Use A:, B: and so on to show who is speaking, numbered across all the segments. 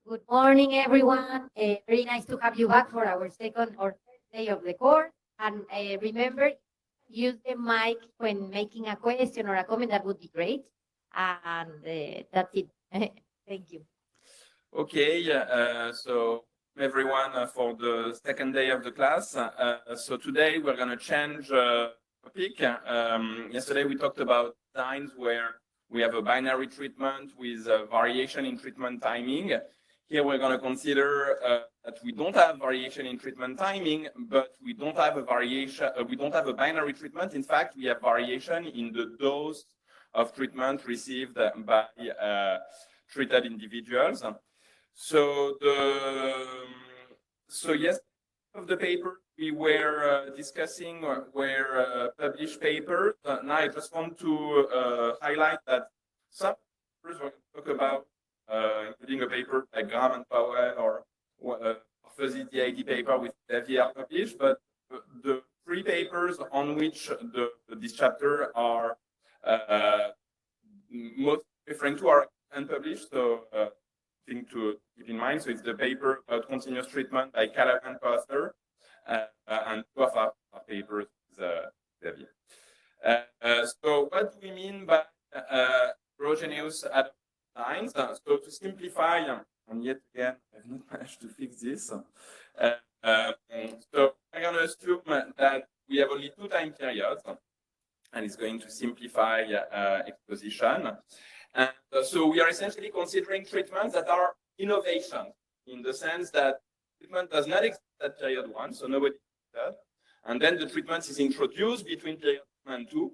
A: Good morning, everyone. Very nice to have you back for our second or third day of the course. And remember, use the mic when making a question or a comment. That would be great. And that's it. Thank you.
B: Okay, so everyone for the second day of the class. So today we're going to change topic. Yesterday we talked about designs where we have a binary treatment with a variation in treatment timing. Here we're going to consider that we don't have variation in treatment timing, but we don't have a variation. We don't have a binary treatment. In fact, we have variation in the dose of treatment received by treated individuals. So yes, of the paper we were discussing were published papers. Now I just want to highlight that some papers we're going to talk about, including a paper by Graham and Powell or a fuzzy DID paper with Xavier published, but the three papers on which this chapter are most referring to are unpublished. So thing to keep in mind. So it's the paper about continuous treatment by Clément and Coster, and two of our papers is Xavier. So what do we mean by heterogeneous adaptive designs? So to simplify, and yet again, I've not managed to fix this. So I'm going to assume that we have only two time periods, and it's going to simplify exposition. And so we are essentially considering treatments that are innovations in the sense that treatment does not exist at period 1, so nobody did that. And then the treatment is introduced between period 1 and 2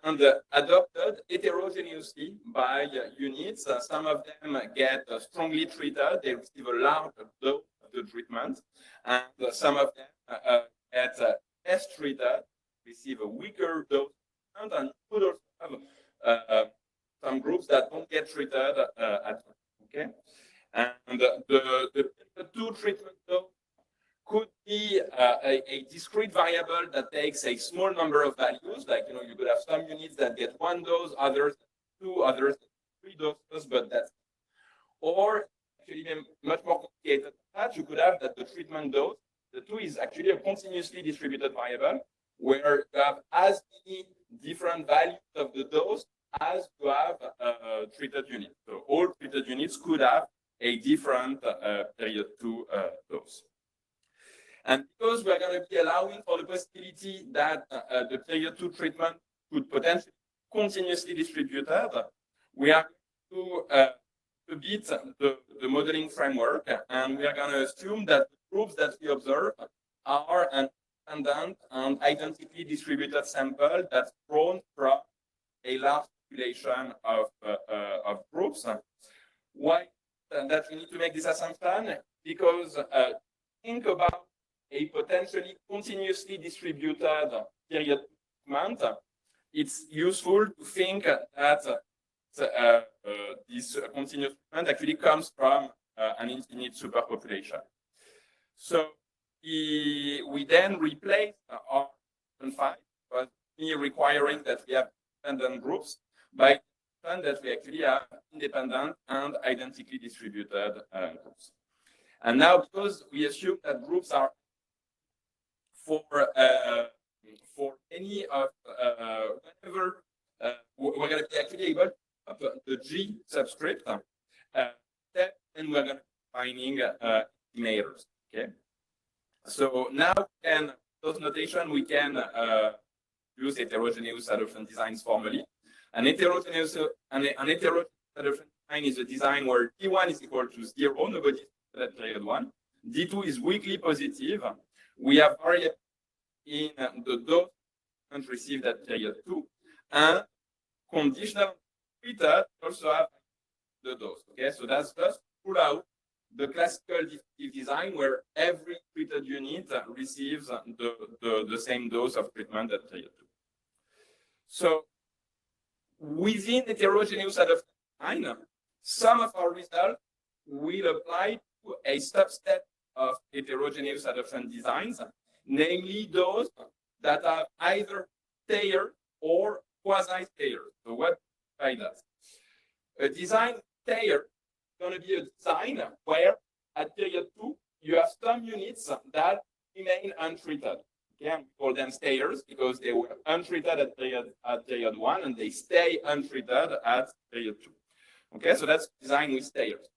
B: and adopted heterogeneously by units. Some of them get strongly treated, they receive a large dose of the treatment, and some of them get less treated, receive a weaker dose, and you could also have some groups that don't get treated at all, okay? And the two treatment dose could be a discrete variable that takes a small number of values, like, you could have some units that get one dose, others two, others three doses, but that's, or actually much more complicated than that, you could have that the treatment dose, the two is actually a continuously distributed variable, where you have as many different values of the dose as you have treated units. So all treated units could have a different period 2 dose. And because we're going to be allowing for the possibility that the period 2 treatment could potentially continuously distributed, we are going to beat the modeling framework, and we are going to assume that the groups that we observe are an independent and identically distributed sample that's drawn from a large population of groups. Why that we need to make this assumption? Because think about a potentially continuously distributed period treatment. It's useful to think that this continuous treatment actually comes from an infinite superpopulation. So we then replace our 5, but requiring that we have independent groups by that we actually have independent and identically distributed groups. And now, because we assume that groups are for any of whenever we're going to be actually able to up the G subscript, then we're going to be finding estimators. Okay. So now, and those notation we can use heterogeneous adoption designs formally. An heterogeneous adoption design is a design where D1 is equal to 0, nobody is at period 1. D2 is weakly positive. We have variable in the dose received at period 2, and conditional treated also have the dose. Okay, so that's just pull out the classical diffusive design where every treated unit receives the same dose of treatment at period 2. So within heterogeneous adoption design, some of our results will apply to a subset of heterogeneous adoption designs, namely those that are either tailored or quasi-tailored. So what by that? A design tailored going to be a design where at period 2, you have some units that remain untreated. Okay, and we call them stayers because they were untreated at period 1 and they stay untreated at period 2. Okay, so that's design with stayers.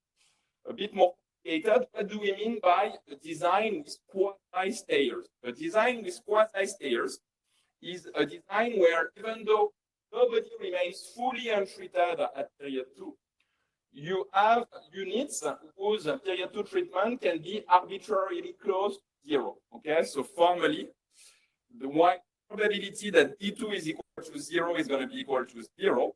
B: A bit more complicated, what do we mean by a design with quasi-stayers? A design with quasi-stayers is a design where even though nobody remains fully untreated at period 2, you have units whose period 2 treatment can be arbitrarily close to 0. Okay, so formally, the probability that D2 is equal to 0 is going to be equal to 0.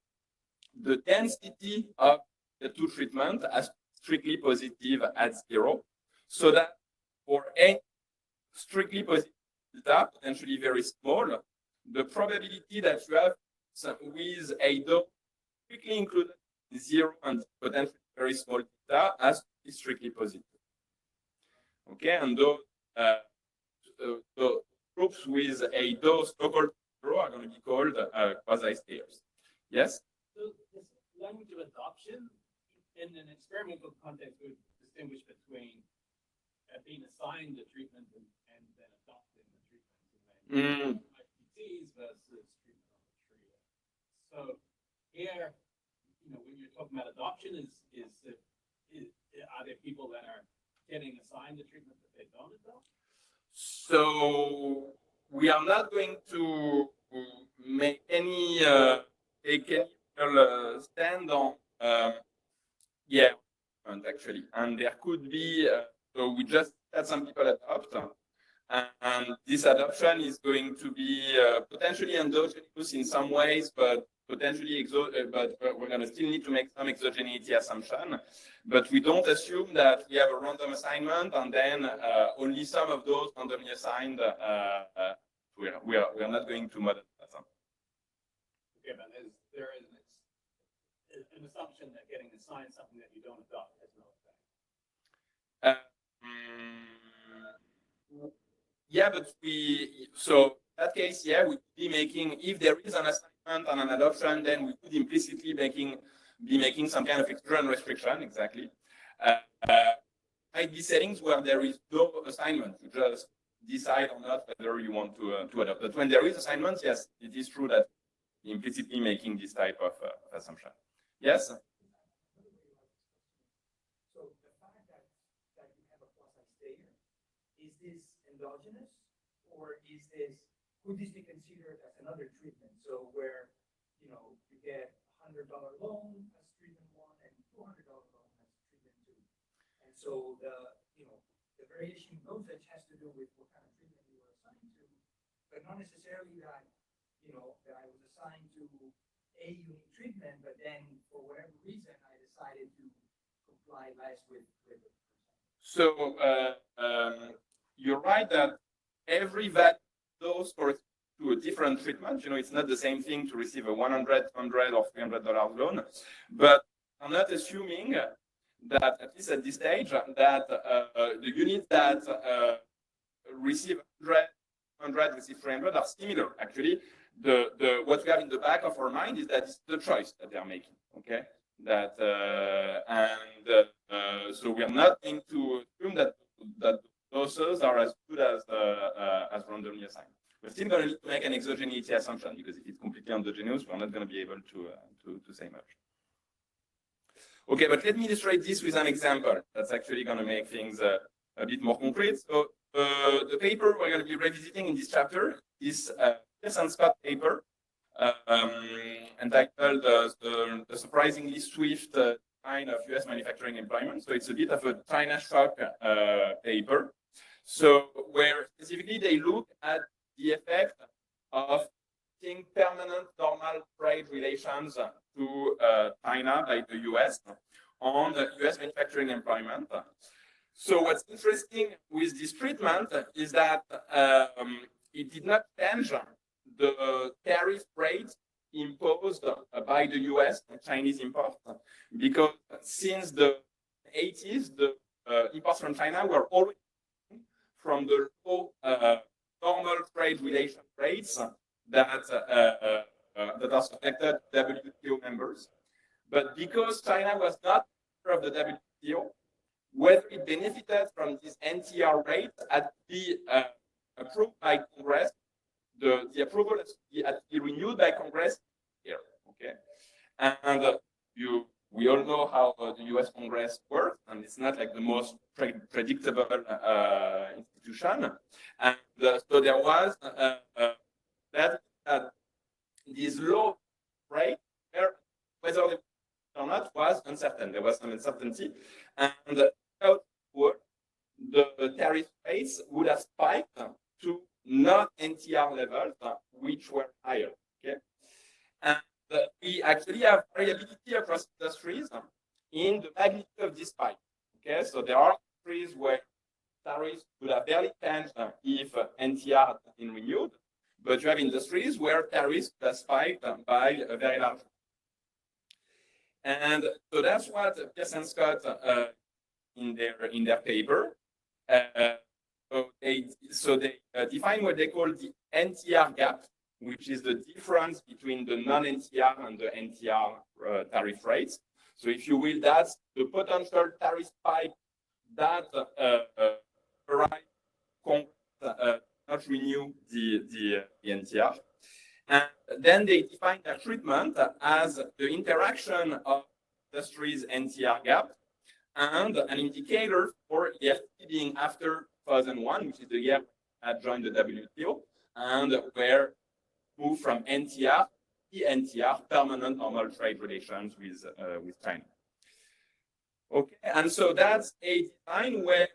B: The density of the 2 treatment as strictly positive at 0, so that for any strictly positive delta, potentially very small, the probability that you have with a dose strictly included 0 and potentially very small delta as to be strictly positive. Okay, and those groups with a dose local to 0 are going to be called quasi-stayers. Yes?
C: So this language of adoption in an experimental context would distinguish between being assigned the treatment and then adopting the treatment. IPTs versus treatment on the tree. So here, when you're talking about adoption, are there people that are getting assigned the treatment that they don't adopt?
B: So we are not going to make any stand on actually, and there could be so we just had some people adopt, and this adoption is going to be potentially endogenous in some ways, but potentially but we're going to still need to make some exogeneity assumption. But we don't assume that we have a random assignment and then only some of those randomly assigned. We are not going to model that.
C: Okay, but there is an assumption that getting assigned something that you don't adopt has no effect.
B: Yeah, but so in that case, yeah, we could be making, if there is an assignment and an adoption, then we could implicitly be making some kind of exclusion restriction, exactly. Might be settings where there is no assignment, you just decide or not whether you want to adopt. But when there is assignments, yes, it is true that implicitly making this type of assumption. Yes?
D: So the fact that you have a quasi-stayer, is this endogenous, or could this be considered as another treatment? So where you get $100 loan as treatment 1 and $200 loan as treatment 2, and so the variation in dosage has to do with what kind of treatment you were assigned to, but not necessarily that that I was assigned to a unique treatment, but then for whatever reason I decided to comply less with it.
B: So you're right that every value dose corresponds to a different treatment. It's not the same thing to receive a $100, $200, or $300 loan. But I'm not assuming that, at least at this stage, that the units that receive 100, receive 300 are similar. Actually, what we have in the back of our mind is that it's the choice that they're making. Okay, so we are not going to assume that doses are as good as randomly assigned. We're still going to need to make an exogeneity assumption because if it's completely endogenous, we're not going to be able to say much. Okay, but let me illustrate this with an example. That's actually going to make things a bit more concrete. So the paper we're going to be revisiting in this chapter is Pierce and Scott paper entitled the surprisingly swift kind of US manufacturing employment. So it's a bit of a China shock paper. So where specifically they look at the effect of putting permanent normal trade relations to China by the US on the US manufacturing employment. So what's interesting with this treatment is that it did not change the tariff rate imposed by the US on Chinese imports, because since the 80s, the imports from China were always from the low normal trade relation rates that are subjected to WTO members. But because China was not of the WTO, whether it benefited from this NTR rate had to be approved by Congress. The approval had to be renewed by Congress here. Okay, and we all know how the U.S. Congress works, and it's not like the most predictable institution. And so there was that this low rate, whether they or not, was uncertain. There was some uncertainty, and without the tariff rates would have spiked to non-NTR levels, which were higher. Okay, and we actually have variability across industries in the magnitude of this spike. Okay, so there are industries where tariffs would have barely changed if NTR had been renewed, but you have industries where tariffs have spiked by a very large. And so that's what Pierce and Scott in their paper. So they define what they call the NTR gap, which is the difference between the non-NTR and the NTR tariff rates. So if you will, that's the potential tariff spike that Congress not renew the NTR. And then they define their treatment as the interaction of industry's NTR gap and an indicator for the FT being after 2001, which is the year I joined the WTO, and where move from NTR to NTR, permanent normal trade relations with China. Okay, and so that's a design where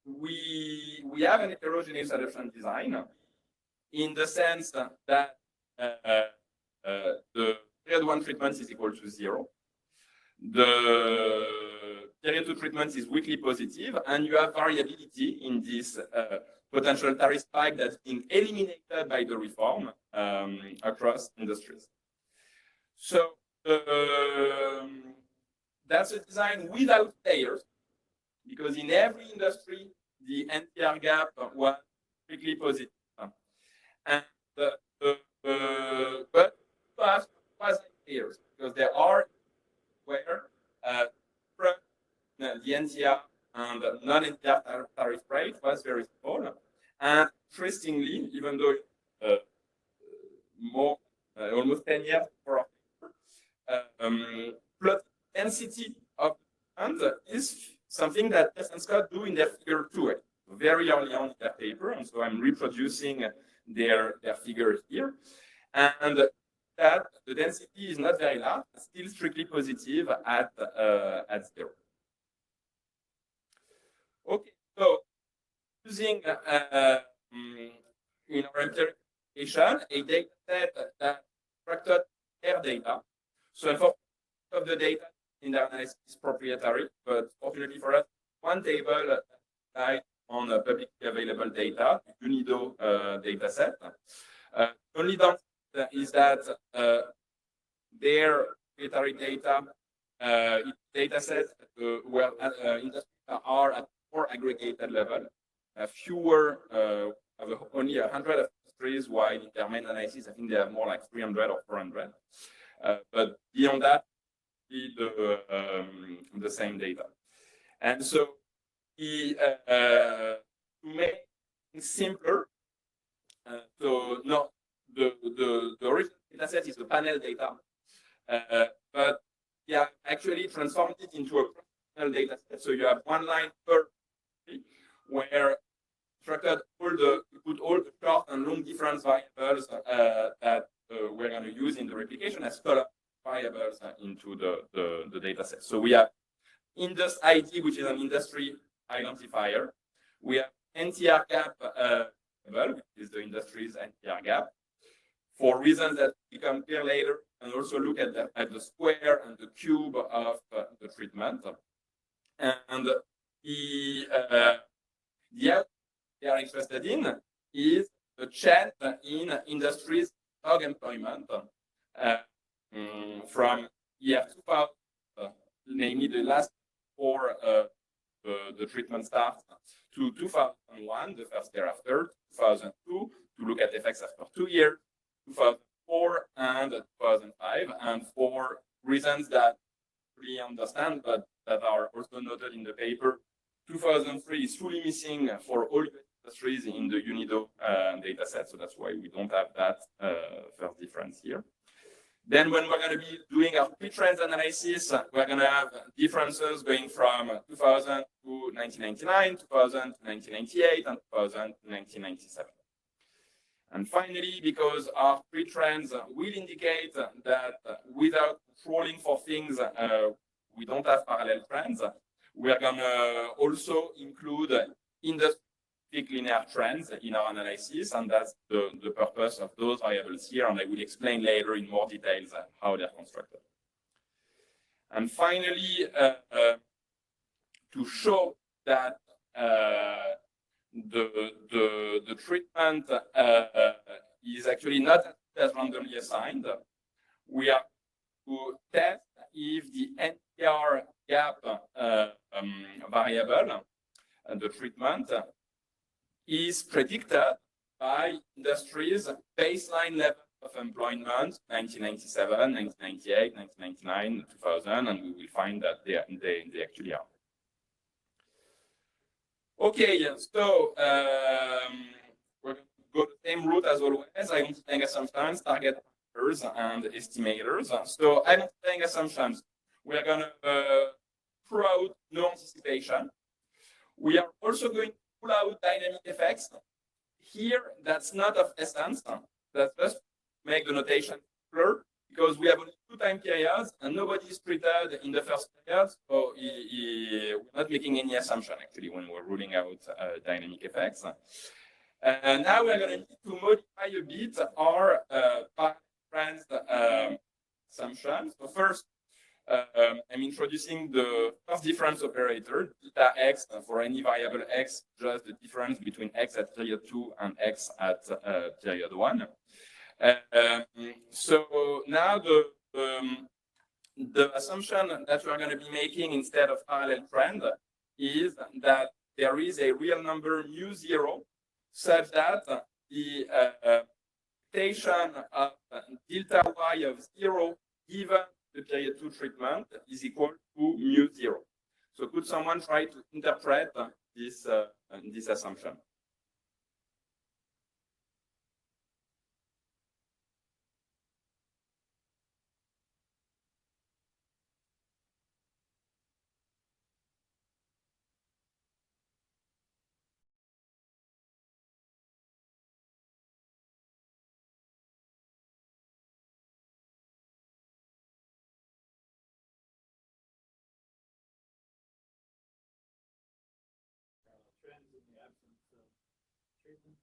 B: we have an heterogeneous adoption design in the sense that the period 1 treatment is equal to 0. The period 2 treatment is weakly positive, and you have variability in this potential tariff spike that's being eliminated by the reform across industries. So that's a design without layers, because in every industry, the NTR gap was weakly positive. And but you have quasi-layers, because there are where the NTR and non-NTR tariff rate was very small. And interestingly, even though almost 10 years before plot density of the fund is something that Pierce and Scott do in their figure 2, very early on in their paper. And so I'm reproducing their figure here. And that the density is not very large, still strictly positive at 0. Okay, so using in our implementation a data set that structured air data. So unfortunately, of the data in the analysis is proprietary, but fortunately for us, one table on publicly available data, UNIDO data set. Only downside is that their proprietary data set where industries are at more aggregated level, fewer, only 100 industries, while in their main analysis, I think they have more like 300 or 400. But beyond that, the same data. And so to make it simpler, so no, the original data set is the panel data, but yeah, actually transformed it into a panel data set. So you have one line per where structured put all the short and long difference variables that we're going to use in the replication as column variables into the data set. So we have Indus ID, which is an industry identifier. We have NTR gap which is the industry's NTR gap, for reasons that become clear later, and also look at the square and the cube of the treatment. And the they are interested in is the change in industries dog employment from year 2000, namely the last before the treatment starts, to 2001, the first year after, 2002, to look at effects after 2 years, 2004 and 2005, and for reasons that fully understand, but that are also noted in the paper. 2003 is fully missing for all industries in the UNIDO data set, so that's why we don't have that first difference here. Then when we're going to be doing our pre-trends analysis, we're going to have differences going from 2000 to 1999, 2000 to 1998, and 2000 to 1997. And finally, because our pre-trends will indicate that without controlling for things, we don't have parallel trends, we are going to also include industry linear trends in our analysis, and that's the purpose of those variables here, and I will explain later in more details how they're constructed. And finally, to show that the treatment is actually not as randomly assigned, we are to test if the NPR gap variable, the treatment, is predicted by industries' baseline level of employment, 1997, 1998, 1999, 2000, and we will find that they actually are. Okay, so we're going to go the same route as always. Identifying assumptions, target parameters, and estimators. So identifying assumptions, we are going to throw out no anticipation. We are also going to pull out dynamic effects. Here, that's not of essence. That's just make the notation clear, because we have only 2 time periods and nobody is treated in the first period. So we're not making any assumption actually when we're ruling out dynamic effects. And now we're going to need to modify a bit our trends assumptions. So first, I'm introducing the first difference operator, delta x, for any variable x, just the difference between x at period 2 and x at period 1. So now the assumption that we're going to be making instead of parallel trend is that there is a real number mu0 such that the expectation of delta y of 0 given the period 2 treatment is equal to mu0. So could someone try to interpret this assumption?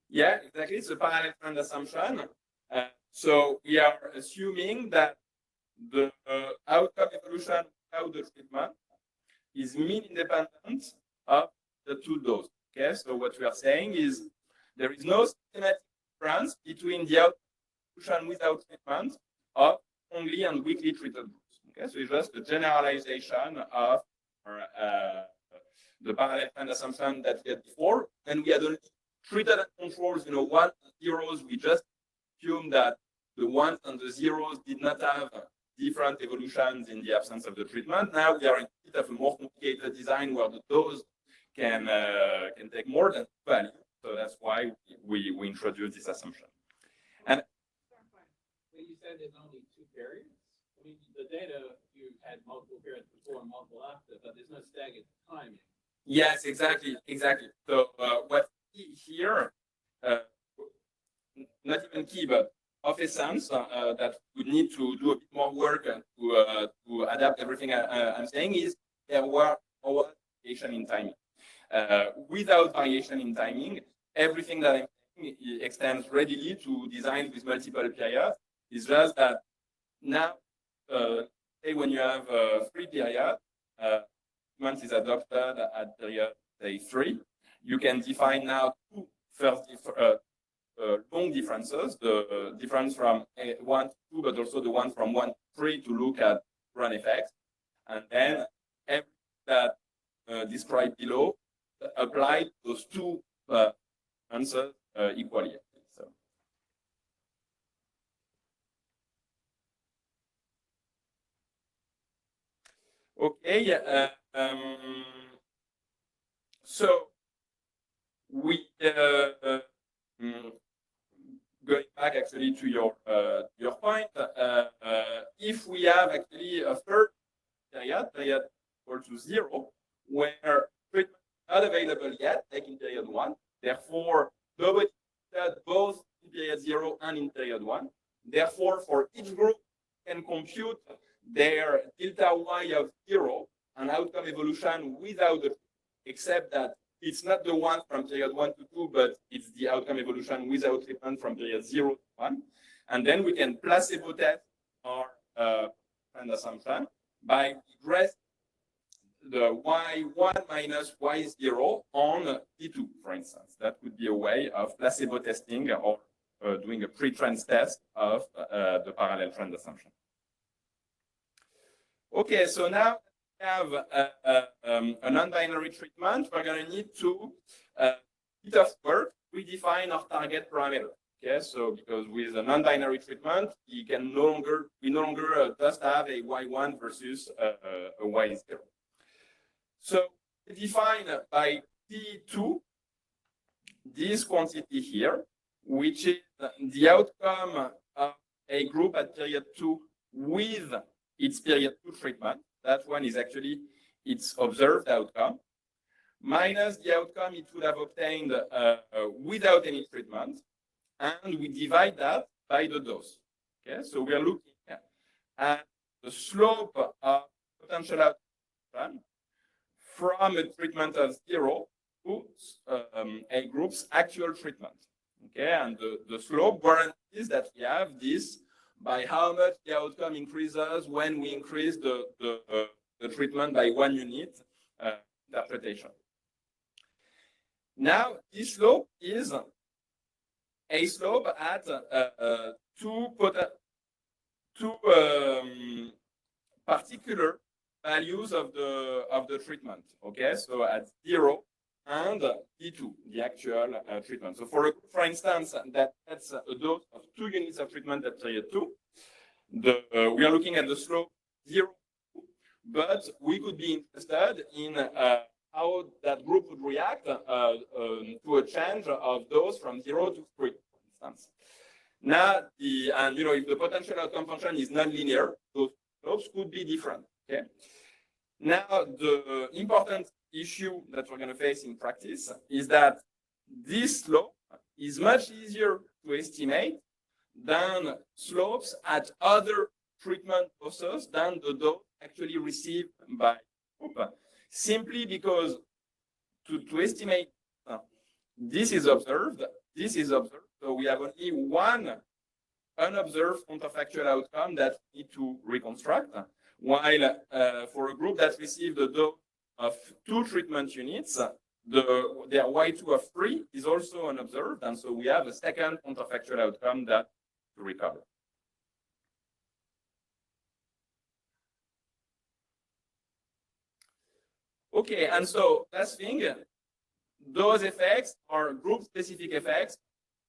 B: Yeah, exactly. It's a parallel trend assumption. So we are assuming that the outcome evolution without the treatment is mean independent of the 2 doses. Okay, so what we are saying is there is no systematic difference between the outcome evolution without treatment of only and weakly treated groups. Okay, so it's just a generalization of the parallel trend assumption that we had before, and we had only treated controls, 1 and zeros. We just assumed that the 1s and the zeros did not have different evolutions in the absence of the treatment. Now we are in a bit of a more complicated design where the dose can take more than 2 values. So that's why we introduced this assumption. And
C: when you said there's only 2 periods, I mean, the data, you had multiple periods before and multiple after, but there's no staggered timing.
B: Yes, exactly. So what here, not even key, but of essence, that we need to do a bit more work to adapt everything I'm saying is there were variation in timing. Without variation in timing, everything that I'm saying extends readily to designs with multiple periods. It's just that now, say when you have 3 periods, treatment is adopted at period say 3. You can define now 2 first long differences, the difference from 1 to 2, but also the one from 1 to 3 to look at run effects. And then everything that described below apply those 2 answers equally. So. Okay, so we going back actually to your point, if we have actually a third period equal to 0, where treatment is not available yet, like in period 1, therefore nobody tested both in period 0 and in period 1. Therefore, for each group can compute their delta y of 0 and outcome evolution without the, except that it's not the one from period 1 to 2, but it's the outcome evolution without treatment from period 0 to 1. And then we can placebo test our trend assumption by regress the y1 minus y0 on T2, for instance. That would be a way of placebo testing or doing a pre-trend test of the parallel trend assumption. Okay, so now we have a non-binary treatment. We're going to need to bit of work redefine our target parameter. Okay, so because with a non-binary treatment, we no longer just have a y1 versus a y0. So we define by T2 this quantity here, which is the outcome of a group at period 2 with its period 2 treatment. That one is actually its observed outcome, minus the outcome it would have obtained without any treatment, and we divide that by the dose. Okay, so we are looking at the slope of potential outcome from a treatment of 0 to a group's actual treatment. Okay, and the slope guarantees that we have this by how much the outcome increases when we increase the treatment by 1 unit interpretation. Now, this slope is a slope at two particular values of the treatment. Okay, so at 0 and T2, the actual treatment. So for instance, that's a dose of 2 units of treatment at period 2. We are looking at the slope 0, but we could be interested in how that group would react to a change of dose from 0 to 3, for instance. Now, if the potential outcome function is non-linear, those slopes could be different. Okay. Now, the important issue that we're going to face in practice is that this slope is much easier to estimate than slopes at other treatment doses than the dose actually received by group, simply because to estimate this is observed, so we have only one unobserved counterfactual outcome that we need to reconstruct, while for a group that received a dose of 2 treatment units, their Y2 of 3 is also unobserved, and so we have a second counterfactual outcome that to recover. Okay, and so last thing, those effects are group-specific effects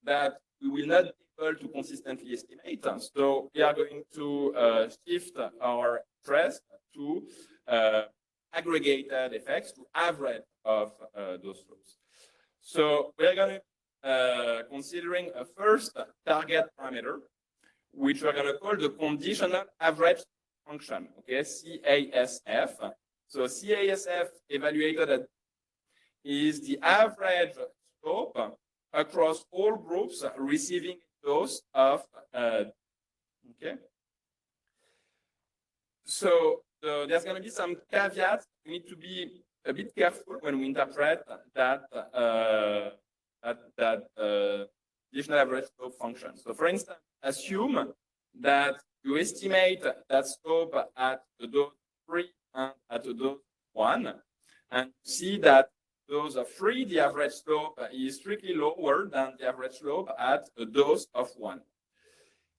B: that we will not be able to consistently estimate. So we are going to shift our interest to aggregated effects, to average of those slopes. So we are going to considering a first target parameter, which we're going to call the conditional average function, okay, CASF. So CASF evaluated at is the average slope across all groups receiving a dose of okay. So there's going to be some caveats. We need to be a bit careful when we interpret that additional average slope function. So for instance, assume that you estimate that slope at the dose 3 and at the dose 1, and see that dose of 3, the average slope is strictly lower than the average slope at a dose of 1.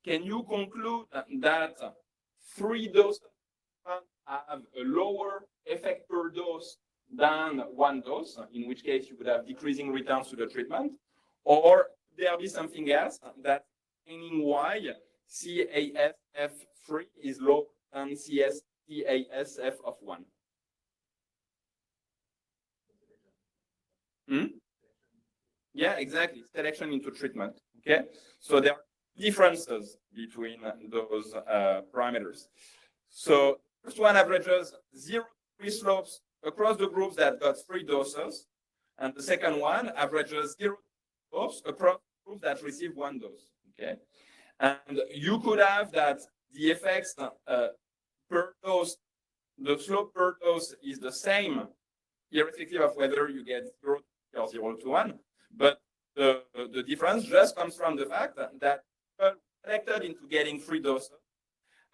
B: Can you conclude that 3 doses have a lower effect per dose than 1 dose, in which case you would have decreasing returns to the treatment? Or there be something else that meaning why CASF3 is lower than CASF of 1. Yeah, exactly. Selection into treatment. Okay, so there are differences between those parameters. So first one averages 0 free slopes across the groups that got 3 doses, and the second one averages 0 slopes across groups that receive 1 dose. Okay, and you could have that the effects per dose, the slope per dose is the same, irrespective of whether you get 0 or 0 to 1. But the difference just comes from the fact that people selected into getting 3 doses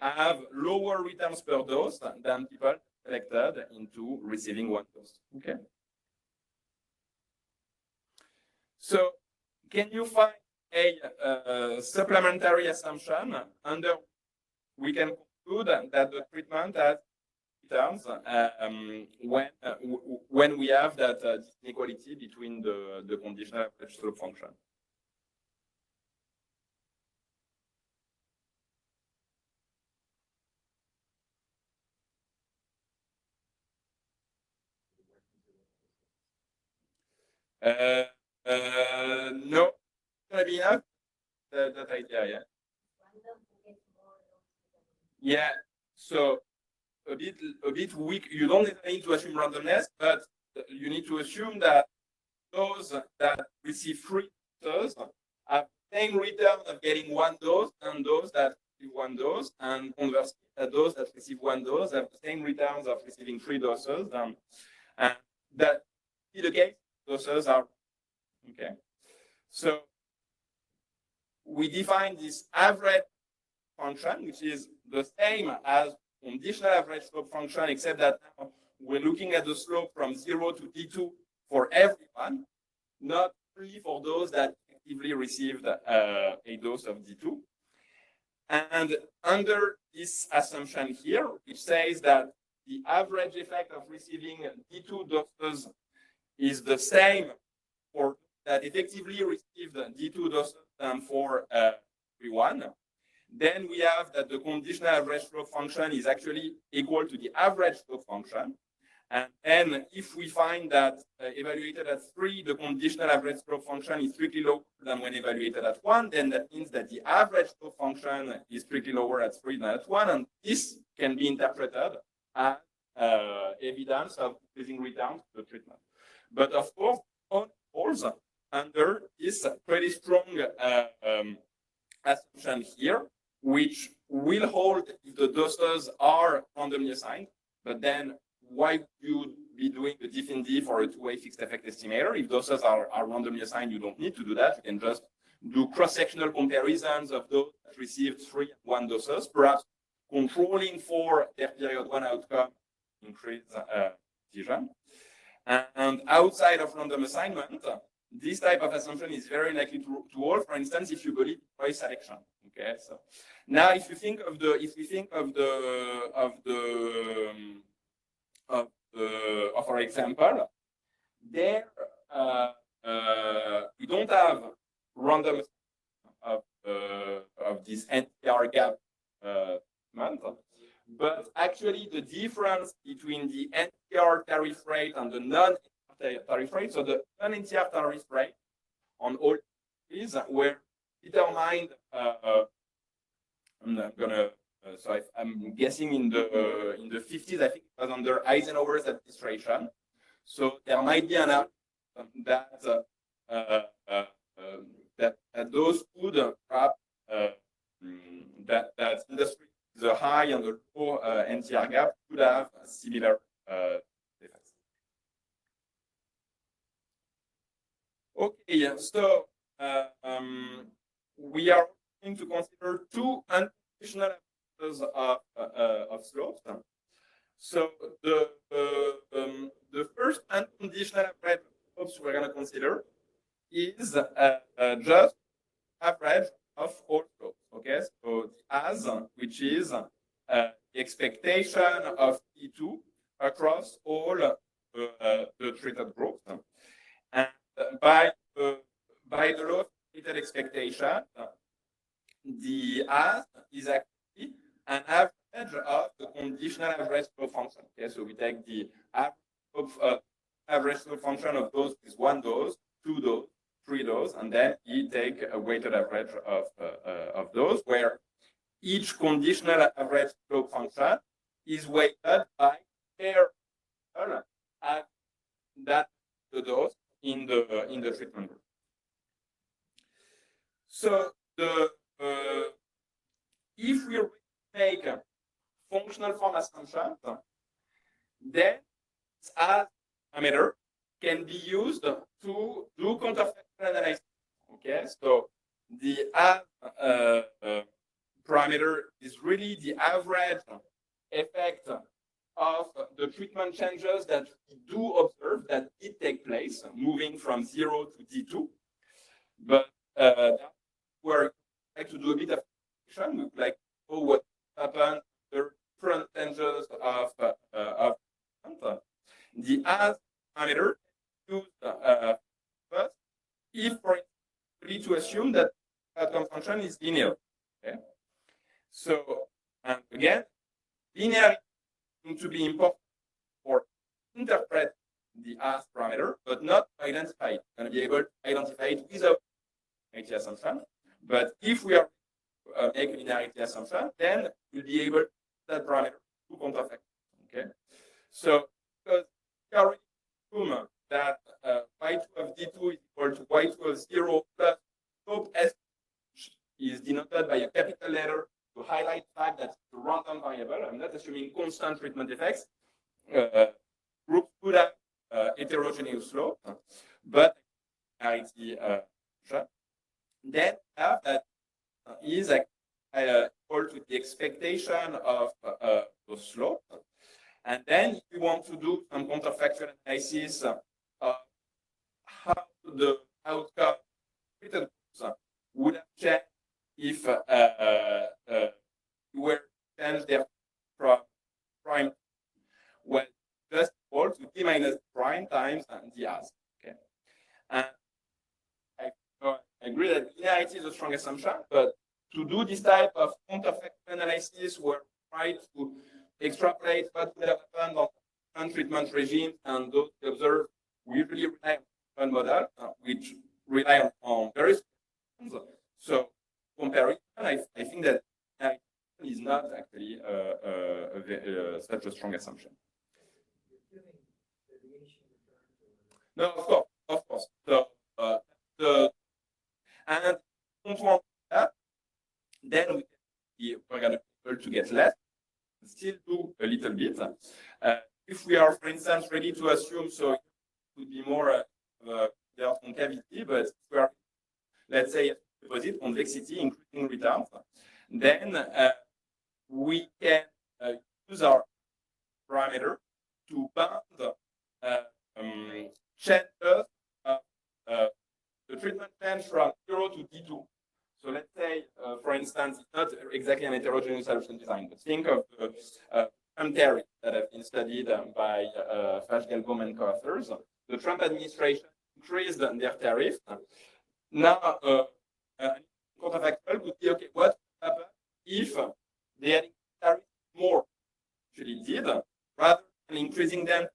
B: have lower returns per dose than people selected into receiving 1 dose. Okay. So, can you find a supplementary assumption under we can conclude that the treatment has returns when we have that inequality between the conditional average slope function? No, gonna be enough. That idea, yeah. Yeah. So a bit weak. You don't need to assume randomness, but you need to assume that those that receive 3 doses have the same return of getting 1 dose and those that receive 1 dose, and conversely, those that receive 1 dose have the same returns of receiving 3 doses, and that is the case. Doses are okay. So we define this average function, which is the same as conditional average slope function, except that now we're looking at the slope from 0 to D2 for everyone, not only for those that effectively received a dose of D2. And under this assumption here, which says that the average effect of receiving D2 doses is the same for that effectively received D2 doses than for everyone, then we have that the conditional average slope function is actually equal to the average slope function. And then if we find that evaluated at 3, the conditional average slope function is strictly lower than when evaluated at 1, then that means that the average slope function is strictly lower at 3 than at 1. And this can be interpreted as evidence of increasing returns to the treatment. But of course, on falls under this pretty strong assumption here, which will hold if the doses are randomly assigned. But then why would you be doing the diff in D for a 2-way fixed effect estimator? If doses are randomly assigned, you don't need to do that. You can just do cross-sectional comparisons of those that received 3 and 1 doses, perhaps controlling for their period 1 outcome, increase vision. And outside of random assignment, this type of assumption is very likely to hold. For instance, if you believe choice selection. Okay, so now if you think of our example, there we don't have random of this NTR gap month. But actually, the difference between the NTR tariff rate and the non-NTR tariff rate, so the non-NTR tariff rate on all is were determined. I'm guessing in the 50s. I think it was under Eisenhower's administration. So there might be an argument that those could perhaps that industry. The high and the low NTR gap could have a similar effects. Okay, so we are going to consider 2 unconditional averages of slopes. So the first unconditional average of slopes we're going to consider is just average of all slopes. Okay, so the as, which is the expectation of T2 across all the treated groups, and by the law of treated expectation, the as is actually an average of the conditional conditional average slope function. Okay, so we take the average slope function of those with 1 dose, 2 dose, 3 dose, and then we take a weighted average of those, where each conditional average slope function is weighted by pair at that the dose in the treatment group. So if we make a functional form assumption, then as parameter can be used to do counterfactual analysis. Okay, so the parameter is really the average effect of the treatment changes that we do observe that did take place, moving from 0 to D2. But we're like to do a bit of action, like what happened, the different changes of the as parameter used first, if for instance, we need to assume that outcome function is linear. Okay, so and again, linearity seems to be important for interpret the as parameter, but not identify it. We're going to be able to identify it without linearity assumption. But if we are make a linearity assumption, then we'll be able to that parameter to counterfactual. Okay, so because we already assume that y2 of d2 is equal to y2 of 0 plus slope s is denoted by a capital letter to highlight the fact that it's a random variable. I'm not assuming constant treatment effects. Groups could have heterogeneous slope, but linearity then have that is equal to the expectation of the slope. And then if you want to do some counterfactual analysis of how the outcome would have changed if you were to change their prime, well, just equal to d minus prime times the as. Okay, and I agree that linearity is a strong assumption, but to do this type of counterfactual analysis, we're trying to extrapolate what would have happened on treatment regimes and those we observe. We usually rely on model, which rely on various things. So comparison, I think that is not actually such a strong assumption. No, of course. So and don't want that, then we're going to be able to get less, still do a little bit. If we are, for instance, ready to assume, so it would be more concavity, but if we are, let's say, opposite convexity, increasing returns, then we can use our parameter to bound changes the treatment change from 0 to D2. So let's say, for instance, it's not exactly an heterogeneous solution design, but think of the Trump tariff that have been studied by Fashgelbaum and co-authors. The Trump administration increased their tariff. Now, counterfactual would be, okay, what would happen if they had tariff more? Actually did, rather than increasing them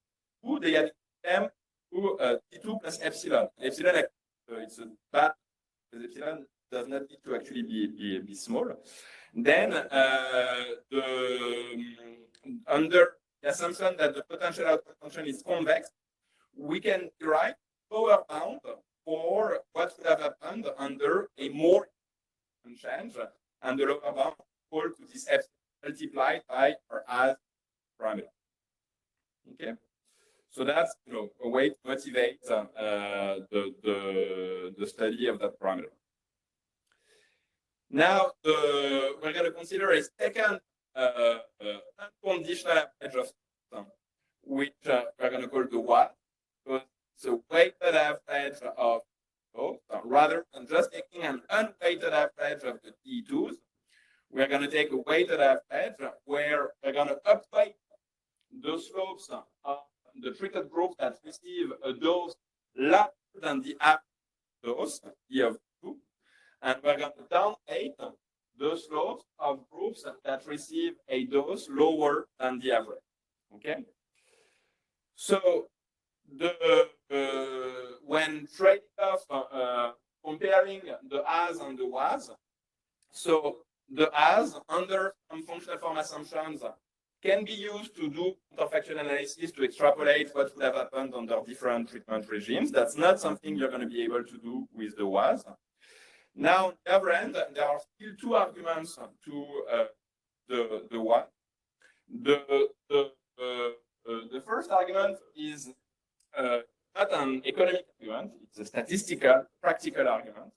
B: to, they had them to T2 plus epsilon. Epsilon, it's a bad, because epsilon does not need to actually be small. Then under the assumption that the potential output function is convex, we can derive power bound for what would have happened under a more change, and the lower bound equal to this epsilon multiplied by our as parameter. Okay, so that's a way to motivate the study of that parameter. Now we're going to consider a second unconditional average of system, which we're going to call the Y. So it's a weighted average of both, rather than just taking an unweighted average of the T2s. We're going to take a weighted average where we're going to upweight the slopes of the treated group that receive a dose larger than the average dose, E of 2, and we're going to downweight the slopes of groups that receive a dose lower than the average. Okay. So when trading off comparing the as and the was, so the as under some functional form assumptions can be used to do counterfactual analysis to extrapolate what would have happened under different treatment regimes. That's not something you're going to be able to do with the was. Now, on the other end, there are still two arguments to the was. The first argument is not an economic argument, it's a statistical, practical argument,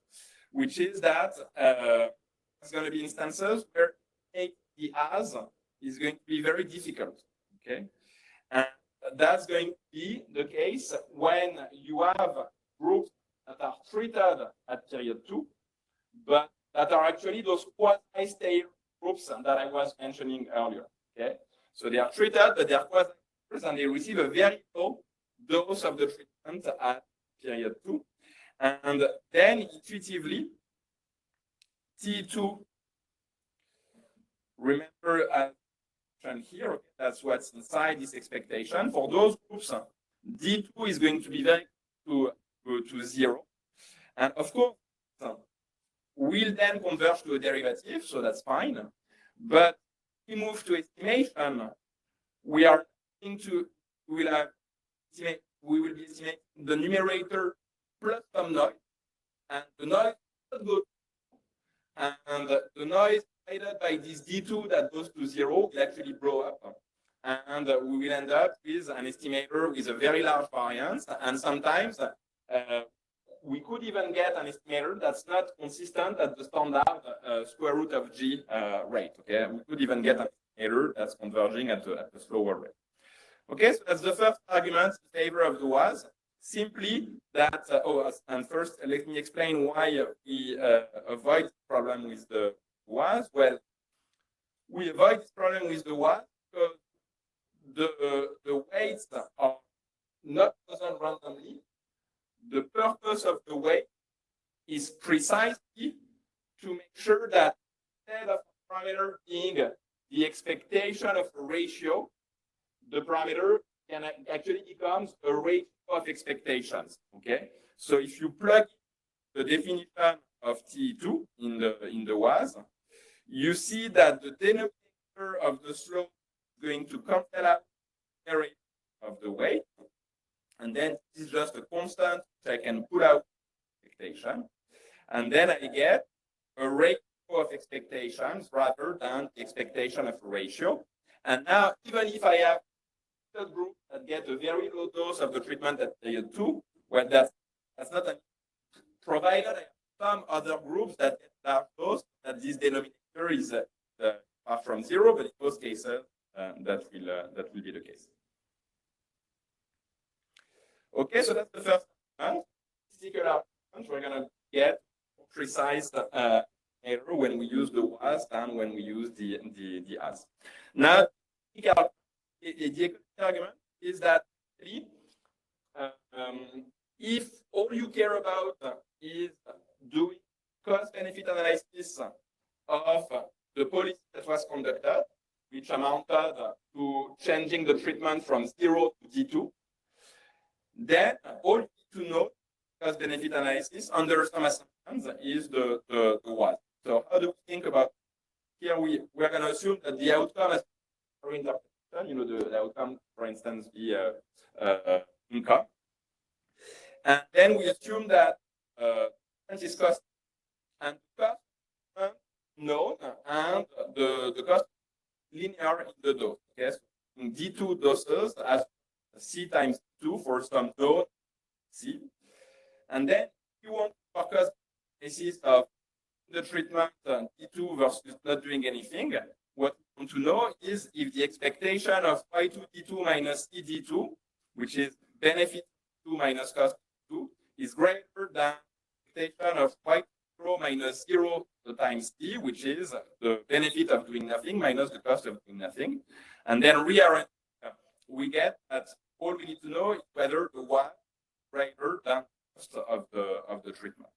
B: which is that there's going to be instances where the as is going to be very difficult, okay? And that's going to be the case when you have groups that are treated at period 2, but that are actually those quasi-stable groups that I was mentioning earlier, okay? So they are treated, but they are quasi-stable, and they receive a very low dose of the treatment at period 2. And then intuitively, T2, remember as here, okay, that's what's inside this expectation. For those groups, D2 is going to be very to 0. And of course, we'll then converge to a derivative, so that's fine. But if we move to estimation, we are going to, we will be estimating the numerator plus some noise, and the noise will go, and the noise divided by this D2 that goes to 0 will actually blow up. And we will end up with an estimator with a very large variance. And sometimes we could even get an estimator that's not consistent at the standard square root of G rate. Okay, we could even get an estimator that's converging at a slower rate. Okay, so that's the first argument in favor of the was. Simply that, and first let me explain why we avoid the problem with the was. Well, we avoid this problem with the was because the weights are not chosen randomly. The purpose of the weight is precisely to make sure that instead of a parameter being the expectation of a ratio, the parameter can actually becomes a ratio of expectations. Okay, so if you plug the definition of T2 in the was, you see that the denominator of the slope is going to cancel out the rate of the weight, and then this is just a constant which I can pull out expectation, and then I get a ratio of expectations rather than the expectation of a ratio. And now, even if I have a group that get a very low dose of the treatment at period 2, well, that's not an provided I have some other groups that get large dose, that this denominator is far from 0, but in most cases that will be the case. Okay, so that's the first argument. We're going to get precise error when we use the was than when we use the as. Now, the argument is that if all you care about is doing cost-benefit analysis of the policy that was conducted, which amounted to changing the treatment from 0 to D2, then all you need to know cost-benefit analysis under some assumptions is the was. So how do we think about here? We're going to assume that the outcome is for interpretation. You know, the outcome, for instance, be income, and then we assume that is cost and cost known, and the cost linear in the dose. Okay, so in D2 doses as C times 2 for some known C, and then you want to focus basis of the treatment D2 versus not doing anything. What we want to know is if the expectation of Y2 D2 minus C D2, which is benefit 2 minus cost 2, is greater than the expectation of Y0 minus 0 times T, which is the benefit of doing nothing minus the cost of doing nothing. And then rearrange, we get that all we need to know is whether the Y is greater than the cost of the treatment.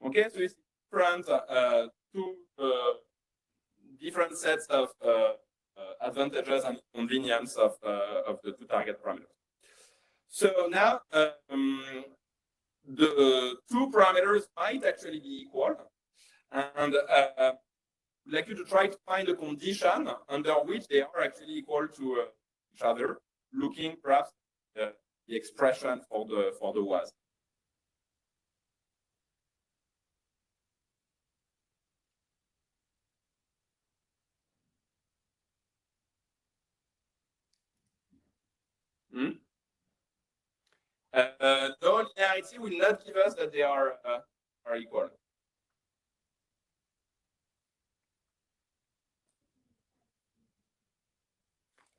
B: Okay, so it's different two different sets of advantages and convenience of the two target parameters. So now the two parameters might actually be equal, and I'd like you to try to find a condition under which they are actually equal to each other, looking perhaps at the expression for the was. No, linearity will not give us that they are equal.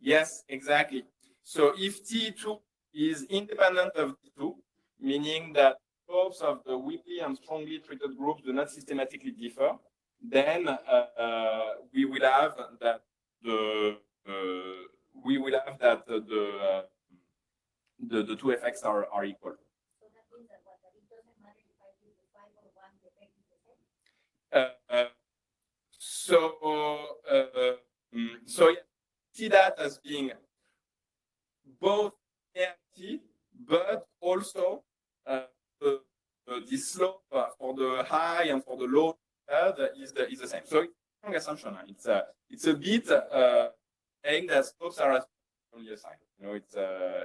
B: Yes, exactly. So if T2 is independent of T2, meaning that slopes of the weakly and strongly treated groups do not systematically differ, then we will have that the the two effects are equal.
A: So that means that what, that it doesn't matter if I use the 5 or 1, the effect is the same?
B: So yeah, see that as being both linearity, but also the slope for the high and for the low is the same. So it's a strong assumption. It's a bit saying that slopes are as only assigned. You know,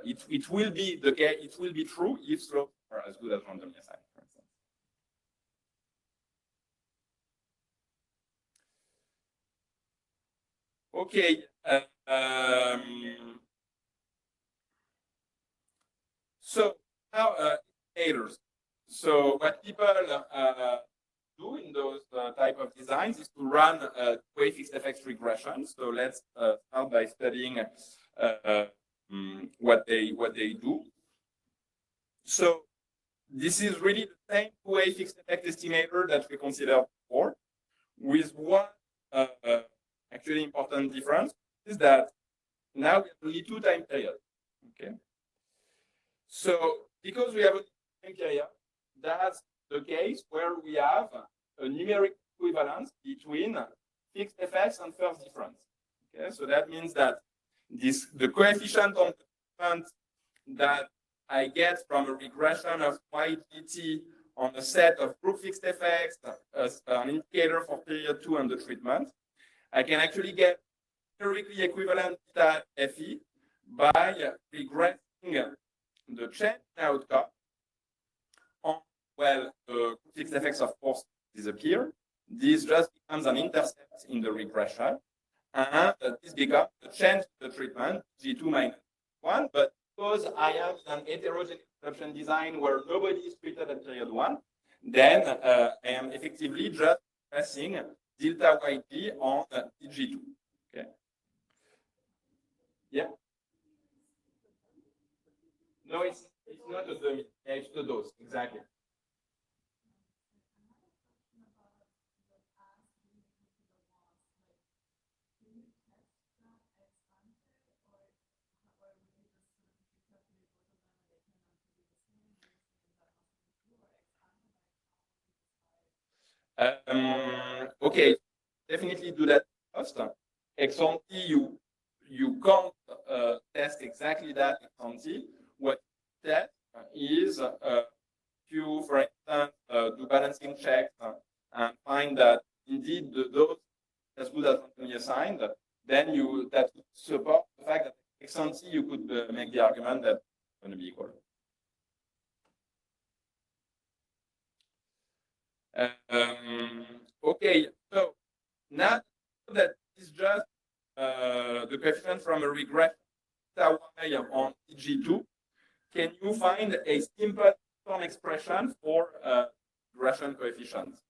B: it will be the case. It will be true if slopes are as good as randomly assigned, for instance. Okay. So now indicators. So what people do in those type of designs is to run two-way fixed effects regression. So let's start by studying what they do. So this is really the same two-way fixed effect estimator that we considered before, with one actually important difference is that now we have only two time periods. Okay. So because we have a time period, that's the case where we have a numeric equivalence between fixed effects and first difference. Okay, so that means that the coefficient of the difference that I get from a regression of YGT on a set of group fixed effects as an indicator for period 2 and the treatment, I can actually get numerically equivalent beta FE by regressing the change in outcome on, well, the fixed effects, of course, disappear. This just becomes an intercept in the regression. And this becomes the change in the treatment, G2 minus 1. But because I am in an heterogeneous adoption design where nobody is treated at period 1, then I am effectively just passing delta YG on G2. Okay. Yeah. No, it's not a dummy. It's the dose, exactly. Okay, definitely do that first. Ex ante, you can't test exactly that ex ante. What you test is you, for instance, do balancing checks and find that indeed the dose as good as randomly assigned. Then that would support the fact that ex ante you could make the argument that it's going to be equal. Okay, so now that is just the coefficient from a regression y on G2, can you find a simple form expression for regression coefficients?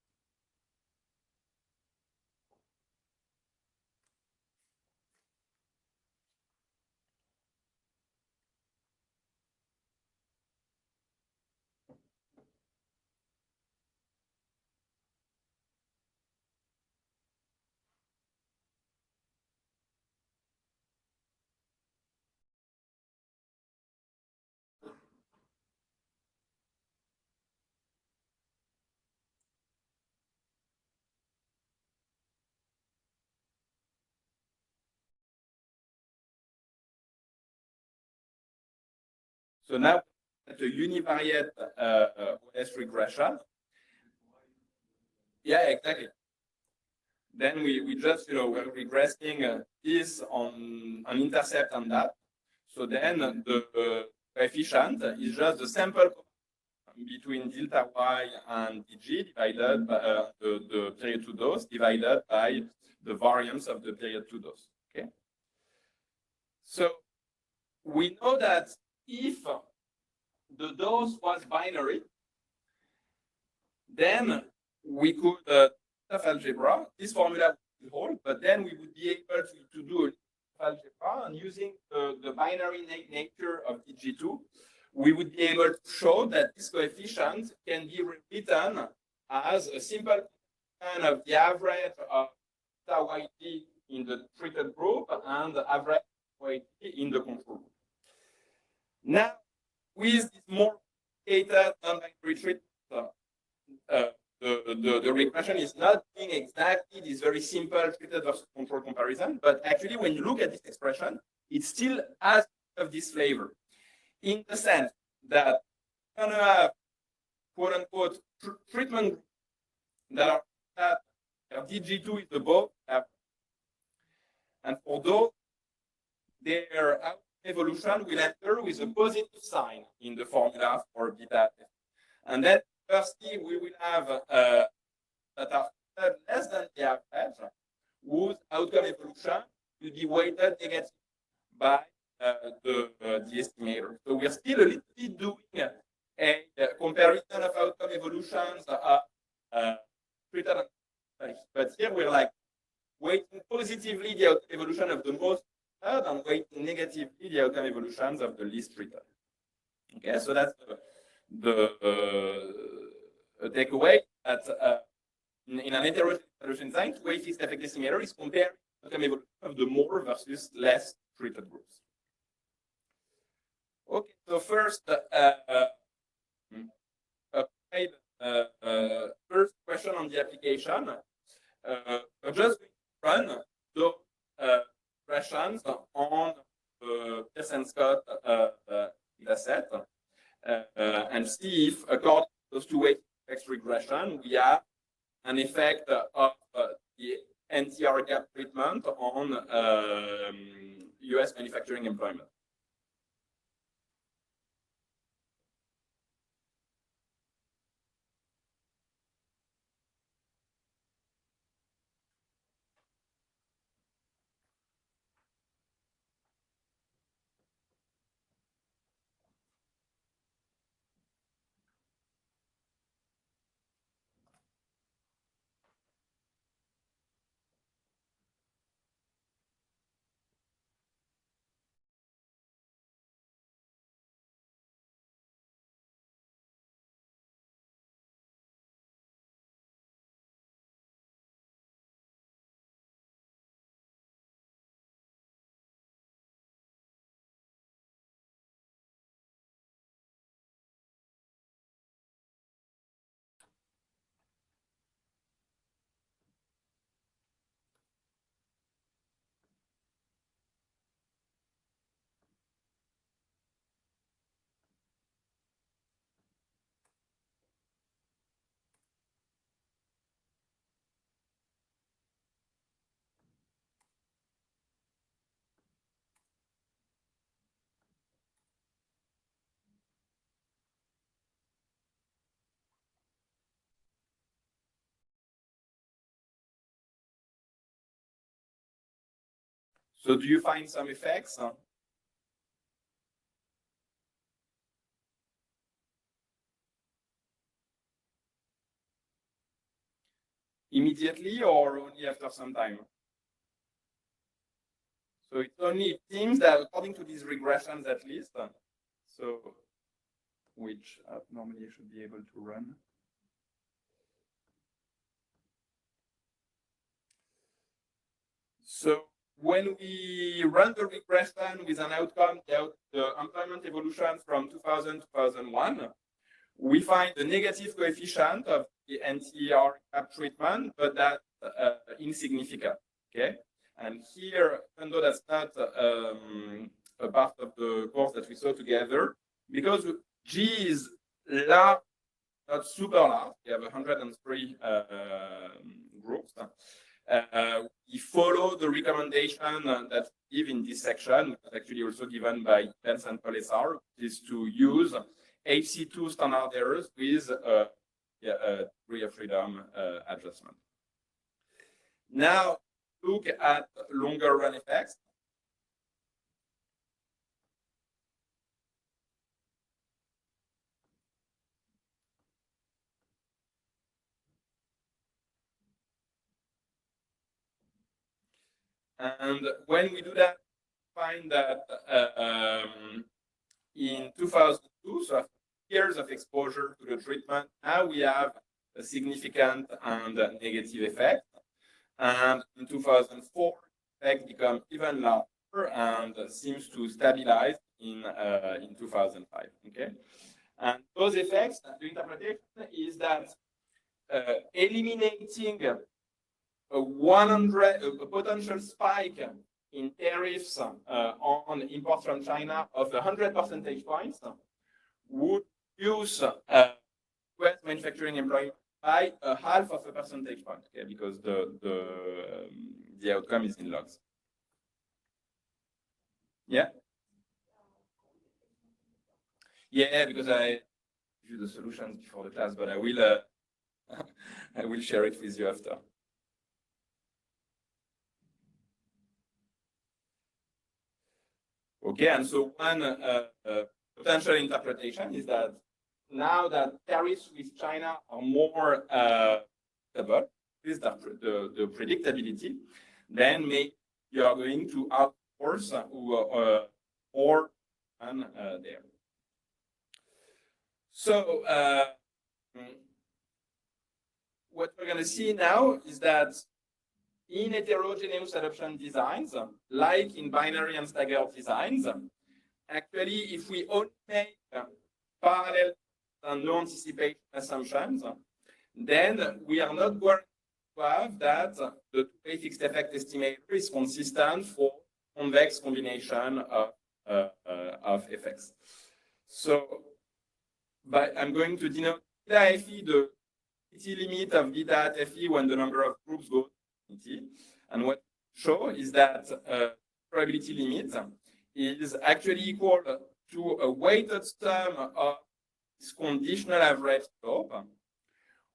B: So now at a univariate OS regression. Yeah, exactly. Then we just, we're regressing this on an intercept on that. So then the coefficient is just the sample between delta y and dg divided by the period 2 dose divided by the variance of the period 2 dose. Okay. So we know that if the dose was binary, then we could algebra. This formula would hold, but then we would be able to do algebra, and using the binary nature of dg2, we would be able to show that this coefficient can be rewritten as a simple function of the average of theta yt in the treated group and the average yt in the control group. Now, with this more complicated non-binary treatment, the regression is not doing exactly this very simple treated versus control comparison, but actually when you look at this expression, it still has of this flavor, in the sense that you're going to have quote unquote treatment groups that are DG2 is above average. And for those, their evolution will enter with a positive sign in the formula for beta. And then firstly, we will have that are less than the average, whose outcome evolution will be weighted negative by the estimator. So we're still a little bit doing a comparison of outcome evolutions treated, but here we're like weighting positively the outcome evolution of the most treated and weighting negatively the outcome evolutions of the least treated. Okay, so that's the takeaway that in an heterogeneous solution design, to weigh fixed effect estimator is comparing the outcome evolution of the more versus less treated groups. Okay, so first, first question on the application. I'm just going to run those questions on the Pearson Scott data set and see if, according to those two-way effects regression, we have an effect of the NTR gap treatment on US manufacturing employment. So do you find some effects? Immediately or only after some time? So it only seems that according to these regressions at least, so which normally you should be able to run. So when we run the regression with an outcome, the employment evolution from 2000 to 2001, we find the negative coefficient of the NTR gap treatment, but that's insignificant. Okay, and here, even though that's not a part of the course that we saw together, because G is large, not super large, we have 103 groups. We follow the recommendation that we give in this section, which is actually also given by Pence and Polesar, is to use HC2 standard errors with a degree of freedom adjustment. Now, look at longer run effects. And when we do that, find that in 2002, so after years of exposure to the treatment, now we have a significant and negative effect. And in 2004, effect becomes even larger and seems to stabilize in 2005. Okay, and those effects, the interpretation is that eliminating a potential spike in tariffs on imports from China of 100 percentage points would reduce US manufacturing employment by a half of a percentage point, okay, because the outcome is in logs. Yeah? Yeah, because I give you the solutions before the class, but I will I will share it with you after. Okay, and so one potential interpretation is that now that tariffs with China are more stable, is the predictability, then maybe you are going to outsource more than there. So what we're going to see now is that in heterogeneous adoption designs, like in binary and staggered designs, actually, if we only make parallel and no anticipation assumptions, then we are not going to have that the two-way fixed effect estimator is consistent for convex combination of effects. So, I'm going to denote beta FE, the limit of beta at FE when the number of groups goes to infinity. And what we show is that probability limit is actually equal to a weighted sum of this conditional average slope,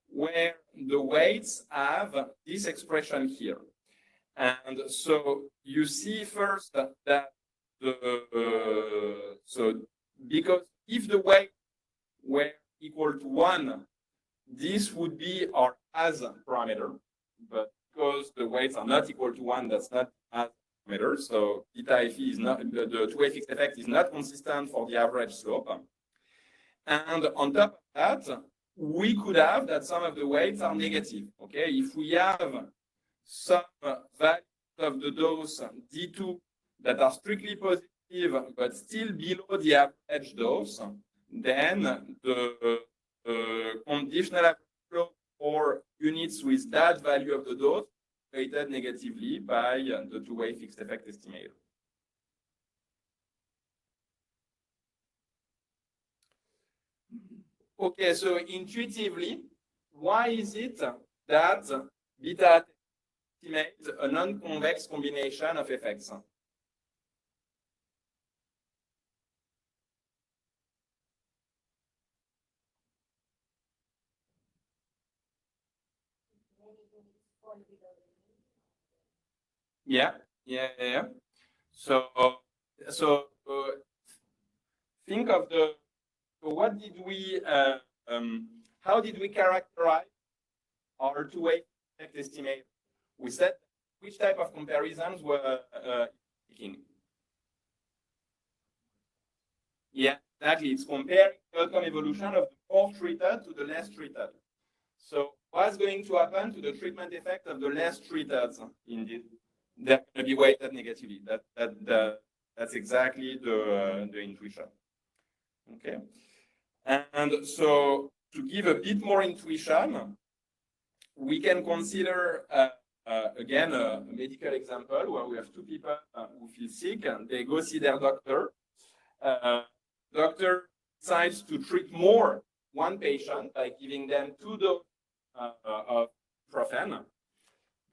B: where the weights have this expression here. And so you see first that so because if the weights were equal to 1, this would be our as parameter, but because the weights are not equal to 1, that's not as parameter. So beta FE is not, the two-way fixed effect is not consistent for the average slope. And on top of that, we could have that some of the weights are negative. Okay, if we have some values of the dose D2 that are strictly positive but still below the average dose, then the conditional average slope for units with that value of the dose weighted negatively by the two-way fixed effect estimator. Okay, so intuitively, why is it that beta estimates a non-convex combination of effects? Yeah. So think of what did we, how did we characterize our two-way effect estimate? We said which type of comparisons were taking. Yeah, exactly. It's comparing the outcome evolution of the more treated to the less treated. So what's going to happen to the treatment effect of the less treated? Indeed, they're going to be weighted negatively. That's exactly the intuition. Okay. And so to give a bit more intuition, we can consider again a medical example where we have two people who feel sick and they go see their doctor. Doctor decides to treat more one patient by giving them 2 doses of ibuprofen,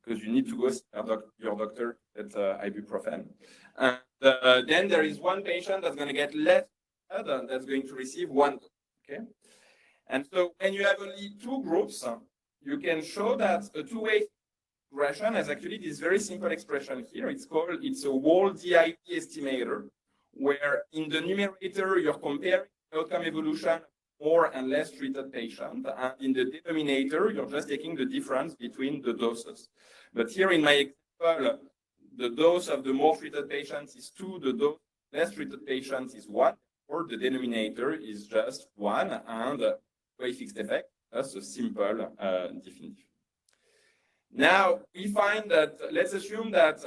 B: because you need to go see your doctor at ibuprofen. And then there is one patient that's going to get less blood, that's going to receive 1 dose. Okay? And so when you have only 2 groups, you can show that a two-way regression has actually this very simple expression here. It's a whole DIT estimator, where in the numerator, you're comparing outcome evolution of more and less treated patient, and in the denominator, you're just taking the difference between the doses. But here in my example, the dose of the more treated patients is 2, the dose of less treated patients is 1, or the denominator is just 1, and way fixed effect. That's a simple definition. Now, we find that, let's assume that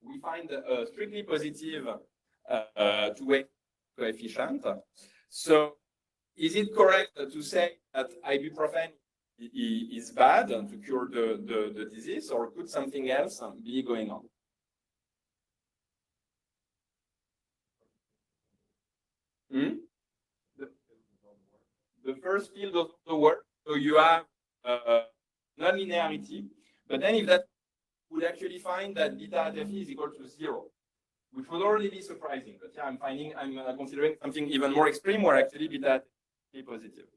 B: we find a strictly positive two-way coefficient. So is it correct to say that ibuprofen is bad to cure the disease, or could something else be going on? The first field of the work, so you have non-linearity, but then if that would actually find that beta FE is equal to 0, which would already be surprising. But yeah, I'm considering something even more extreme, where actually beta is positive.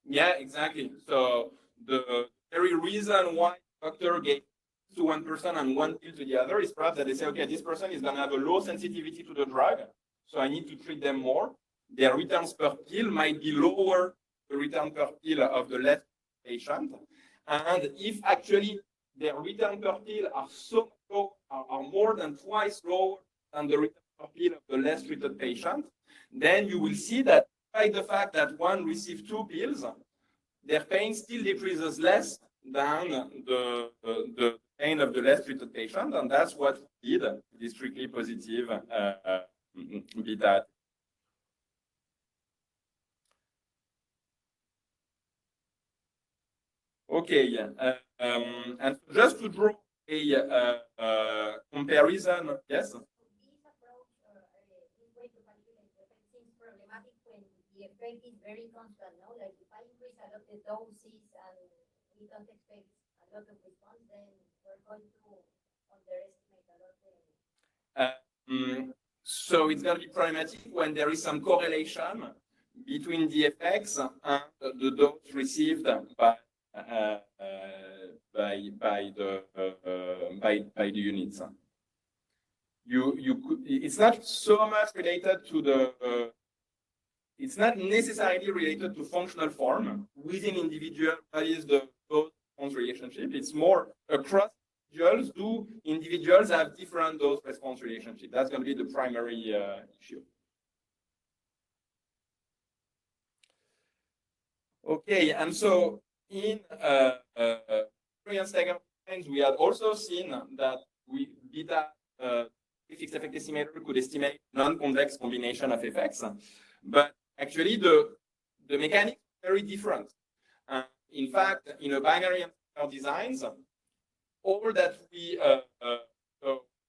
B: Yeah, exactly. So the very reason why the doctor gave to one person and 1 pill to the other is perhaps that they say, okay, this person is going to have a low sensitivity to the drug, so I need to treat them more. Their returns per pill might be lower the return per pill of the less patient. And if actually their return per pill are so low, are more than twice lower than the return per pill of the less treated patient, then you will see that despite the fact that one received 2 pills, their pain still decreases less than the pain of the less treated patient, and that's what we did, this strictly positive beta. Okay, and just to draw a comparison, yes?
A: This approach, this way to calculate the effect seems problematic when the effect is very constant, no? Like if I increase a lot the doses and we don't expect a lot of response, then we're going to underestimate a lot.
B: So it's going to be problematic when there is some correlation between the effects and the dose received by the units. It's not so much related to the. It's not necessarily related to functional form within individual. That is the dose-response relationship. It's more across individuals. Do individuals have different dose-response relationship? That's going to be the primary issue. Okay, and so in Staggered Difference, we had also seen that beta fixed effect estimator could estimate non-convex combination of effects, but actually the mechanics are very different. In fact, in a binary designs, all that we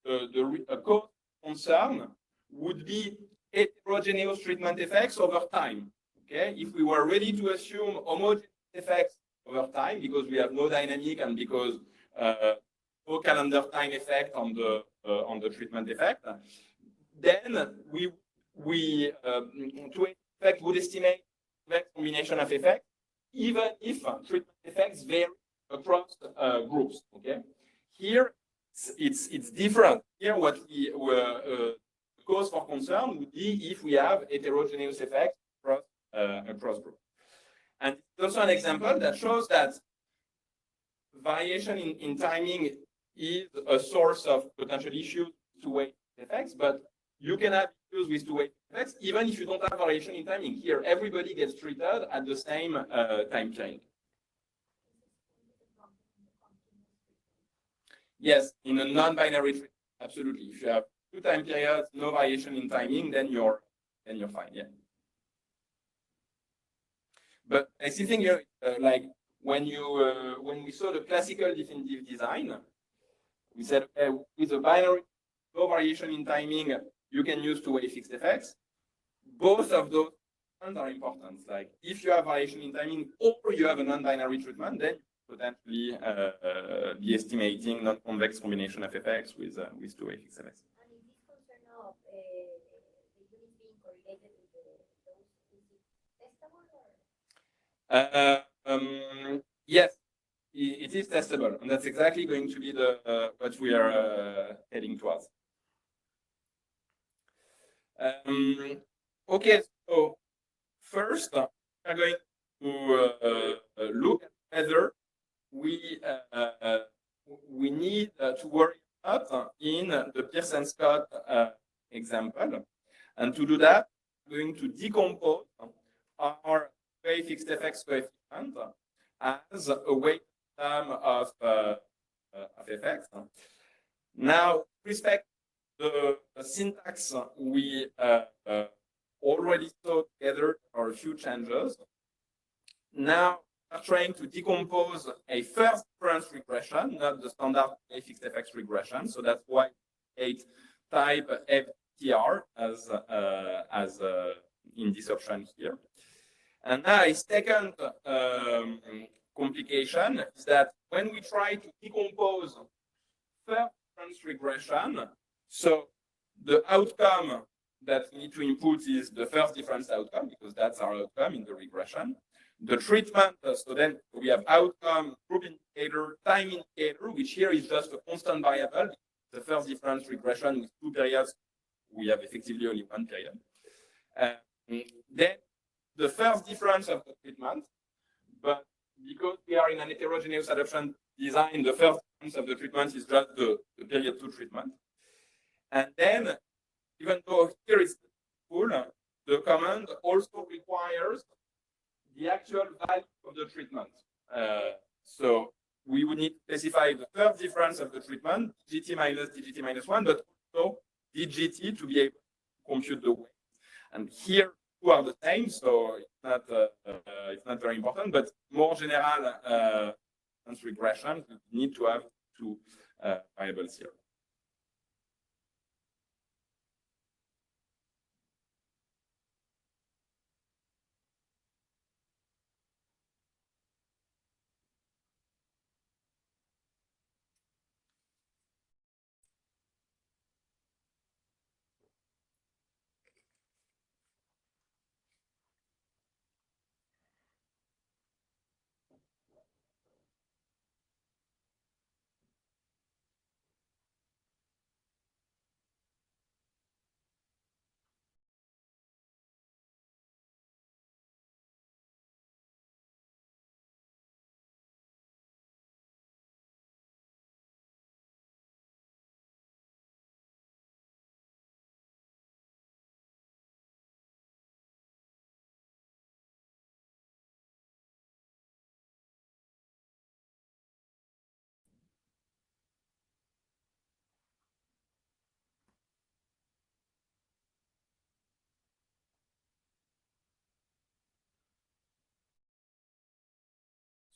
B: the cause concern would be heterogeneous treatment effects over time. Okay, if we were ready to assume homogeneous effects over time, because we have no dynamic and because no calendar time effect on the treatment effect, then we to effect would estimate convex combination of effects, even if treatment effects vary across groups. Okay, here it's different. Here, what we cause for concern would be if we have heterogeneous effects across groups. And it's also an example that shows that variation in timing is a source of potential issues two-way effects, but you can have issues with two-way effects even if you don't have variation in timing. Here, everybody gets treated at the same time chain. Yes, in a non-binary treatment, absolutely. If you have 2 time periods, no variation in timing, then you're fine. Yeah. But I still think like when we saw the classical definitive design, we said, okay, with a binary low variation in timing, you can use two-way fixed effects. Both of those are important. Like if you have variation in timing or you have a non-binary treatment, then you potentially be estimating non-convex combination of effects with two-way fixed effects.
A: And is this concern of the units being correlated with those, is it testable or?
B: Yes, it is testable, and that's exactly going to be the what we are heading towards. Okay, so first we are going to look at whether we need to worry about in the Pearson-Scott example, and to do that, we're going to decompose our two-way fixed effects coefficient as a weighted sum of effects. Now, with respect to the syntax, we already saw together are a few changes. Now, we're trying to decompose a first difference regression, not the standard fixed effects regression. So that's why we type FTR as in this option here. And now a second complication is that when we try to decompose first difference regression, so the outcome that we need to input is the first difference outcome, because that's our outcome in the regression. The treatment, so then we have outcome, group indicator, time indicator, which here is just a constant variable. The first difference regression with two periods, we have effectively only one period. Then the first difference of the treatment, but because we are in an heterogeneous adaptation design, the first difference of the treatment is just the period 2 treatment. And then, even though here it's full, the command also requires the actual value of the treatment. So we would need to specify the first difference of the treatment, DGT minus 1, but also DGT to be able to compute the weight. And here, two are the same, so it's not very important, but more general regression, we need to have two variables here.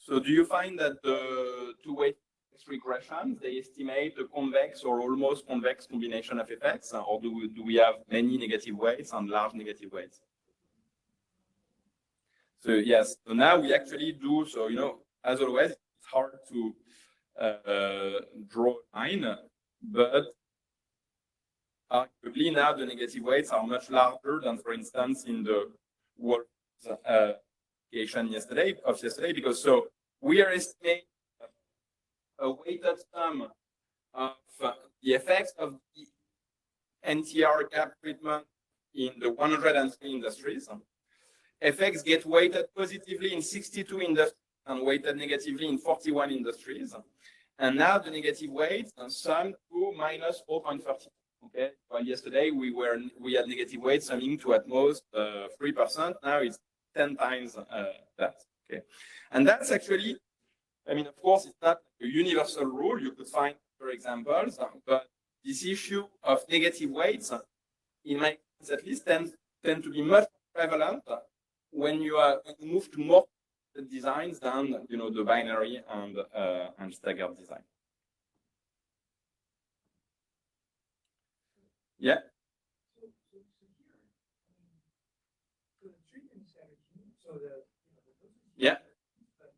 B: So do you find that the two-way regressions, they estimate a convex or almost convex combination of effects, or do we have many negative weights and large negative weights? So yes, so now we actually do, so as always, it's hard to draw a line, but arguably now the negative weights are much larger than, for instance, in the Wolf's yesterday, because so we are estimating a weighted sum of the effects of the NTR gap treatment in the 103 industries. Effects get weighted positively in 62 industries and weighted negatively in 41 industries. And now the negative weights sum to minus 0.30. Okay, well, yesterday we had negative weights summing to at most 3%. Now it's 10 times that. Okay, and that's actually, I mean, of course, it's not a universal rule. You could find other examples, but this issue of negative weights, in my experience at least, tend to be much prevalent when you move to more designs than the binary and staggered design. Yeah.
D: So here, so the treatment strategy, so the dosage.
B: Yeah.
D: But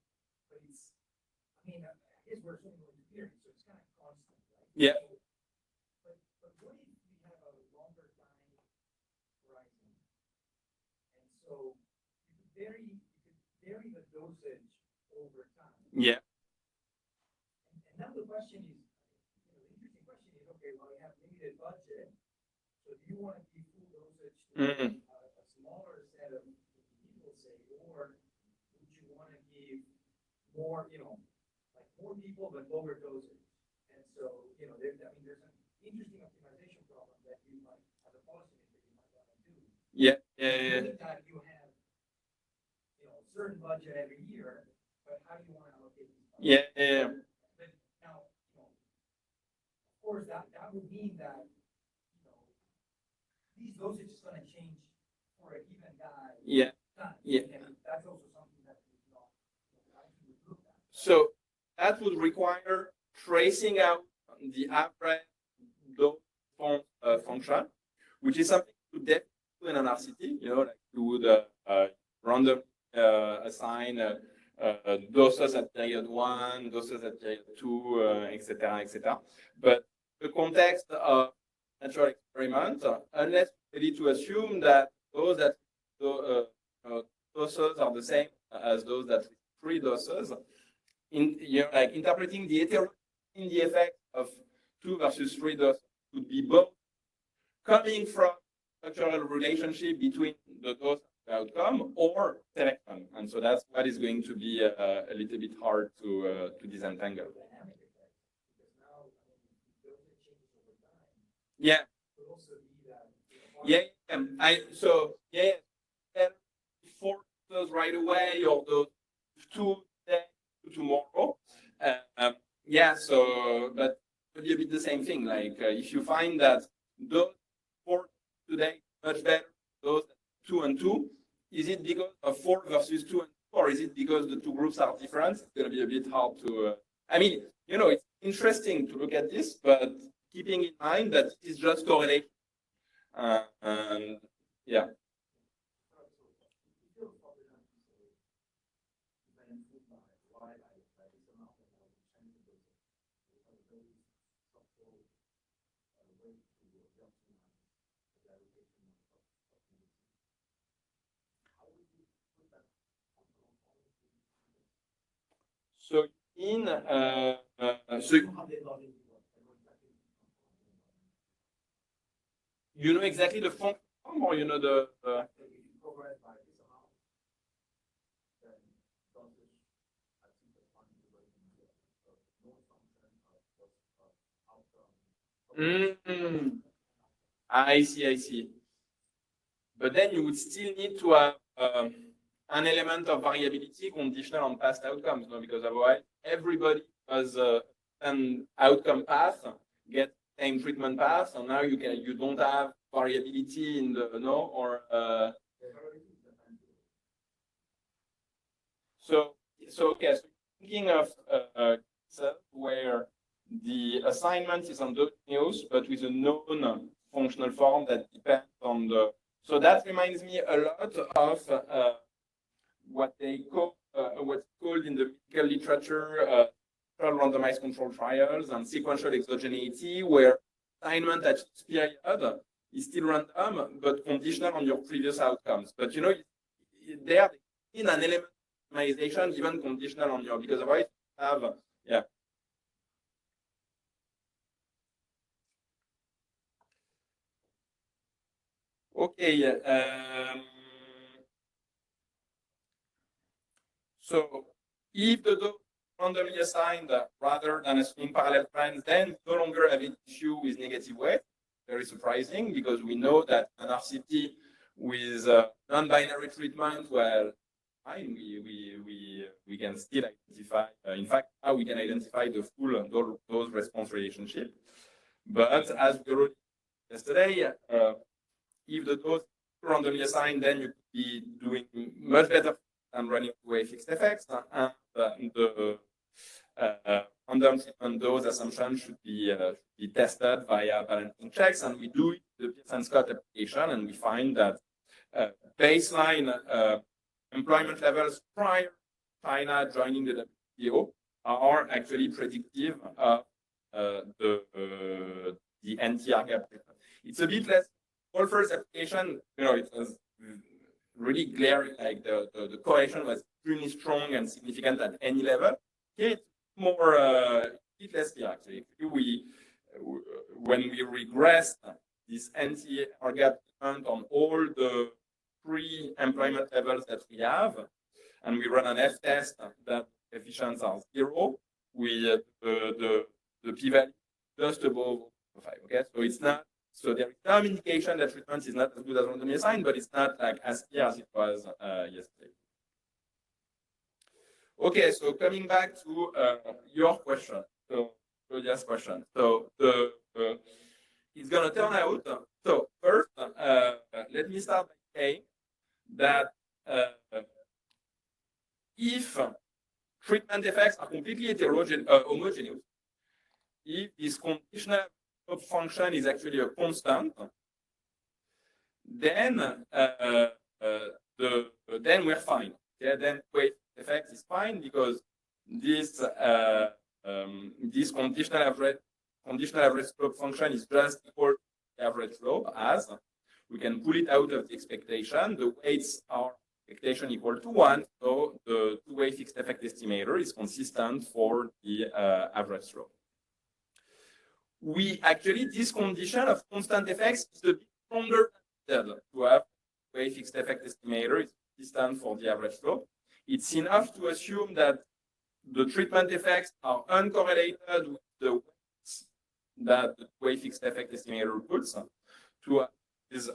D: it's, I guess we're assuming we're experience, so it's kind of constant, right?
B: Yeah.
D: But what if we have a longer time horizon? And so you could vary the dosage over time.
B: Yeah.
D: And now the question is, the interesting question is, okay, well, we have limited budget, so do you want to give full dosage to a smaller set of people, say, or would you want to give more, like more people but lower dosage? And so, there's an interesting optimization problem that you might, as a policymaker, you might want to do.
B: Yeah.
D: That you have, a certain budget every year, but how do you want to allocate these budgets?
B: Yeah.
D: But now, of course, that would mean that, these dosage is going to change for a given guy.
B: Yeah.
D: Time.
B: Yeah.
D: And that's also something that we actually look at.
B: So that would require tracing out the average dose function, which is something to definitely do in an RCT. Like you would random assign doses at period 1, doses at period 2, etc., etc. But the context of natural experiment, unless we need to assume that those that doses are the same as those that three doses, like interpreting the heterogeneity in the effect of 2 versus 3 doses would be both coming from structural relationship between the dose and the outcome or selection. And so that's what is going to be a little bit hard to disentangle. Yeah. Yeah. Four those right away or those 2 days to tomorrow. So but it'll be a bit the same thing. Like if you find that those 4 today much better, those 2 and 2, is it because of 4 versus 2 and 2, or is it because the 2 groups are different? It's going to be a bit hard to. It's interesting to look at this, but keeping in mind that it is just correlation. And yeah. So in you know exactly the function, or you know the I see. But then you would still need to have an element of variability conditional on past outcomes, because otherwise everybody has an outcome path, get same treatment path, and now you don't have variability in the So thinking of where the assignment is endogenous, but with a known functional form that depends on the. So that reminds me a lot of what's called in the medical literature randomized control trials and sequential exogeneity, where assignment at each period is still random, but conditional on your previous outcomes. But there in an element of optimization, even conditional on your, because otherwise you have, Okay. So if the dose randomly assigned rather than assuming parallel trends, then no longer have an issue with negative weight. Very surprising, because we know that an RCT with non-binary treatment, well, fine, we can still identify. In fact, now we can identify the full dose response relationship. But as we already yesterday, if the dose randomly assigned, then you could be doing much better and running two-way fixed effects, and the random treatment dose assumption should be tested via balancing checks, and we do it with the Pearson-Scott application, and we find that baseline employment levels prior to China joining the WTO are actually predictive of the NTR gap treatment. It's a bit less. Wolfer's application, it was really glaring, like the correlation was extremely strong and significant at any level. Here it's more, a bit less clear actually. When we regress this NTR gap treatment on all the pre-employment levels that we have, and we run an F-test that coefficients are 0, with the p-value just above 5. Okay, so it's not. So there is some indication that treatment is not as good as randomly assigned, but it's not like as clear as it was yesterday. Okay, so coming back to your question, so Claudia's question. So it's gonna turn out. So first, let me start by saying that if treatment effects are completely homogeneous, if this conditional function is actually a constant, then then we're fine. Okay, then wave effect is fine because this this conditional average slope function is just equal to the average slope, as we can pull it out of the expectation. The weights are expectation equal to 1, so the two-way fixed effect estimator is consistent for the average slope. We actually, this condition of constant effects is a bit stronger than to have two-way fixed effect estimator is consistent for the average slope. It's enough to assume that the treatment effects are uncorrelated with the weights that the two-way fixed effect estimator puts. Is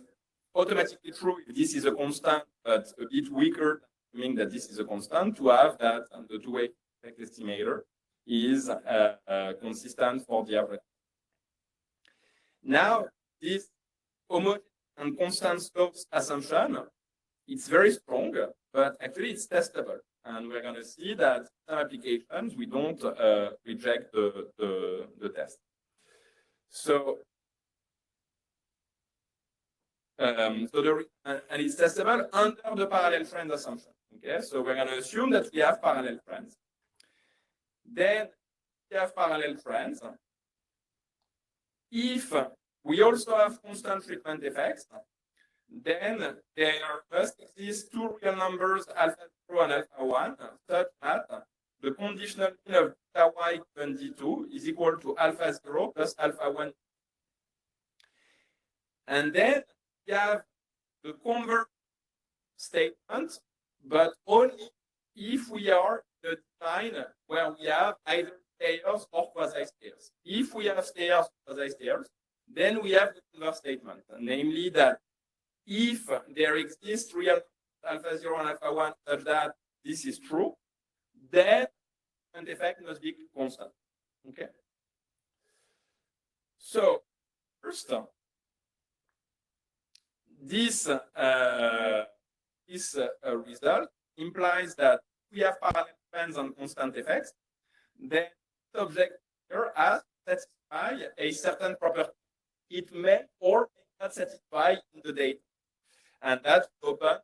B: automatically true if this is a constant, but a bit weaker, meaning that this is a constant, to have that and the two-way effect estimator is consistent for the average. Now, this homogeneous and constant slopes assumption, it's very strong, but actually it's testable. And we're going to see that some applications, we don't reject the test. So, and it's testable under the parallel trend assumption. Okay, so we're going to assume that we have parallel trends. Then we have parallel trends. If we also have constant treatment effects, then there must exist two real numbers, alpha 0 and alpha 1, such that the conditional mean of beta y given d2 is equal to alpha 0 plus alpha 1. And then we have the converse statement, but only if we are in a design where we have either stairs or quasi-stairs. If we have stairs or quasi-stairs, then we have the converse statement, namely that if there exists real alpha 0 and alpha 1 such that this is true, then the effect must be constant. Okay. So first, this result implies that we have parallel trends and constant effects. Then the object here has to satisfy a certain property. It may or may not satisfy in the data. And that's open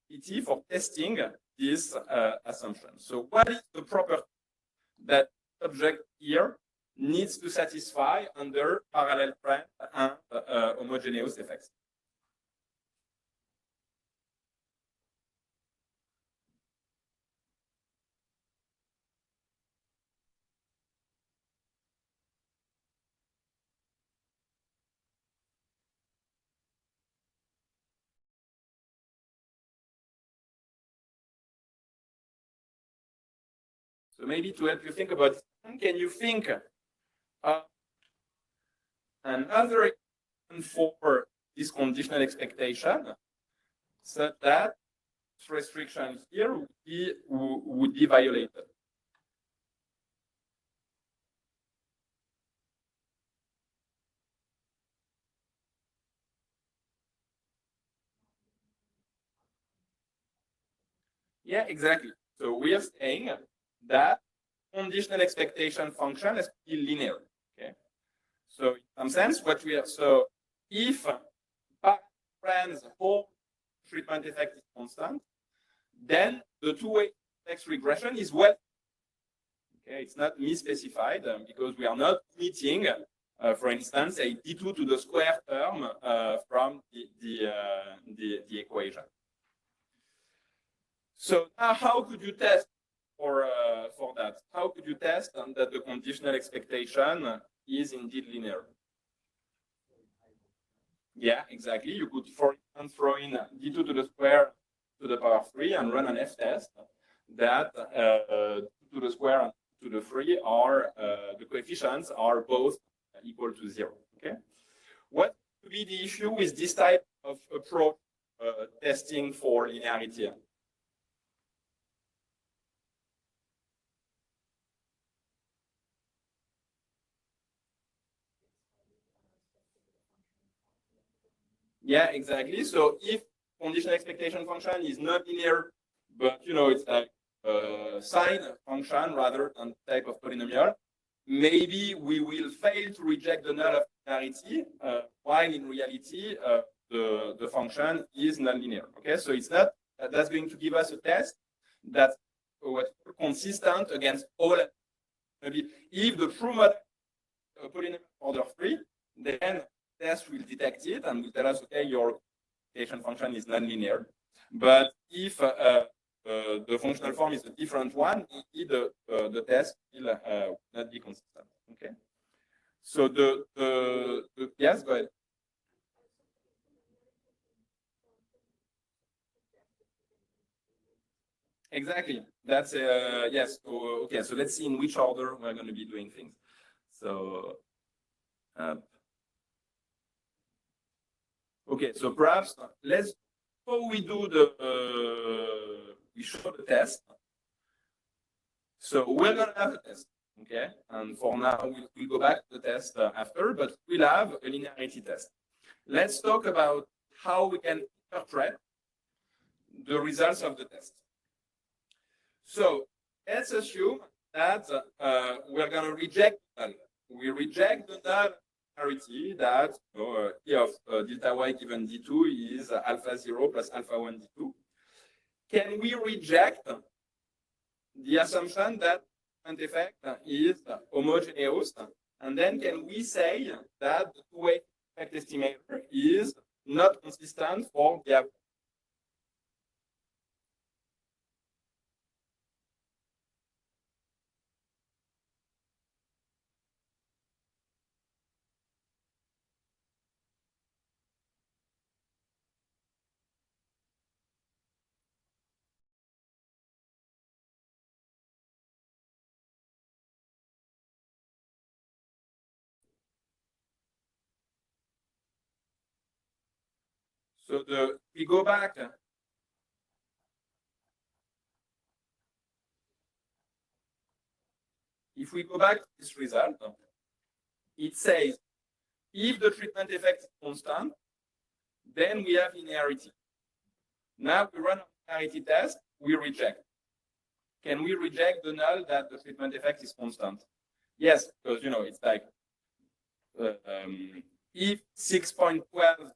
B: PT for testing this assumption. So what is the property that object here needs to satisfy under parallel trend and homogeneous effects? So maybe to help you think about it, can you think of another for this conditional expectation such that restriction here would be violated? Yeah, exactly. So we are saying that conditional expectation function is linear. Okay. So in some sense, what we are, so if friends whole treatment effect is constant, then the two-way X regression is well. Okay, it's not misspecified because we are not meeting, for instance, a d2 to the square term from the equation. So now, how could you test for that? How could you test that the conditional expectation is indeed linear? Yeah, exactly. You could, for instance, throw in d2 to the square to the power 3 and run an F test that 2 to the square and to the 3 are the coefficients are both equal to 0. Okay. What would be the issue with this type of approach testing for linearity? Yeah, exactly. So if conditional expectation function is not linear, but it's like a sine function rather than type of polynomial, maybe we will fail to reject the null of linearity, while in reality the function is nonlinear. Okay, so it's not that's going to give us a test that's consistent against all. Maybe if the true model polynomial order 3, then test will detect it and will tell us, okay, your expectation function is nonlinear. But if the functional form is a different one, the test will not be consistent. Okay. So yes, go ahead. Exactly. That's yes. Okay. So let's see in which order we're going to be doing things. So. Okay, so perhaps let's, before we do we show the test. So we're going to have a test, okay? And for now, we'll go back to the test after, but we'll have a linearity test. Let's talk about how we can interpret the results of the test. So let's assume that we're going to reject null. We reject the null parity that E of delta y given d2 is alpha 0 plus alpha 1 d2. Can we reject the assumption that treatment effect is homogeneous? And then can we say that the two-way effect estimator is not consistent for the average? So we go back. If we go back to this result, it says if the treatment effect is constant, then we have linearity. Now we run a linearity test, we reject. Can we reject the null that the treatment effect is constant? Yes, because it's like if 6.12,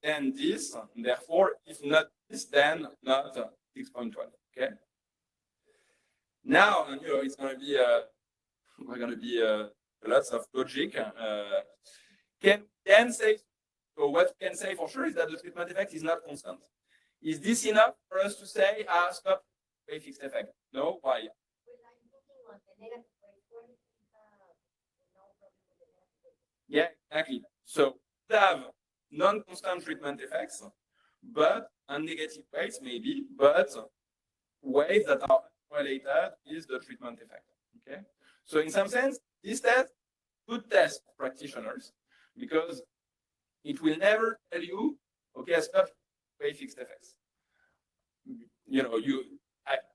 B: then this, therefore, if not this, then not 6.12. Okay. Now, it's going to be we're going to be lots of logic. Can then say, so what we can say for sure is that the treatment effect is not constant. Is this enough for us to say, stop a fixed effect? No, why? Yeah, exactly. So we have non-constant treatment effects, but and negative weights maybe, but weights that are unrelated is the treatment effect. Okay. So in some sense, this test, good test for practitioners, because it will never tell you, okay, stop a fixed effects.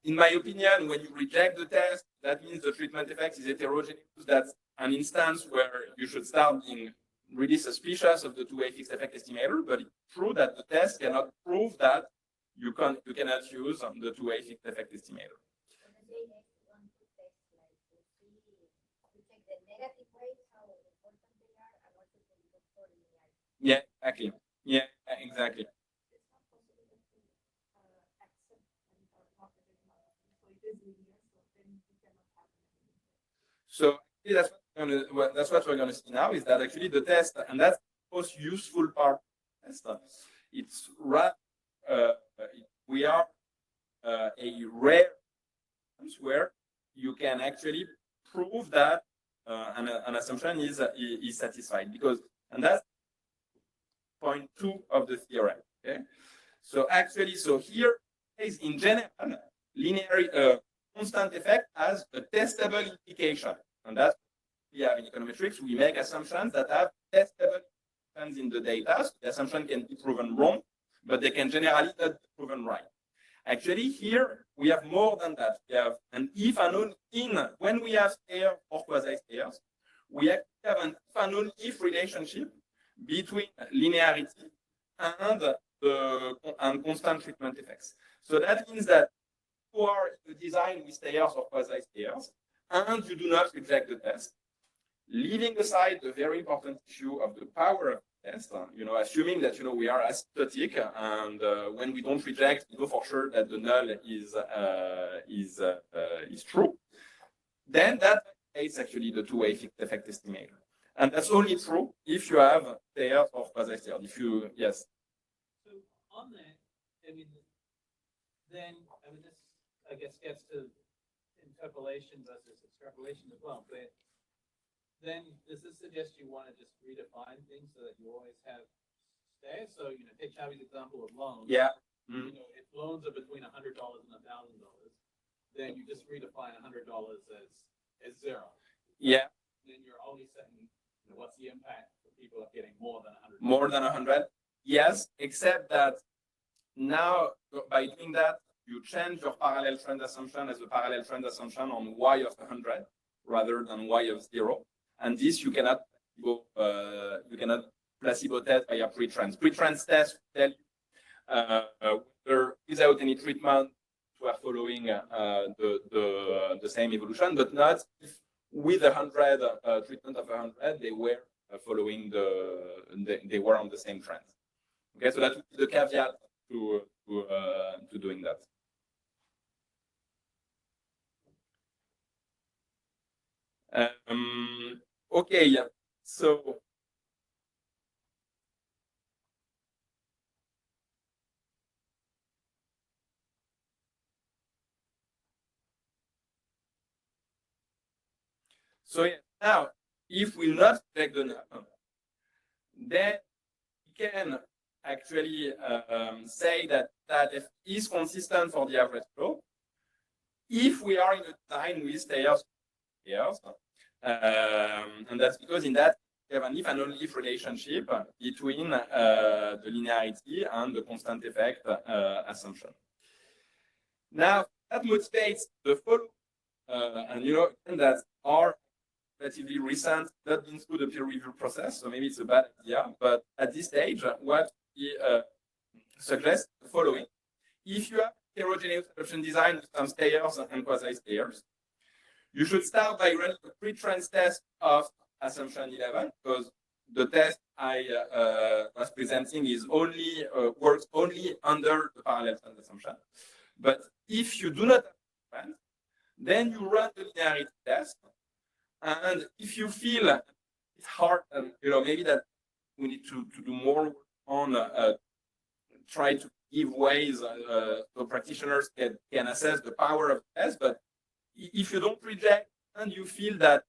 B: In my opinion, when you reject the test, that means the treatment effect is heterogeneous. That's an instance where you should start being really suspicious of the two-way fixed effect estimator, but it's true that the test cannot prove that you cannot use the two-way fixed effect estimator. Yeah, exactly. Yeah, exactly. So that's what we're going to see now, is that actually the test, and that's the most useful part of the test. It's we are a rare instance where you can actually prove that an assumption is satisfied, because, and that's point 2 of the theorem. Okay, so actually, so here is in general linear constant effect as a testable implication, and that's we have in econometrics. We make assumptions that have testable implications in the data. So the assumption can be proven wrong, but they can generally not be proven right. Actually, here we have more than that. We have an if and only in. When we have stairs or quasi-stairs, we actually have an if and only if relationship between linearity and constant treatment effects. So that means that you are in the design with stairs or quasi-stairs, and you do not reject the test, leaving aside the very important issue of the power of the test, assuming that, we are asymptotic, and when we don't reject, we know for sure that the null is true, then that is actually the two-way fixed effect estimator. And that's only true if you have stairs or quasi-stairs. If you, yes.
C: So on that, then this, I guess, gets to interpolation versus extrapolation as well. But then does this suggest you want to just redefine things so that you always have stairs? So, take Xavi's example of loans.
B: Yeah.
C: If loans are between $100 and $1,000, then you just redefine $100 as zero.
B: Yeah.
C: Then you're always saying, what's the impact for people of getting more than 100?
B: More than 100? Yes, except that now, by doing that, you change your parallel trend assumption as a parallel trend assumption on y of 100 rather than y of 0. And this you cannot placebo test by a pre-trans. Pre-trans test will tell you whether without any treatment we are following the same evolution, but not if with 100 treatment of 100 they were following they were on the same trend. Okay, so that would be the caveat to doing that. Okay, so yeah, now if we not take the null, then we can actually say that f is consistent for the average flow if we are in a design with stairs, and that's because in that we have an if and only if relationship between the linearity and the constant effect assumption. Now that motivates the follow, and that are relatively recent, not been through the peer review process, so maybe it's a bad idea, but at this stage, what we suggest the following. If you have heterogeneous adoption design with some stairs and quasi-stairs, you should start by running a pre-trans test of assumption 11, because the test I was presenting is only works only under the parallel trend assumption. But if you do not have trend, then you run the linearity test. And if you feel it's hard, and maybe that we need to do more on try to give ways so practitioners can assess the power of the test. But if you don't reject and you feel that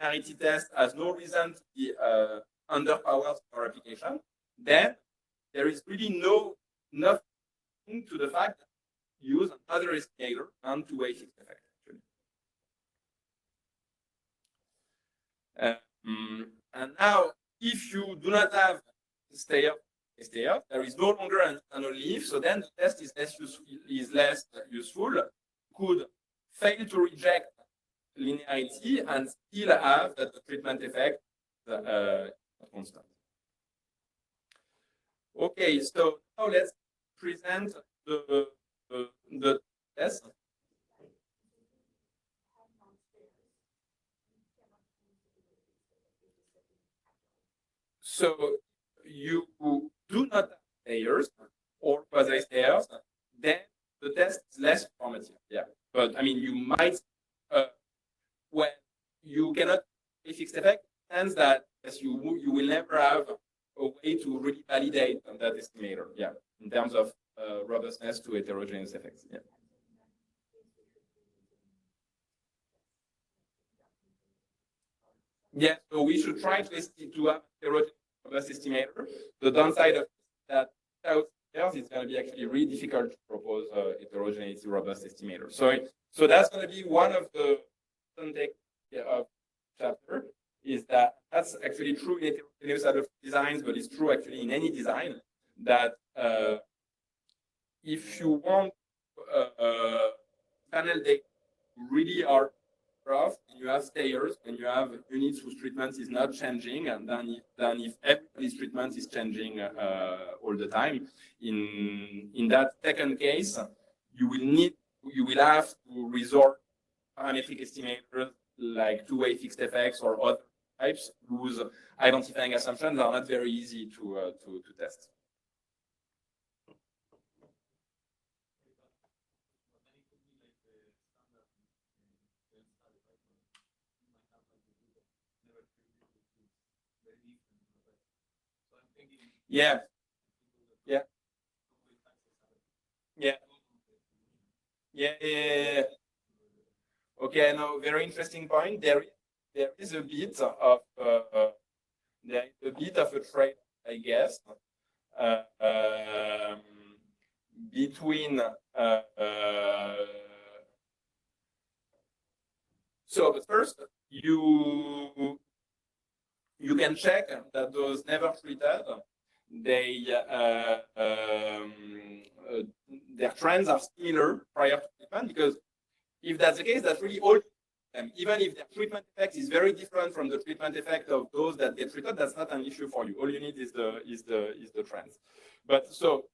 B: linearity test has no reason to be underpowered for application, then there is really nothing to the fact that you use another estimator and two-way fixed effect. And now, if you do not have stairs, there is no longer an only if, so then the test is less useful. Could fail to reject linearity and still have that the treatment effect constant. Okay, so now let's present the yes. So you do not have layers or quasi layers, then the test is less informative. Yeah, but I mean you might when you cannot a fixed effect, and that yes, you will never have a way to really validate that estimator. Yeah, in terms of robustness to heterogeneous effects. Yeah. Yeah, so we should try to have heterogeneous robust estimator. The downside of that without layers, it's going to be actually really difficult to propose a heterogeneity robust estimator. So that's going to be one of the take of chapter is that that's actually true in heterogeneous adaptive designs, but it's true actually in any design that if you want panel data really are rough, and you have stayers, and you have units whose treatment is not changing, and then if everybody's treatment is changing all the time, in that second case, you will have to resort to parametric estimators like two-way fixed effects or other types whose identifying assumptions are not very easy to test. Yeah. Yeah. Yeah. Yeah. Okay, now very interesting point. There is a bit of a trade, I guess, between so but first you can check that those never treated, they their trends are similar prior to treatment, because if that's the case, that's really all. Even if the treatment effect is very different from the treatment effect of those that get treated, that's not an issue for you. All you need is the trends. But so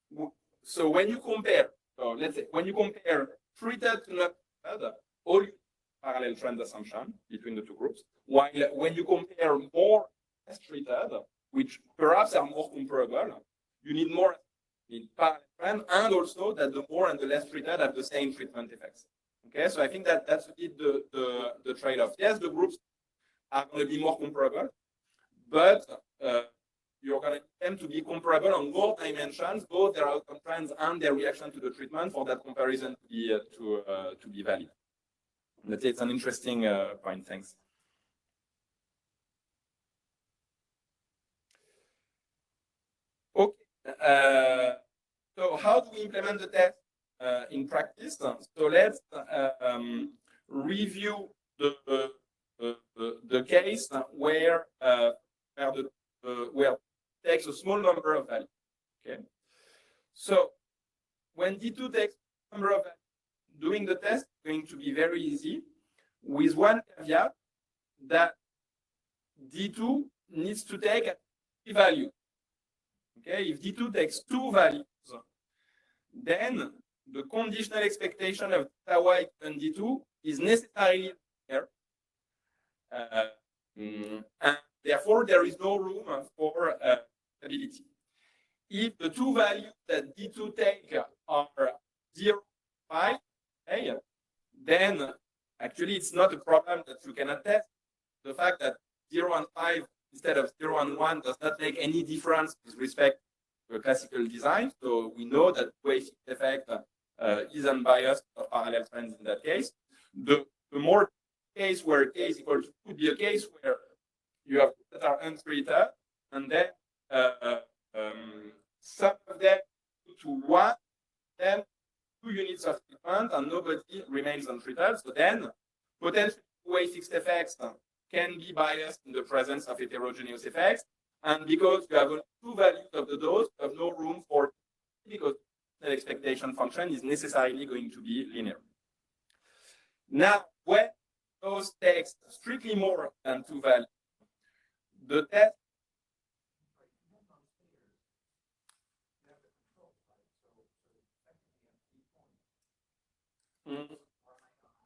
B: when you compare, so let's say when you compare treated to not treated, all you parallel trend assumption between the two groups. While when you compare more less treated, which perhaps are more comparable, you need more in parallel trend, and also that the more and the less treated have the same treatment effects. Okay, so I think that's a bit the trade-off. Yes, the groups are going to be more comparable, but you're going to tend to be comparable on more dimensions, both their outcome trends and their reaction to the treatment, for that comparison to be valid. But it's an interesting point. Thanks. Okay. So how do we implement the test in practice? So let's review the case where it takes a small number of values. Okay. So when D2 takes a number of values, doing the test is going to be very easy, with one caveat that D2 needs to take a value. Okay, if D2 takes two values, then the conditional expectation of theta y and D2 is necessarily there. And therefore, there is no room for stability. If the two values that D2 take are 0, 5, okay, then actually it's not a problem that you cannot test. The fact that 0 and 5 instead of 0 and 1 does not make any difference with respect to a classical design. So we know that wave effect is unbiased for parallel trends in that case. The more case where k is equal to could be a case where you have that are untreated, and then some of them to 1, then 2 units of treatment, and nobody remains untreated. So then potentially wave fixed effects can be biased in the presence of heterogeneous effects. And because you have only 2 values of the dose, you have no room for, because the expectation function is necessarily going to be linear. Now, when those takes strictly more than 2 values, the test. Mm.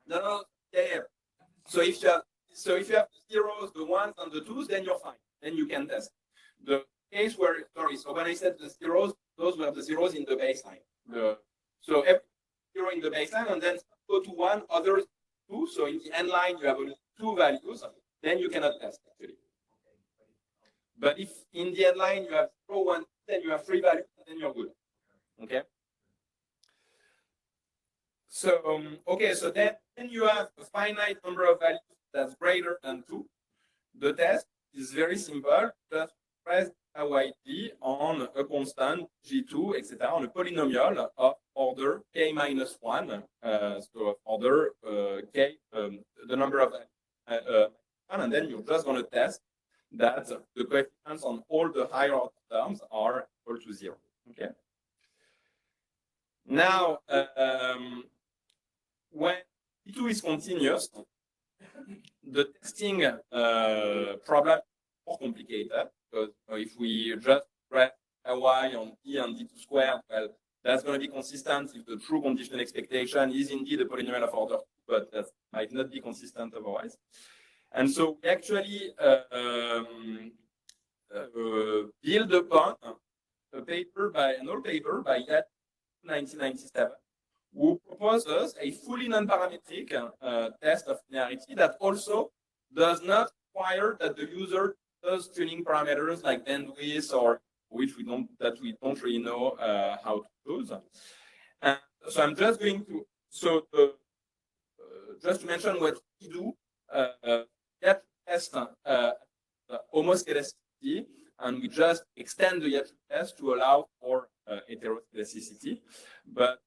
B: No, yeah. So if you have the zeros, the ones, and the twos, then you're fine. Then you can test. The case where, sorry, so when I said the zeros, those were the zeros in the baseline. So every zero in the baseline, and then go to one, others two. So in the end line, you have only two values. Then you cannot test actually. But if in the end line you have 0, 1, then you have 3 values, then you're good. Okay. So okay, so then you have a finite number of values that's greater than 2. The test is very simple. Just press YG on a constant G2, etc., on a polynomial of order k minus 1. So of order k, the number of and then you're just going to test that the coefficients on all the higher order terms are equal to 0. Okay. Now, when T2 is continuous, the testing problem is more complicated because if we just press y on T and D2 squared, well, that's going to be consistent if the true conditional expectation is indeed a polynomial of order 2, but that might not be consistent otherwise. And so we actually build upon an old paper by Yat 1997, who proposes a fully non-parametric test of linearity that also does not require that the user does tuning parameters like bandwidth or which we don't really know how to use. And so I'm just going to just to mention what we do. Yat test homoscedasticity, and we just extend the Yat test to allow for heteroscedasticity. But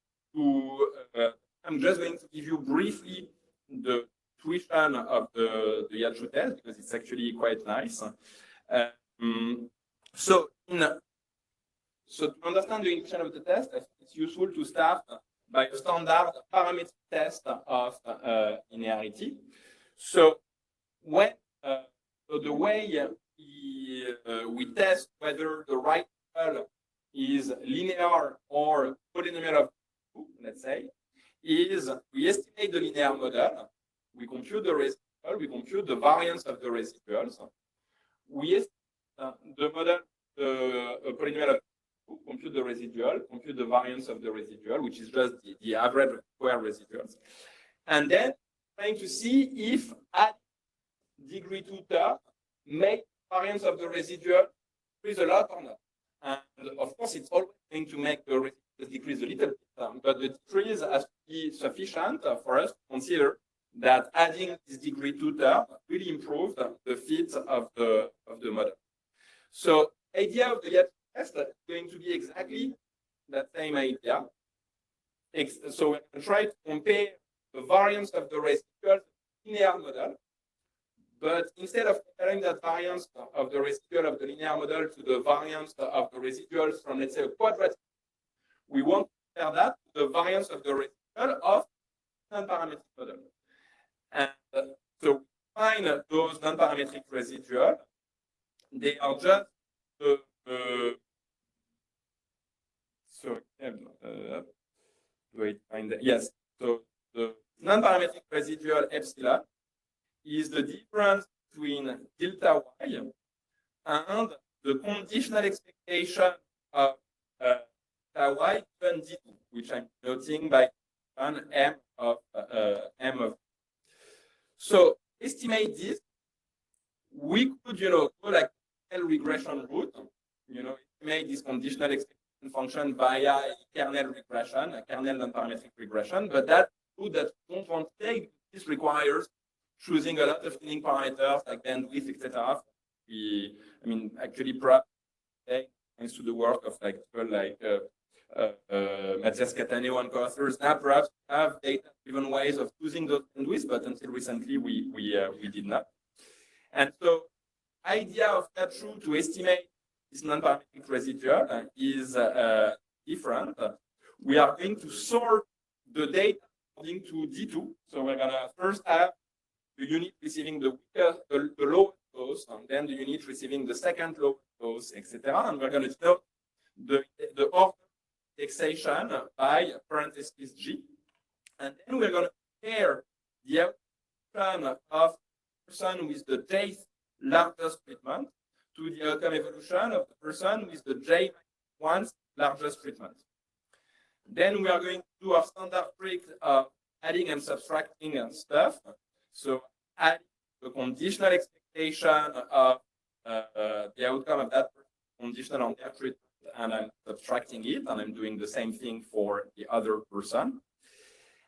B: I'm just going to give you briefly the tuition of the Yat test because it's actually quite nice. So to understand the intuition of the test, I think it's useful to start by a standard parametric test of linearity. So when so the way we test whether the right model is linear or polynomial of 2, let's say, is we estimate the linear model, we compute the residual, we compute the variance of the residuals, we estimate the model, the polynomial of 2, compute the residual, compute the variance of the residual, which is just the average square residuals, and then trying to see if at degree 2 term make variance of the residual decrease a lot or not. And of course, it's always going to make the residual decrease a little bit, but the decrease has to be sufficient for us to consider that adding this degree 2 term really improved the fit of the model. So idea of the Yat test is going to be exactly that same idea. So we're going to try to compare the variance of the residual linear model. But instead of comparing that variance of the residual of the linear model to the variance of the residuals from, let's say, a quadratic, we want to compare that to the variance of the residual of non-parametric model. And so we find those non-parametric residuals. They are just yes. So the non-parametric residual epsilon is the difference between delta y and the conditional expectation of delta y given d2, which I'm noting by an m of. So estimate this. We could, go like regression route, estimate this conditional expectation function via kernel regression, a kernel non-parametric regression, but that route that we don't want to take, this requires choosing a lot of tuning parameters like bandwidth, etc. Actually, perhaps thanks to the work of people like Matthias Cattaneo and co-authors, now perhaps have data-driven ways of choosing those bandwidths, but until recently we did not. And so, idea of that route to estimate this non-parametric residual is different. We are going to sort the data according to D2. So we're gonna first have the unit receiving the lowest dose, and then the unit receiving the second lowest dose, etc. And we're going to denote the order indexation by parenthesis G. And then we're going to compare the outcome of the person with the J largest treatment to the outcome evolution of the person with the J-1 largest treatment. Then we are going to do our standard trick of adding and subtracting stuff. So adding the conditional expectation of the outcome of that conditional on their treatment, and I'm subtracting it, and I'm doing the same thing for the other person.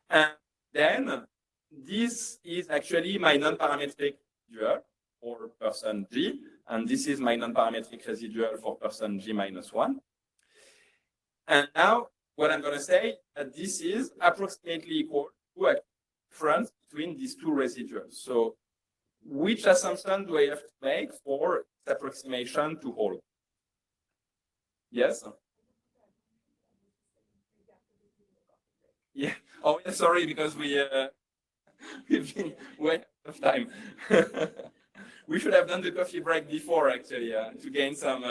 B: And then this is actually my non-parametric residual for person G, and this is my non-parametric residual for person G minus 1. And now what I'm going to say that this is approximately equal to a difference between these two residuals. So which assumption do I have to make for this approximation to hold? Yes? Yeah. Oh, yeah, sorry, because we've been way out of time. We should have done the coffee break before, actually, to gain some...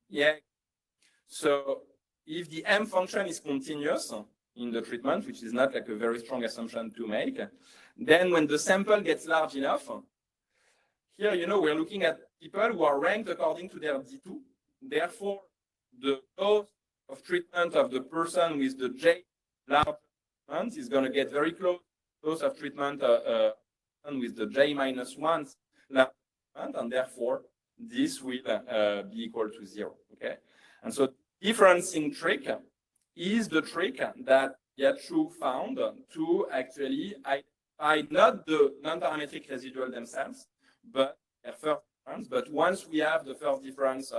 B: Yeah. So if the M function is continuous in the treatment, which is not like a very strong assumption to make, then when the sample gets large enough, here, we're looking at people who are ranked according to their D2. Therefore, the dose of treatment of the person with the J large treatment is going to get very close to dose of treatment with the J minus 1 large treatment, and therefore, this will be equal to 0. Okay, and so differencing trick is the trick that Yachu found to actually identify not the non-parametric residual themselves, but their first difference. But once we have the first difference,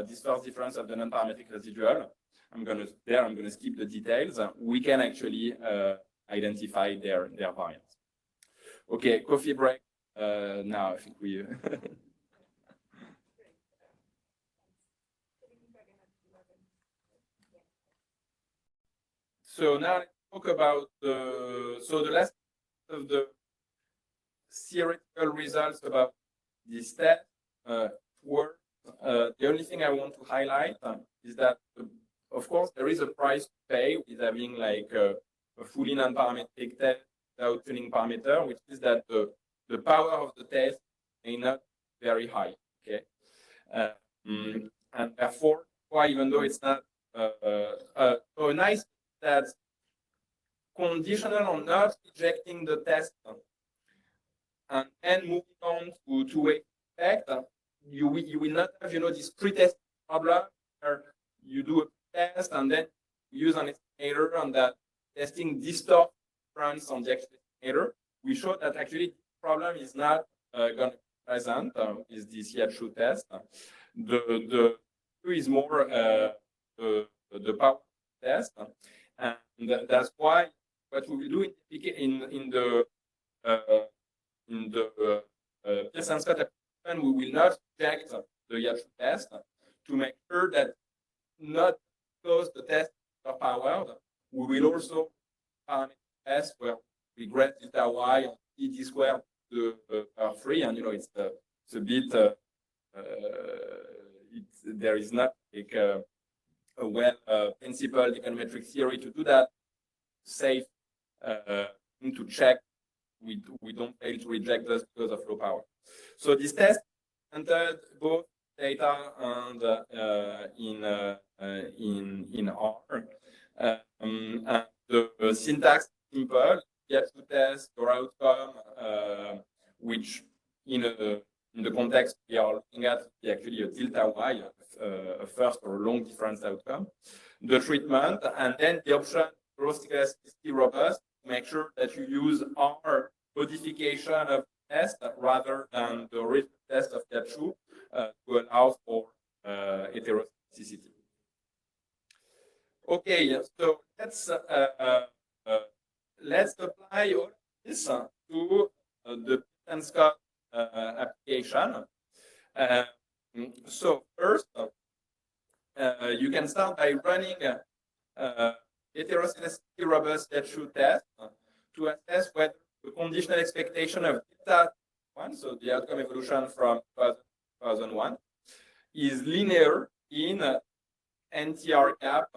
B: this first difference of the non-parametric residual, I'm going to skip the details. We can actually identify their variance. Okay, coffee break. Now I think we. So now let's talk about the last of the theoretical results about this test work. The only thing I want to highlight is that, of course, there is a price to pay with having like a fully non-parametric test without tuning parameter, which is that the power of the test may not be very high. Okay, and therefore, why even though it's not so nice. That's conditional on not rejecting the test and then moving on to two-way effect. You will not have this pre-test problem where you do a test and then use an estimator and that testing distorts difference on the actual estimator. We showed that actually the problem is not going to be present is this Yachu test. The two is more the power test. And that's why what we will do in the Pearson Scott application, we will not reject the Yachu test to make sure that not because the test are powered, we will also parameter test where we grade delta y on d squared to power 3, and it's a bit there is not like a well-principled econometric theory to do that. Safe to check we don't fail to reject this because of low power. So this test entered both data and in R. And the syntax is simple. You have to test your outcome, which in the context we are looking at is actually a delta y, a first or long difference outcome, the treatment, and then the option elasticity robust to make sure that you use R modification of test rather than the original test of Yachu to allow for heteroscedasticity. Okay, so let's apply all this to the Pearson Scott application. So first, you can start by running heteroscedasticity robust Yachu test to assess whether the conditional expectation of that one, so the outcome evolution from 2001, is linear in NTR gap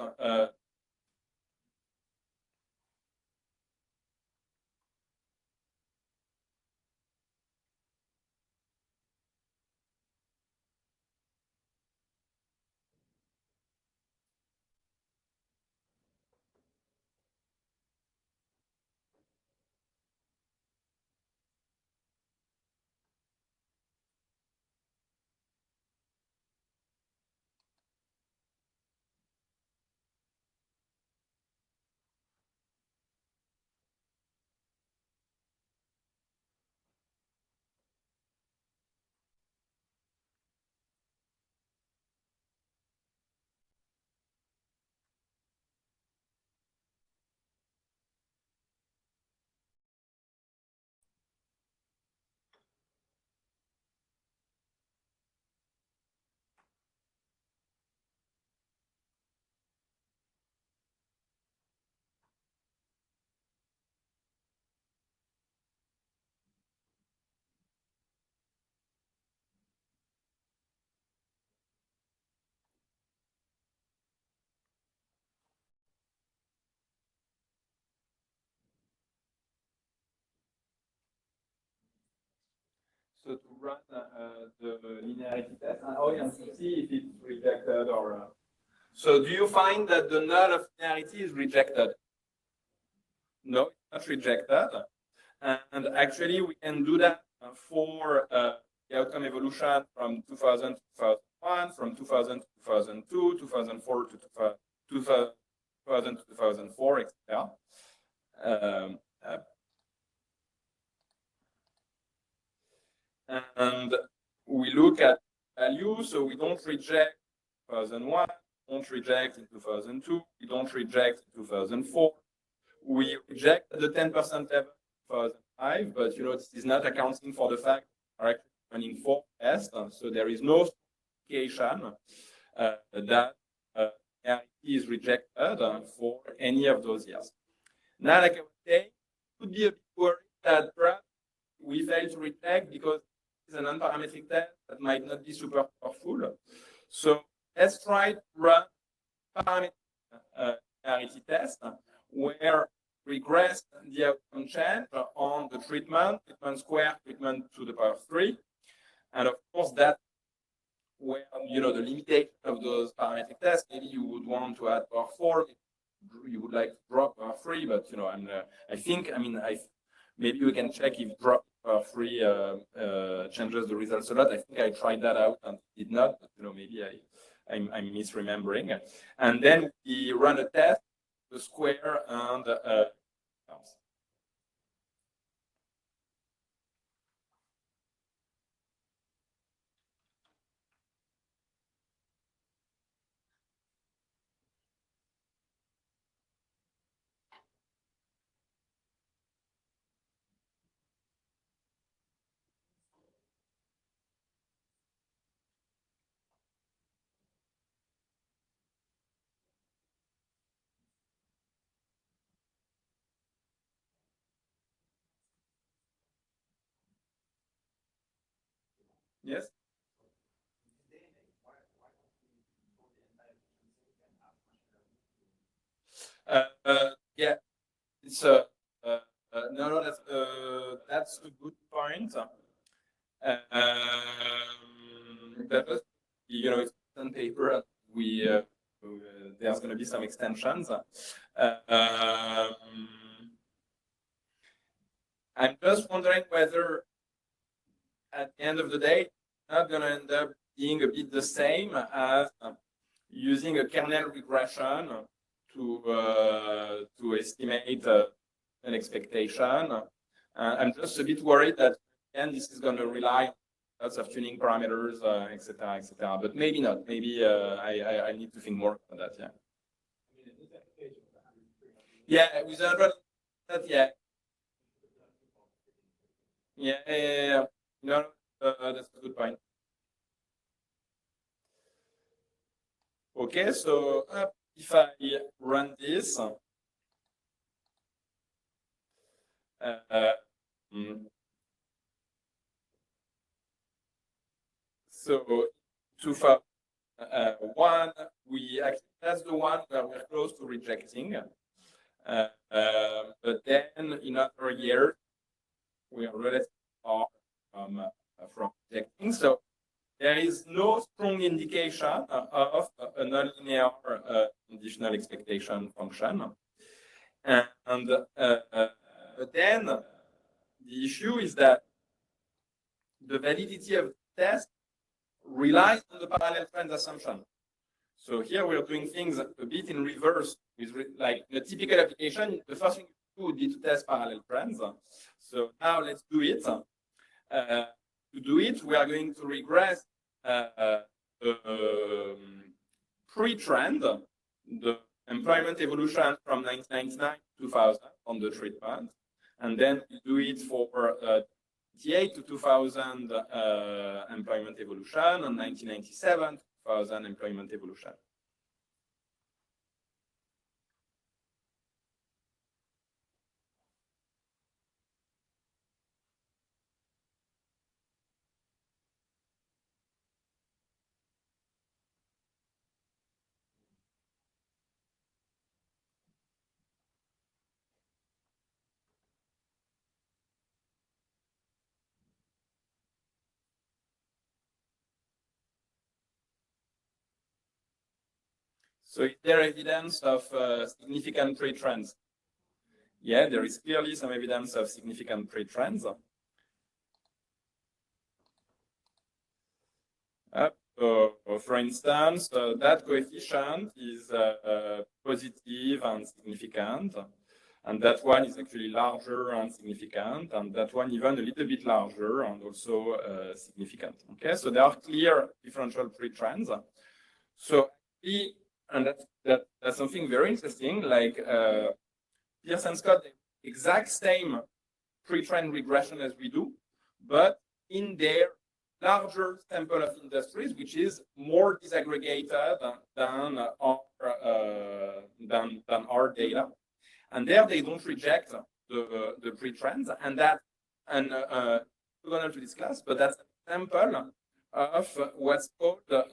B: So to run the linearity test, and to see if it's rejected or. So do you find that the null of linearity is rejected? No, it's not rejected. And actually, we can do that for the outcome evolution from 2000 to 2001, from 2000 to 2002, 2004 to 2000 to 2004, etc. And we look at value, so we don't reject 2001, don't reject in 2002, we don't reject in 2004. We reject the 10% level in 2005, but this is not accounting for the fact we're actually running 4 tests, so there is no indication that reality is rejected for any of those years. Now, like I was saying, could be a bit worried that perhaps we fail to reject because it's a non-parametric test that might not be super powerful. So let's try to run parametric linearity test where regress the outcome change on the treatment square, treatment to the power 3. And of course, that where the limitation of those parametric tests, maybe you would want to add power 4, you would like to drop power 3, but maybe we can check if drop power 3 changes the results a lot. I think I tried that out and it did not, but maybe I'm misremembering. And then we run a test, the square and yes. Yeah, it's no, that's a good point. That was, it's on paper. We there's going to be some extensions. I'm just wondering whether, at the end of the day, it's not going to end up being a bit the same as using a kernel regression to estimate an expectation. I'm just a bit worried that again this is going to rely on lots of tuning parameters, etc., etc. But maybe not. Maybe I need to think more on that. Yeah. Yeah, with 100, yeah. Yeah. No, that's a good point. Okay, so if I run this, So 2001, that's the one where we're close to rejecting. But then in other years, we are relatively far from rejecting. So there is no strong indication of a nonlinear conditional expectation function. And but then the issue is that the validity of the test relies on the parallel trend assumption. So here we are doing things a bit in reverse. With like in a typical application, the first thing you do would be to test parallel trends. So now let's do it. To do it, we are going to regress pre-trend, the employment evolution from 1999 to 2000 on the treatment, and then we do it for 1998 to 2000 employment evolution, and 1997 to 2000 employment evolution. So is there evidence of significant pre-trends? Yeah, there is clearly some evidence of significant pre-trends. For instance, that coefficient is positive and significant, and that one is actually larger and significant, and that one even a little bit larger and also significant. Okay, so there are clear differential pre-trends. So and that's something very interesting. Like Pierce and Scott, exact same pre-trend regression as we do, but in their larger sample of industries, which is more disaggregated than our data. And there they don't reject the pre-trends, and that we're going to this class, but that's an example of what's called the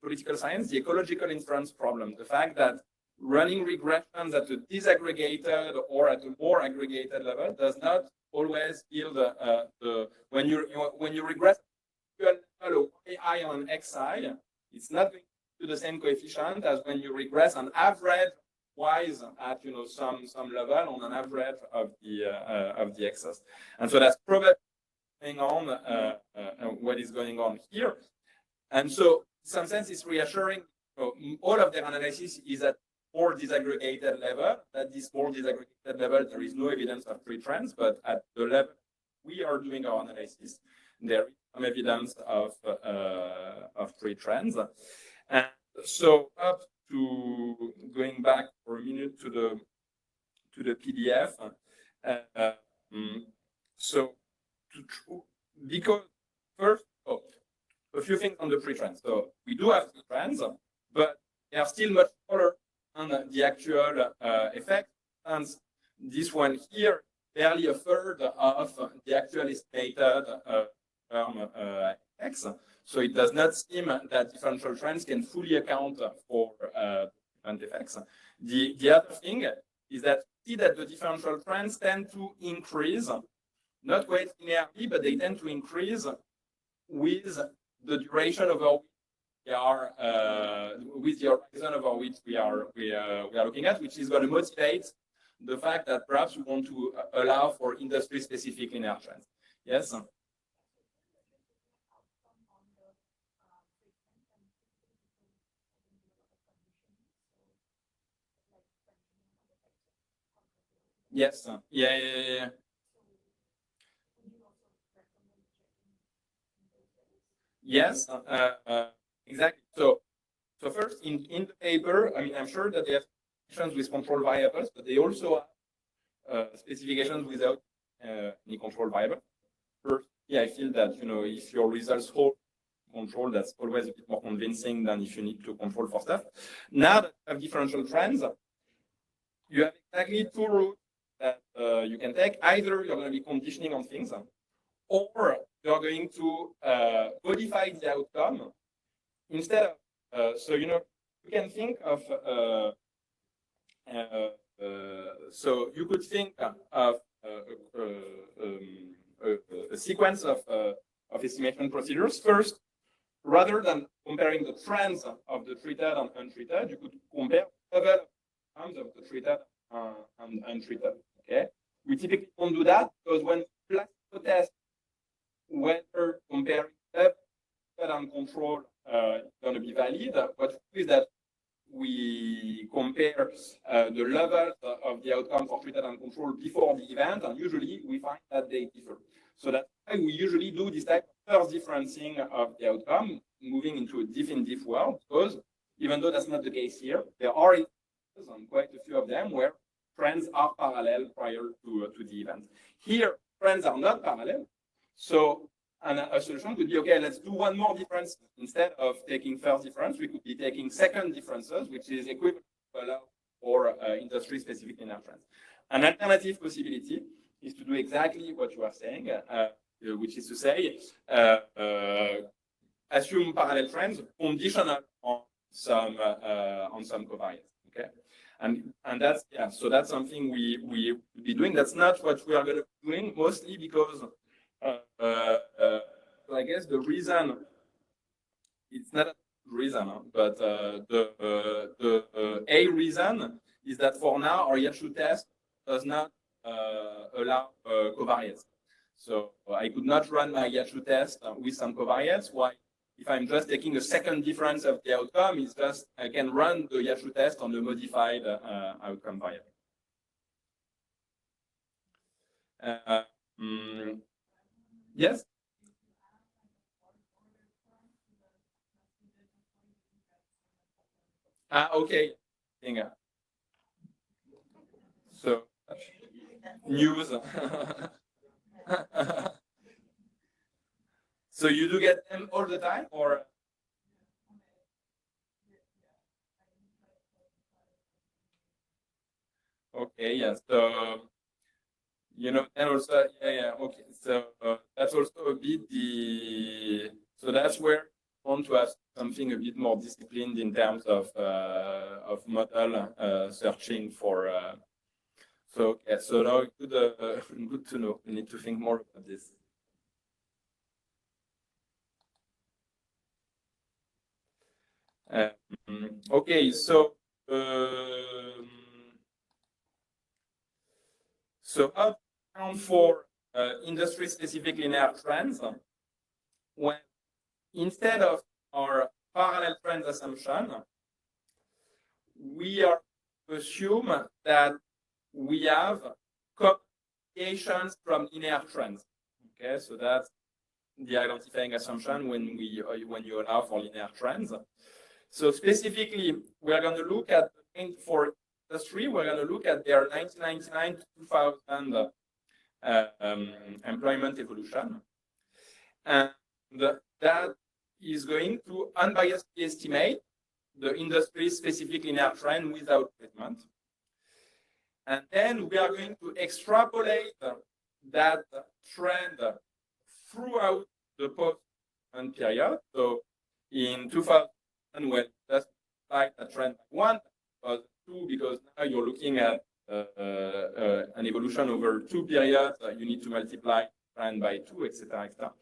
B: political science, the ecological inference problem. The fact that running regressions at a disaggregated or at a more aggregated level does not always yield when you regress AI on XI, it's not going to the same coefficient as when you regress an average wise at some level on an average of the excess. And so that's probably going on what is going on here. And so in some sense it's reassuring. All of their analysis is at more disaggregated level. At this more disaggregated level, there is no evidence of pre-trends, but at the level we are doing our analysis, there is some evidence of pre-trends. And so up to going back for a minute to the PDF. Because first, a few things on the pre-trends. So we do have pre-trends, but they are still much smaller than the actual effect. And this one here, barely a third of the actual estimated X. So it does not seem that differential trends can fully account for different effects. The other thing is that see that the differential trends tend to increase, not quite linearly, but they tend to increase with the duration over which we are, with the horizon over which we are looking at, which is going to motivate the fact that perhaps we want to allow for industry-specific linear trends. Yes. Yes. Yeah. Yes. Exactly. So first, in the paper, I mean, I'm sure that they have specifications with control variables, but they also have specifications without any control variable. First, yeah, I feel that if your results hold control, that's always a bit more convincing than if you need to control for stuff. Now that you have differential trends, you have exactly two routes that you can take. Either you're going to be conditioning on things, or you're going to modify the outcome instead of, so, you know, you can think of, so you could think of a sequence of estimation procedures. First, rather than comparing the trends of the treated and untreated, you could compare the level of outcomes of the treated and untreated. Okay, we typically don't do that because when placebo test whether comparing level and control is going to be valid, what we do is that we compare the levels of the outcome for treated and control before the event, and usually we find that they differ. So that's why we usually do this type of first differencing of the outcome, moving into a definitive world, because even though that's not the case here, there are instances, and quite a few of them, where trends are parallel prior to the event. Here, trends are not parallel, so and a solution could be, okay, let's do one more difference. Instead of taking first difference, we could be taking second differences, which is equivalent to allow for industry-specific linear trends. An alternative possibility is to do exactly what you are saying, which is to say, assume parallel trends conditional on some covariance. Okay, and that's, yeah. So that's something we will be doing. That's not what we are going to be doing, mostly because. I guess the reason, it's not a reason, but a reason is that for now our Yashu test does not allow covariance. So I could not run my Yashu test with some covariance. Why? If I'm just taking a second difference of the outcome, it's just I can run the Yashu test on the modified outcome variable. Yes. Okay. So news. So you do get them all the time, or? Okay. Yes. So. You know, and also, yeah, okay. So that's also a bit the. So that's where I want to have something a bit more disciplined in terms of model searching for. So yeah, so now good to know. We need to think more about this. Okay, so. So how account for industry-specific linear trends when instead of our parallel trends assumption, we are to assume that we have deviations from linear trends. Okay, so that's the identifying assumption when you allow for linear trends. So specifically, we are going to look at for industry, we're going to look at their 1999 to 2000 employment evolution. And that is going to unbiasedly estimate the industry-specific linear trend without treatment. And then we are going to extrapolate that trend throughout the post-treatment period. So in 2000, when that's like a trend by 1, was 2, because now you're looking at an evolution over 2 periods. You need to multiply trend by 2, etc., etc.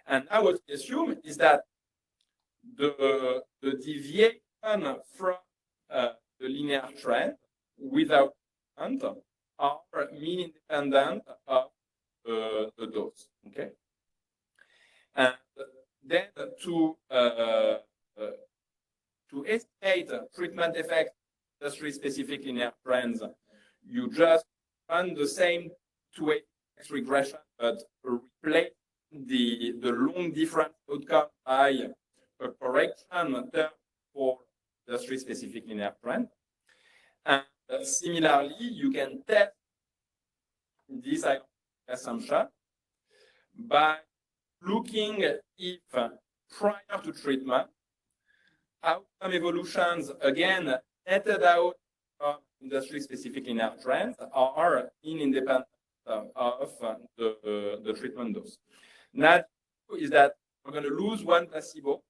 B: And now what we assume is that the deviation from the linear trend without treatment are mean independent of the dose. Okay, and then to estimate treatment effect industry-specific linear trends, you just run the same 2x regression, but replace the long difference outcome by a correction term for industry-specific linear trend. And similarly, you can test this assumption by looking if prior to treatment, outcome evolutions, again, netted out of industry-specific linear trends, are independent of the treatment dose. Not is that we're going to lose one placebo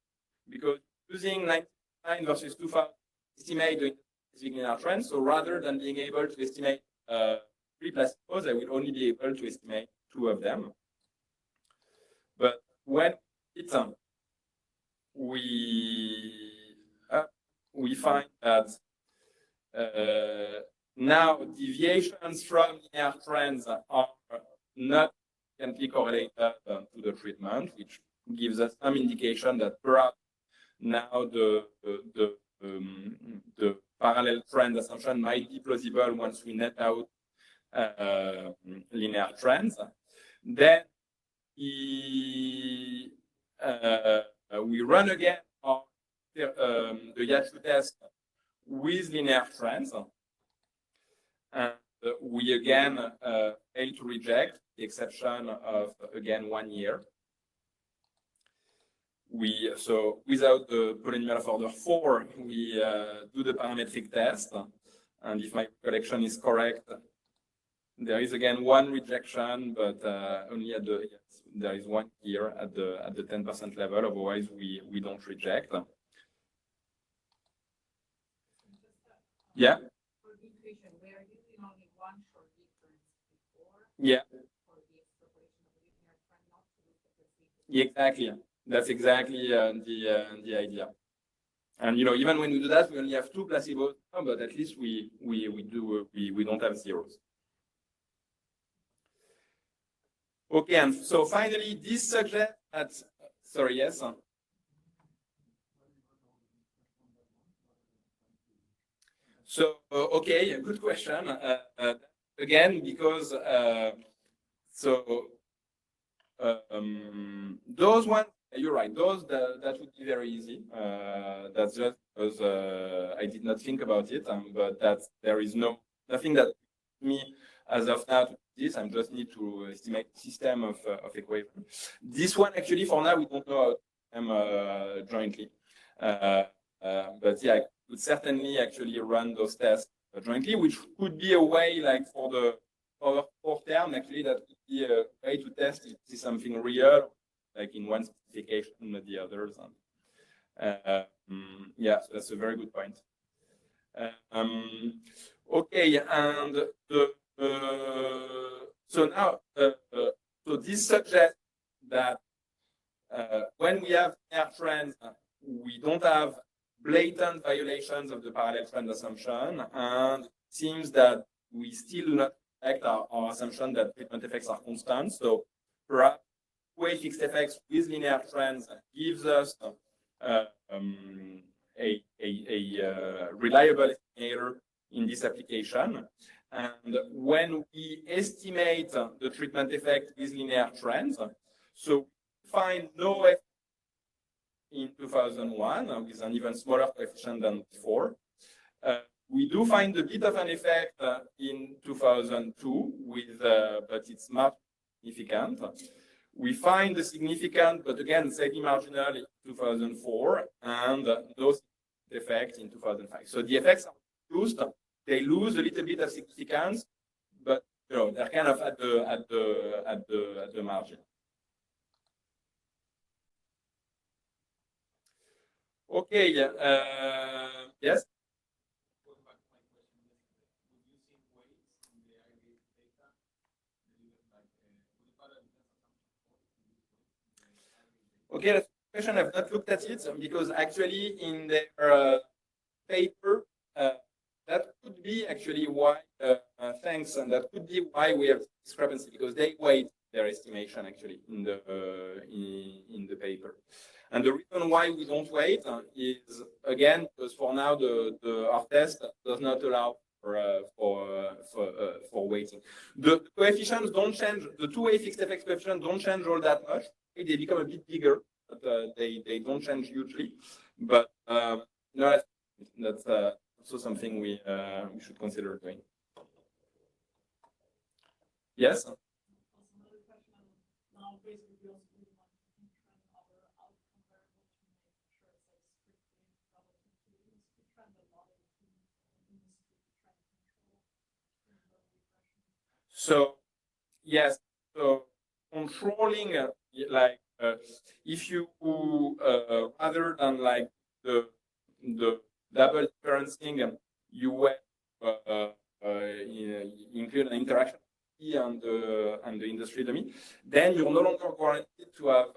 B: because using 99 versus 2000 estimate the specific linear trend. So rather than being able to estimate 3 placebos, I will only be able to estimate 2 of them. But when it's we find that now deviations from linear trends are not significantly correlated to the treatment, which gives us some indication that perhaps now the parallel trend assumption might be plausible once we net out linear trends. Then we run again the Yachu test with linear trends, and we again fail to reject, the exception of again 1 year. So without the polynomial of order 4, we do the parametric test, and if my recollection is correct, there is again 1 rejection, but only at the there is 1 year at the 10% level. Otherwise, we don't reject. Yeah.
E: For nutrition, we are using only 1 short difference before.
B: Yeah.
E: For the extrapolation of linear trend, not to look at the sequence.
B: Exactly. That's exactly the idea. And even when we do that, we only have 2 placebos, but at least we don't have zeros. Okay, and so finally, this suggests that, sorry, yes? So, okay, good question. Again, because, those ones, you're right, those, that would be very easy. That's just because I did not think about it, but there is nothing that me as of now to this. I just need to estimate the system of equations. This one, actually, for now, we don't know how to do jointly. But yeah, I could certainly actually run those tests jointly, which could be a way, like for the fourth term, actually, that could be a way to test if this is something real, like in one specification, not the others. Yeah, so that's a very good point. Okay, and so now, so this suggests that when we have linear trends, we don't have blatant violations of the parallel trend assumption, and it seems that we still do not affect our assumption that treatment effects are constant. So perhaps way fixed effects with linear trends gives us a reliable estimator in this application. And when we estimate the treatment effect with linear trends, so we find no effect in 2001 with an even smaller coefficient than before. We do find a bit of an effect in 2002 with, but it's not significant. We find the significant, but again, slightly marginal in 2004, and no effect in 2005. So the effects are reduced. They lose a little bit of significance, but they're kind of at the margin. Okay. Yes. Okay, that's a question. I've not looked at it because actually in their paper, that could be actually why, thanks, and that could be why we have discrepancy, because they weight their estimation actually in the paper. And the reason why we don't weight is, again, because for now our test does not allow for weighting. The coefficients don't change. The two-way fixed effects coefficients don't change all that much. They become a bit bigger, but they don't change hugely. But no, that's also something we should consider doing. Yes. So yes, so controlling like if you rather than like the double differencing, you include an interaction and the industry dummy, then you're no longer guaranteed to have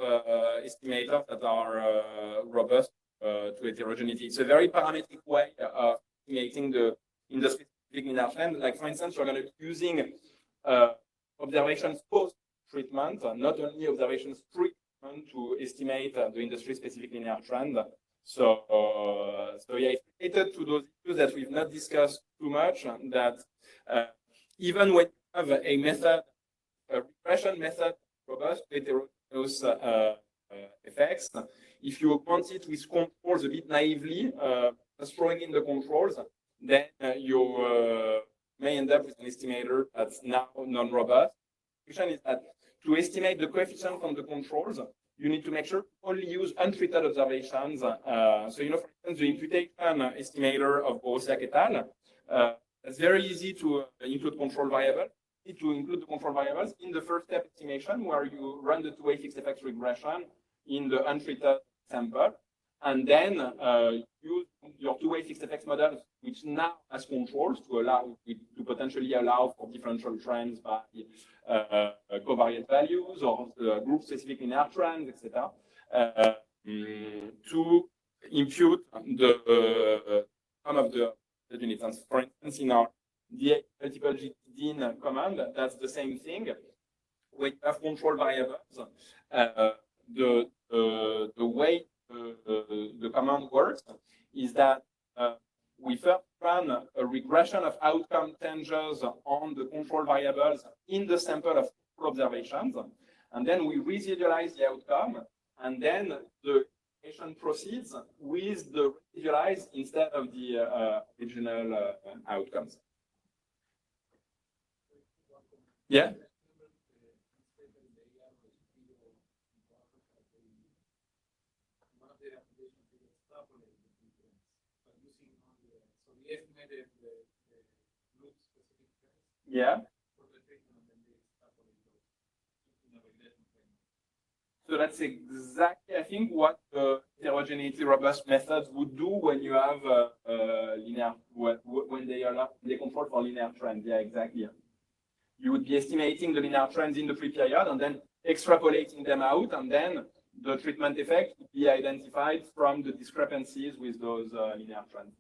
B: estimators that are robust to heterogeneity. It's a very parametric way of estimating the industry-specific linear trend. Like, for instance, you're going to be using observations post-treatment, not only observations pre-treatment, to estimate the industry-specific linear trend. So yeah, it's related to those issues that we've not discussed too much, that even when you have a method, a regression method, robust heterogeneous effects, if you want it with controls a bit naively, just throwing in the controls, then you may end up with an estimator that's now non-robust. The question is that to estimate the coefficient from the controls, you need to make sure to only use untreated observations. So, you know, for instance, the imputation estimator of Borosiak et al. It's very easy to include control variables. You need to include the control variables in the first step estimation, where you run the two-way fixed effects regression in the untreated sample, and then use your two-way fixed effects models, which now has controls to potentially allow for differential trends by covariate values or group-specific linear trends, etc., to impute the some of the units. And for instance, in our DA multiple GTDIN command, that's the same thing. When you have control variables, the way the command works is that we first run a regression of outcome changes on the control variables in the sample of observations, and then we residualize the outcome, and then the equation proceeds with the residualized instead of the original outcomes. Yeah? Yeah. So that's exactly, I think, what the heterogeneity robust methods would do when you have linear, when they control for linear trends. Yeah, exactly. You would be estimating the linear trends in the free period and then extrapolating them out, and then the treatment effect would be identified from the discrepancies with those linear trends.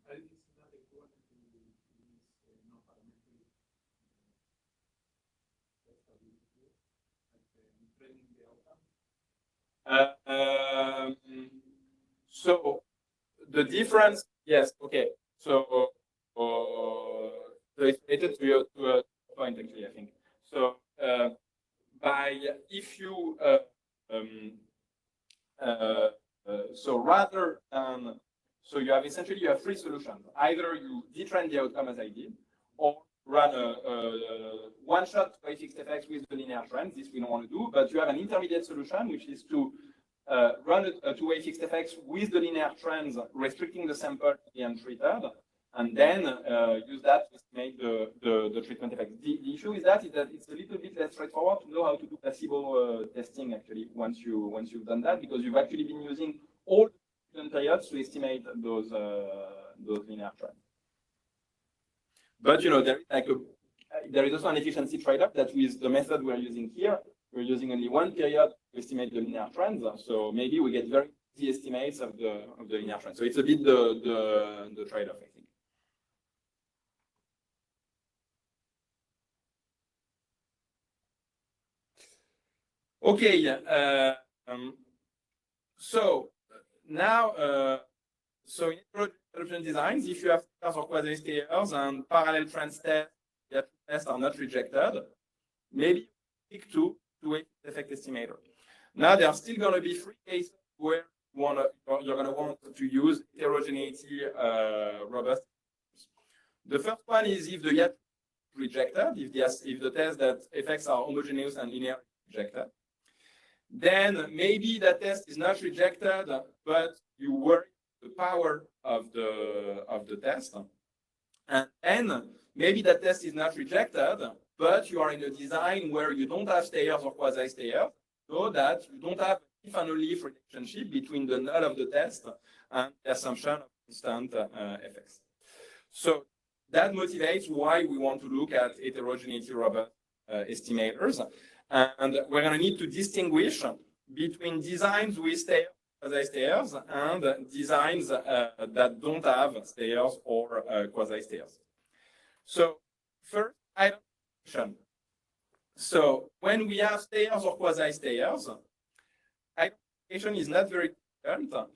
B: So the difference, yes, okay. So it's related to a point, actually, I think. So if you so rather than, so you have essentially you have three solutions. Either you detrend the outcome as I did, or run a one-shot by fixed effects with the linear trends. This we don't want to do, but you have an intermediate solution, which is to run a two-way fixed effects with the linear trends, restricting the sample to the untreated, and then use that to estimate the treatment effect. The issue is that it's a little bit less straightforward to know how to do placebo testing, actually, once you've done that, because you've actually been using all the periods to estimate those linear trends. But, you know, there is also an efficiency trade-off that with the method we're using here, we're using only one period to estimate the linear trends. So maybe we get very easy estimates of the linear trends. So it's a bit the trade-off, I think. Okay. So now, so in introduction designs, if you have stairs or quasi-stairs and parallel trans tests are not rejected, maybe you pick two-way effect estimator. Now there are still going to be three cases where you're going to want to use heterogeneity robust. The first one is if the yet rejected, if the test that effects are homogeneous and linear rejected. Then maybe that test is not rejected, but you worry the power of the test. And then maybe that test is not rejected, but you are in a design where you don't have stayers or quasi-stayers, so that you don't have if and only if relationship between the null of the test and the assumption of constant effects. So that motivates why we want to look at heterogeneity robust estimators. And we're going to need to distinguish between designs with stayers, quasi-stayers, and designs that don't have stayers or quasi-stayers. So first, identification. So when we have stayers or quasi-stayers, identification is not very difficult.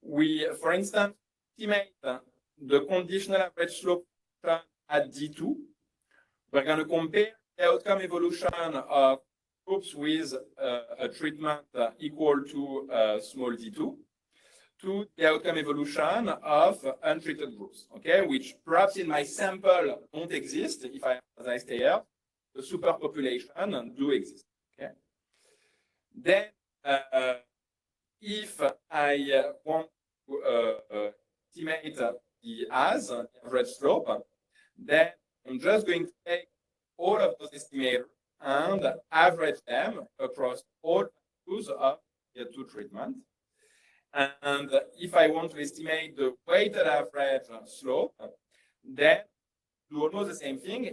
B: We, for instance, estimate the conditional average slope at D2. We're going to compare the outcome evolution of groups with a treatment equal to small d2 to the outcome evolution of untreated groups, okay, which perhaps in my sample don't exist if I stay here. The superpopulation do exist, okay. Then if I want to estimate the average slope, then I'm just going to take all of those estimators and average them across all values of the two treatments. And if I want to estimate the weighted average slope, then do almost the same thing,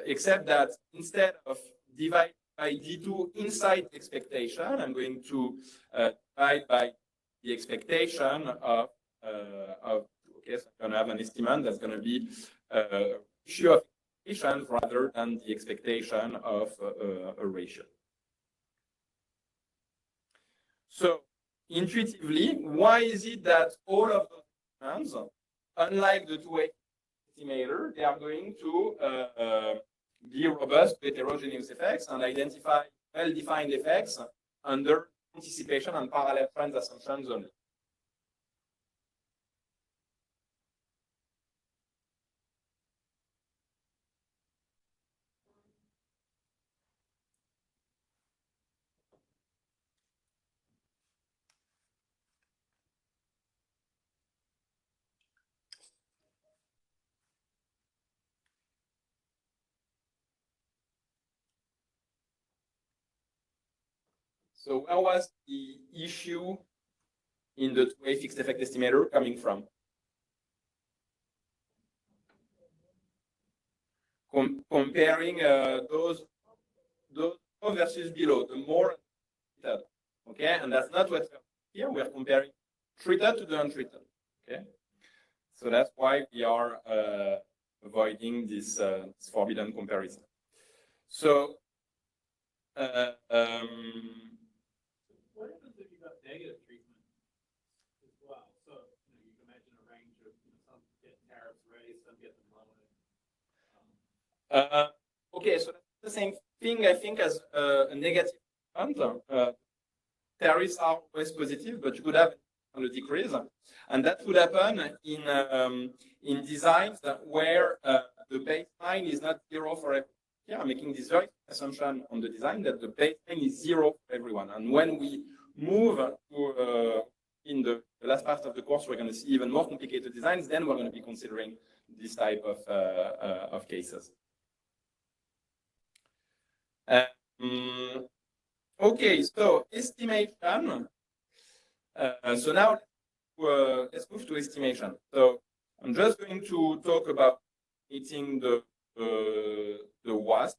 B: except that instead of dividing by D2 inside the expectation, I'm going to divide by the expectation of okay, so I'm going to have an estimate that's going to be a ratio of expectations rather than the expectation of a ratio. So intuitively, why is it that all of those estimates, unlike the two-way estimator, they are going to be robust to heterogeneous effects and identify well-defined effects under anticipation and parallel trends assumptions only? So where was the issue in the two-way fixed effect estimator coming from? Comparing those above versus below, the more treated, okay? And that's not what we're here. We're comparing treated to the untreated, okay? So that's why we are avoiding this forbidden comparison. So
C: what happens if you've got negative treatment as well? So you can imagine a range of some get tariffs raised, some get them lowered.
B: Okay, so that's the same thing I think as a negative treatment. Tariffs are always positive, but you could have a decrease, and that would happen in designs where the baseline is not zero for everyone. Yeah, I'm making this very assumption on the design that the baseline is zero for everyone. And when we move to in the last part of the course, we're going to see even more complicated designs. Then we're going to be considering this type of cases. Okay, so estimation. So now let's move to estimation. So I'm just going to talk about meeting the WASP.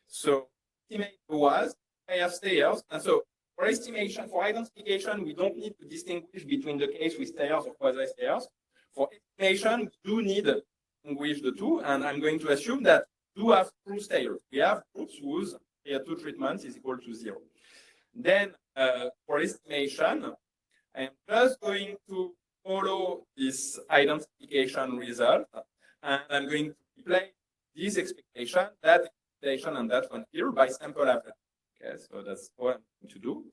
B: So estimate the WASP, I have stayers. And so for estimation, for identification, we don't need to distinguish between the case with stayers or quasi-stayers. For estimation, we do need to distinguish the two. And I'm going to assume that we do have true stayers. We have groups whose stayer 2 treatments is equal to 0. Then for estimation, I'm just going to follow this identification result. And I'm going to replace this expectation, that expectation, and that one here by sample average. Okay, so that's what I'm going to do.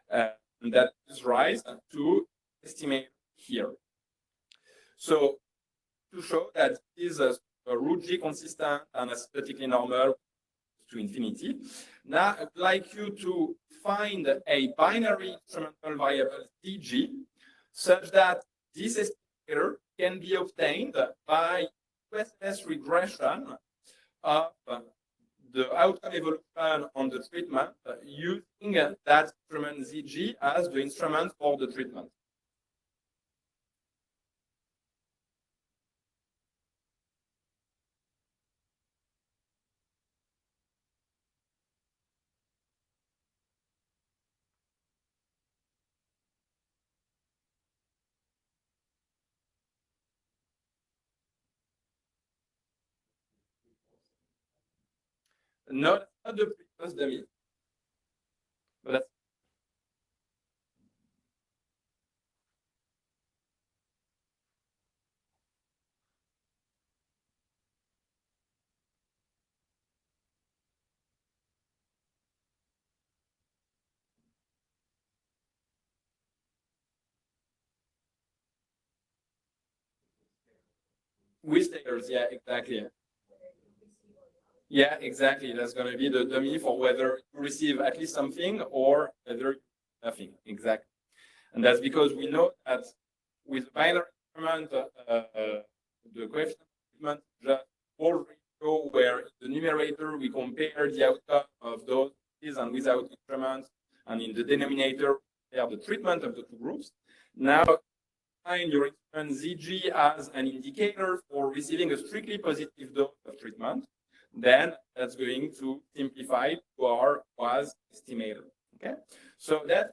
B: And that gives rise to estimate here. So to show that this is a root G consistent and asymptotically normal to infinity. Now I'd like you to find a binary instrumental variable DG such that this estimator can be obtained by USS regression of the outcome evolution on the treatment using that instrument ZG as the instrument for the treatment. Not the previous dummy, but that's with stairs. Yeah, exactly. Yeah, exactly. That's going to be the dummy for whether you receive at least something or whether nothing. Exactly. And that's because we know that with binary instrument, the coefficient treatment just all ratio where in the numerator we compare the outcome of those with and without instruments, and in the denominator we have the treatment of the two groups. Now, find your instrument ZG as an indicator for receiving a strictly positive dose of treatment. Then that's going to simplify to our was estimator. Okay, so that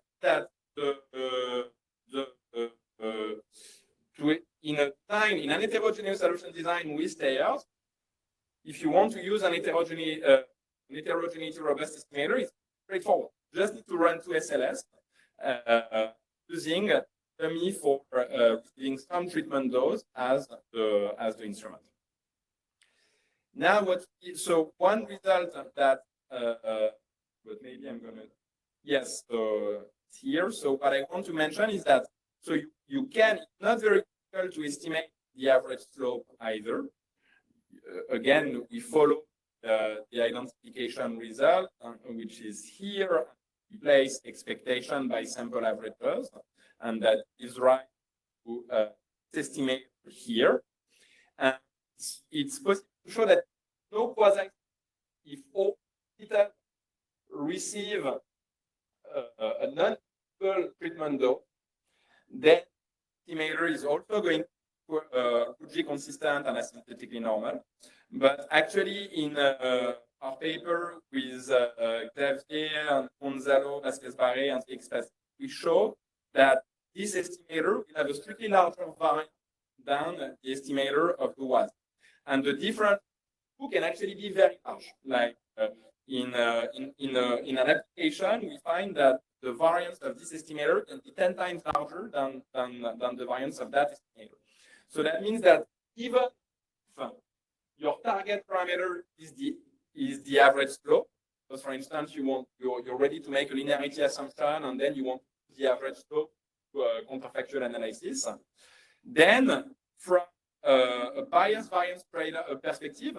B: in an heterogeneous solution design with stairs, if you want to use an heterogeneity robust estimator, it's straightforward. You just need to run two SLS using dummy for receiving some treatment dose as the instrument. Now, so one result that, but maybe I'm gonna, yes, so here. So what I want to mention is that, so you can, it's not very difficult to estimate the average slope either. Again, we follow the identification result, which is here, replace expectation by sample averages, and that is right to estimate here. And it's possible to show that no quasi, if all theta receive a non-equal treatment dose, then estimator is also going to be consistent and asymptotically normal. But actually, in our paper with Xavier and Gonzalo, Vasquez-Barre, and Express, we show that this estimator will have a strictly larger variance than the estimator of the WAS. And the difference can actually be very large. Like in an application, we find that the variance of this estimator can be 10 times larger than the variance of that estimator. So that means that even if your target parameter is the average slope, because for instance, you're ready to make a linearity assumption, and then you want the average slope to a counterfactual analysis, then from a bias variance perspective,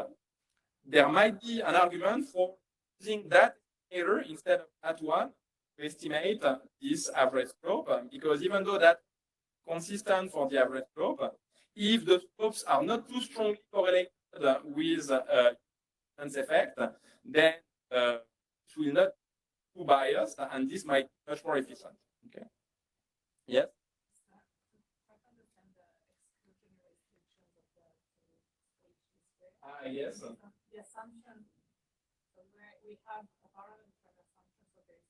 B: there might be an argument for using that estimator instead of that one to estimate this average slope, because even though that's consistent for the average slope, if the slopes are not too strongly correlated with distance effect, then it will not be too biased, and this might be much more efficient. Okay. Yes. Yes.
E: The assumption, so we have a parallel assumption, so there's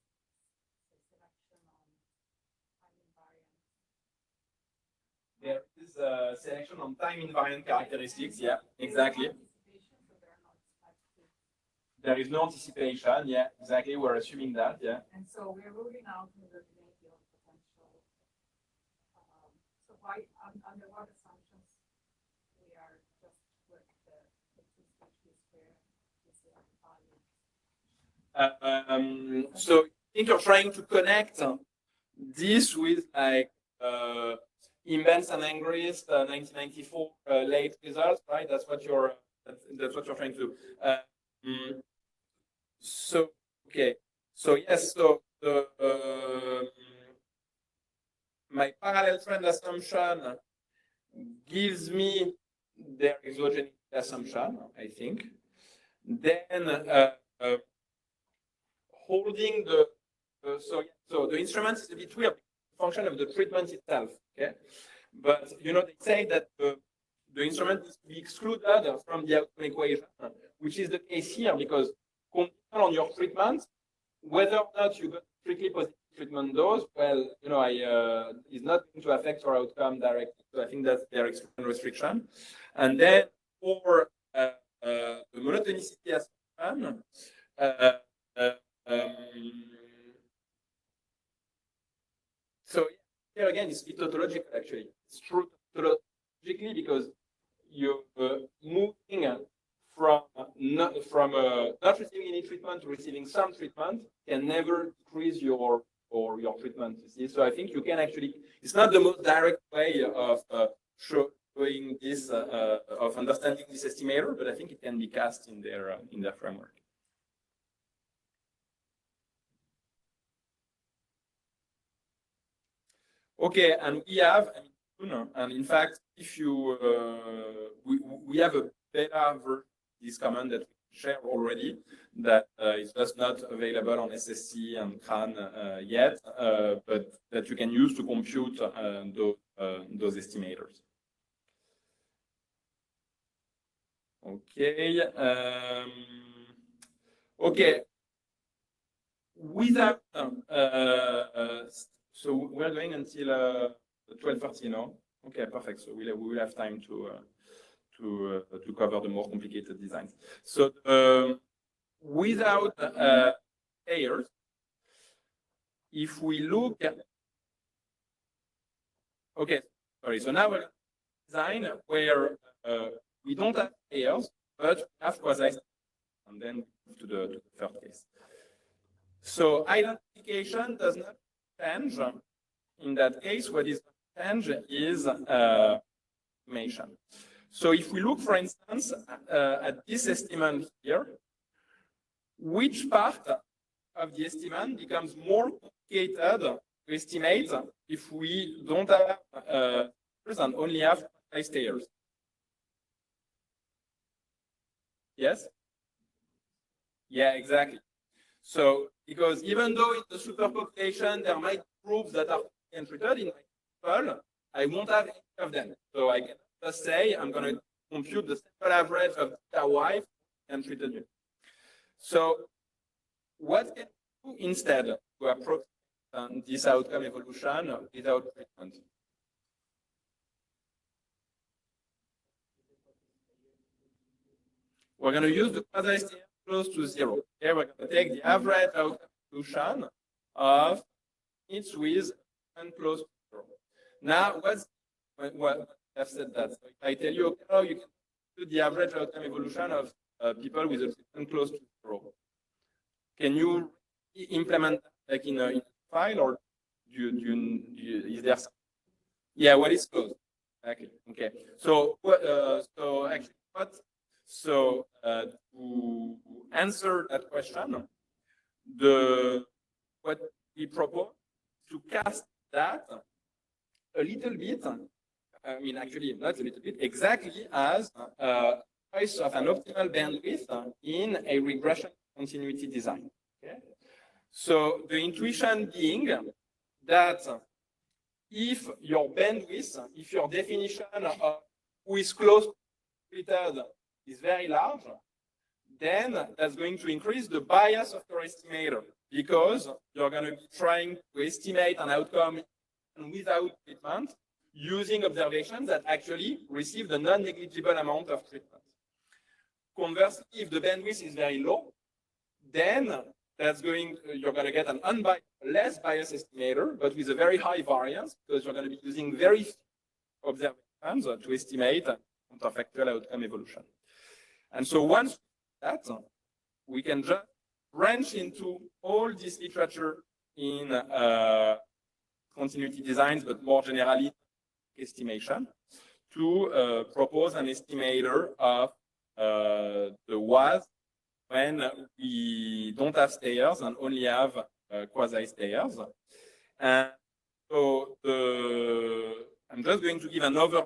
E: selection on time invariant.
B: There is a selection on time invariant characteristics. Yeah, exactly. There is no anticipation. Yeah, exactly. We're assuming that. Yeah.
E: And so we're ruling out homogeneity of potential. So why under what assumptions we are just with the
B: so I think you're trying to connect this with like Imbens and Angrist 1994 late results, right? That's what you're trying to do. So okay, so yes, so the my parallel trend assumption gives me their exogenous assumption, I think. then holding so the instrument is a bit weird, function of the treatment itself. Okay, but you know they say that the instrument is to be excluded from the outcome equation, which is the case here because conditional on your treatment, whether or not you got strictly positive treatment dose, well, you know, is not going to affect your outcome directly. So I think that's their exclusion restriction. And then for the monotonicity assumption, so here again, it's tautological actually. It's true tautologically because you're moving from not receiving any treatment to receiving some treatment can never decrease your treatment. You see, so I think you can actually. It's not the most direct way of showing this of understanding this estimator, but I think it can be cast in their framework. Okay, and we have, and in fact, if you we have a beta version of this command that we share already that is just not available on SSC and CRAN yet, but that you can use to compute those estimators. Okay. Okay. Without so we're going until 12:30 now. Okay, perfect. So we will have time to cover the more complicated designs. So without layers, if we look at sorry. So now we're design where we don't have layers, but we have quasi, and then to the third case. So identification does not change. In that case, what is change is estimation. So if we look, for instance, at this estimate here, which part of the estimate becomes more complicated to estimate if we don't have and only have stairs? Yes? Yeah, exactly. So, because even though in the superpopulation there might be groups that are treated in my sample, I won't have any of them. So I can just say I'm going to compute the sample average of theta y and treated unit. So what can we do instead to approximate this outcome evolution without treatment? We're going to use the quasi-stairs close to 0. Here we're going to take the average outcome evolution of each with and close to 0. Now, what I've said that. So if I tell you, okay, how you can do the average outcome evolution of people with a treatment close to 0. Can you implement that like in a file, or is there some? Yeah, what is close? Exactly. Okay. So actually what? So to answer that question, what we propose to cast that a little bit. I mean, actually, not a little bit, exactly as choice of an optimal bandwidth in a regression continuity design. Okay? So the intuition being that if your bandwidth, if your definition of who is close to treated is very large, then that's going to increase the bias of your estimator, because you're going to be trying to estimate an outcome without treatment using observations that actually receive the non-negligible amount of treatment. Conversely, if the bandwidth is very low, then you're going to get an less biased estimator, but with a very high variance, because you're going to be using very few observations to estimate counterfactual outcome evolution. And so once that, we can just branch into all this literature in continuity designs, but more generally estimation, to propose an estimator of the WAS when we don't have stairs and only have quasi-stairs. And so I'm just going to give another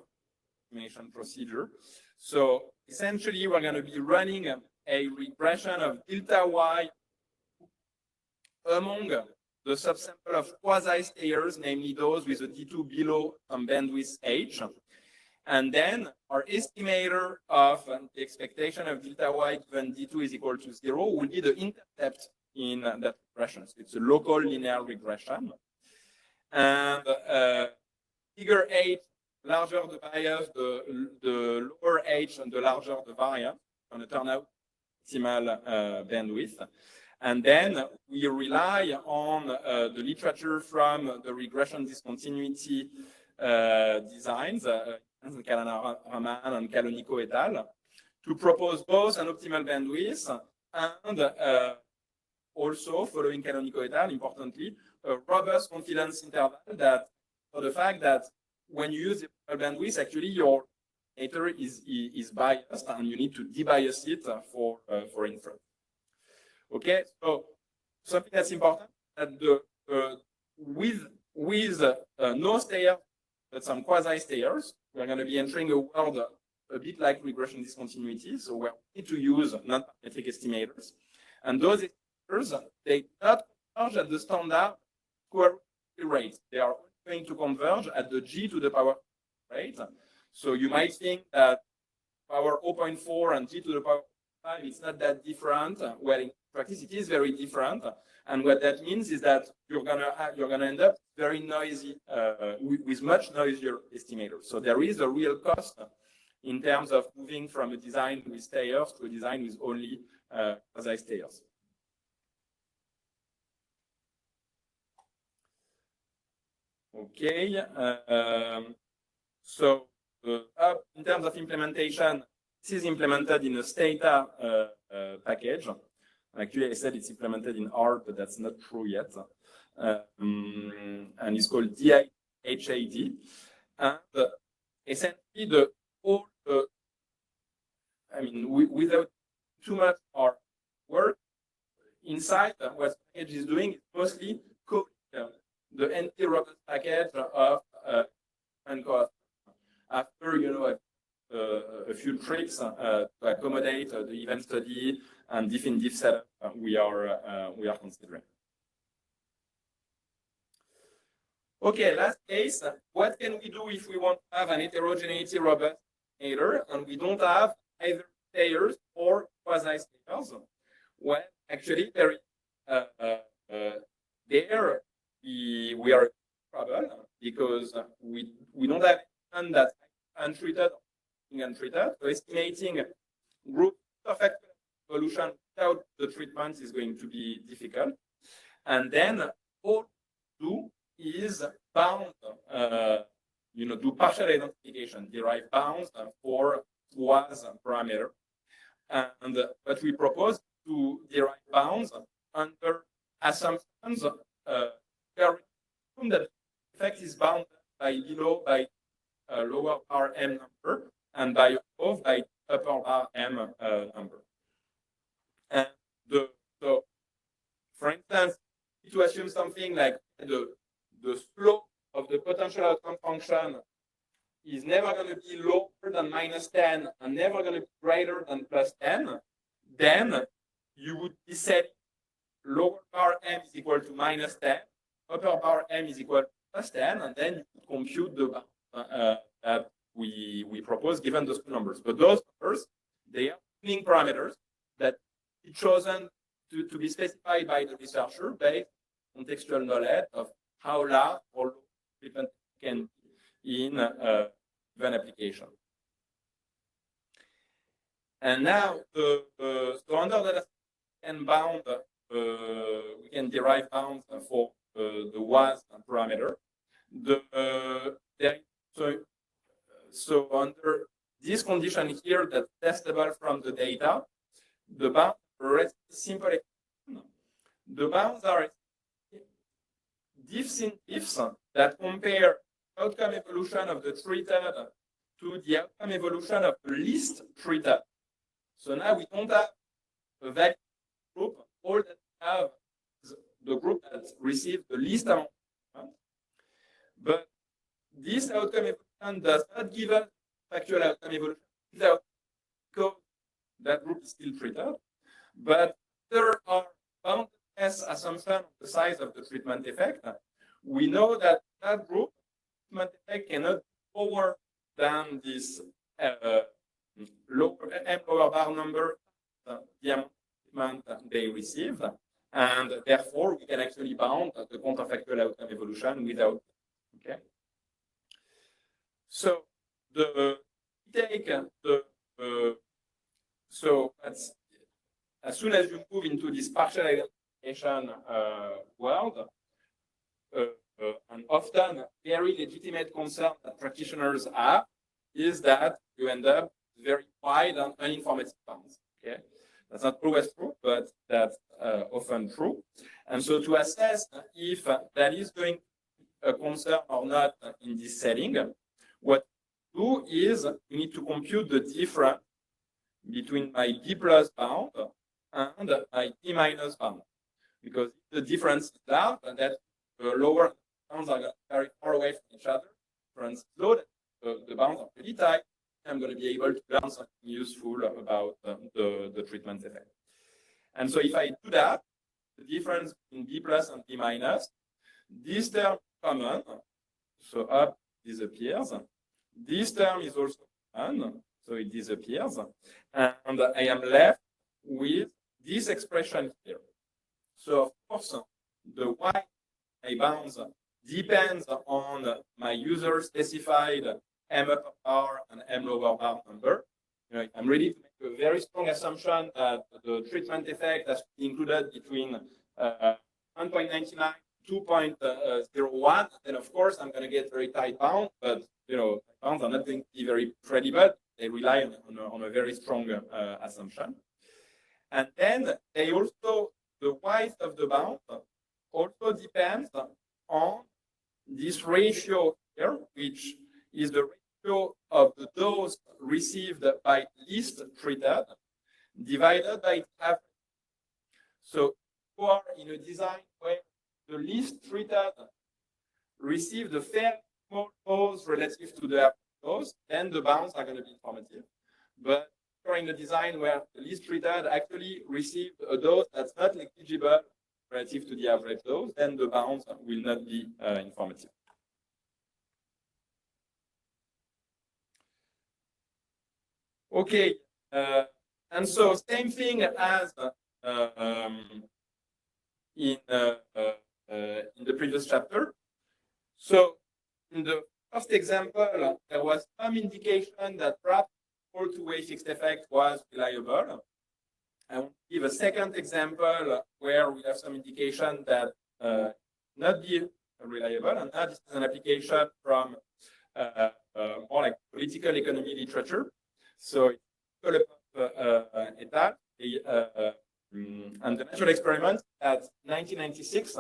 B: estimation procedure. So essentially, we're going to be running a regression of delta y among the subsample of quasi-stayers, namely those with a D2 below bandwidth H. And then our estimator of the expectation of delta y given D2 is equal to 0 will be the intercept in that regression. So it's a local linear regression. And bigger H, larger the bias, the lower H and the larger the variance on the turnout optimal bandwidth. And then we rely on the literature from the regression discontinuity designs, Kalana-Raman and Kalonico et al., to propose both an optimal bandwidth and also, following Kalonico et al., importantly, a robust confidence interval that, for the fact that when you use the optimal bandwidth, actually your estimator is biased and you need to debias it for inference. Okay, so something that's important that with no stayers but some quasi-stayers, we're going to be entering a world a bit like regression discontinuity. So we need to use non-parametric estimators, and those estimators they do not converge at the standard square root rate. They are going to converge at the g to the power rate. So you might think that power 0.4 and g to the power 5 it's not that different. Well, in practice, it is very different. And what that means is that you're gonna end up very noisy with much noisier estimators. So there is a real cost in terms of moving from a design with stayers to a design with only quasi-stayers. Okay, so in terms of implementation, this is implemented in a Stata package. Actually, I said it's implemented in R, but that's not true yet. And it's called DIHAD. And essentially, without too much our work, inside what the package is doing is mostly copying the anti-robust package of and cost. After a few tricks to accommodate the event study and diff in diff setup we are considering. Okay, last case. What can we do if we want to have an heterogeneity robust estimator and we don't have either stayers or quasi-stayers? Well, actually, there is we are in trouble because we don't have anyone that's untreated or untreated. So estimating group perfect evolution without the treatment is going to be difficult. And then all do is bound, do partial identification, derive bounds for was parameter. And but we propose to derive bounds under assumptions that effect is bounded by lower bar m number and by above by upper bar m number. And so, for instance, to assume something like the slope of the potential outcome function is never going to be lower than -10 and never going to be greater than +10, then you would be setting lower bar m is equal to -10, upper bar m is equal to +10, and then you could compute the bound that we propose given those two numbers. But those numbers, they are tuning parameters that are chosen to be specified by the researcher based on contextual knowledge of how large or low treatment can be in an application. And now, so under that and bound, we can derive bounds for the was parameter. So under this condition here that's testable from the data, the bounds are simple. The bounds are diffs in diffs that compare outcome evolution of the treated to the outcome evolution of the least treated. So now we don't have a valid group. All that we have is the group that received the least amount. But this outcome evolution does not give us factual outcome evolution without, because that group is still treated. But there are boundless assumption of the size of the treatment effect. We know that that group treatment effect cannot be lower than this lower bar number, the amount of treatment they received, and therefore we can actually bound the counterfactual outcome evolution without. Okay. So the take the so as soon as you move into this partial identification world, and often very legitimate concern that practitioners have is that you end up with very wide and uninformative bounds. Okay, that's not always true, but that's often true. And so to assess if that is going to be a concern or not in this setting, what you do is you need to compute the difference between my B plus bound and my B minus bound. Because if the difference is large, and that the lower bounds are very far away from each other, difference is low, the bounds are pretty tight, I'm going to be able to learn something useful about the treatment effect. And so if I do that, the difference between B plus and B minus, this term is common, so up disappears. This term is also common, so it disappears. And I am left with this expression here. So of course, the y my bounds depends on my user specified M upper bar and M lower bar number. You know, I'm ready to make a very strong assumption that the treatment effect has to be included between 1.99 2.01, then of course I'm going to get very tight bound, but you know, bounds are not going to be very credible. They rely on a very strong assumption. And then they also, the width of the bound also depends on this ratio here, which is the ratio of the dose received by least treated divided by its average. So you are in a design where the least treated receive the fairly small dose relative to the average dose, then the bounds are going to be informative. But you're in a design where the least treated actually received a dose that's not negligible relative to the average dose, then the bounds will not be informative. Okay, and so same thing as in the previous chapter. So in the first example, there was some indication that perhaps all two-way fixed effect was reliable. I will give a second example where we have some indication that not be reliable, and that is an application from more like political economy literature. So it's et al. And the natural experiment at 1996,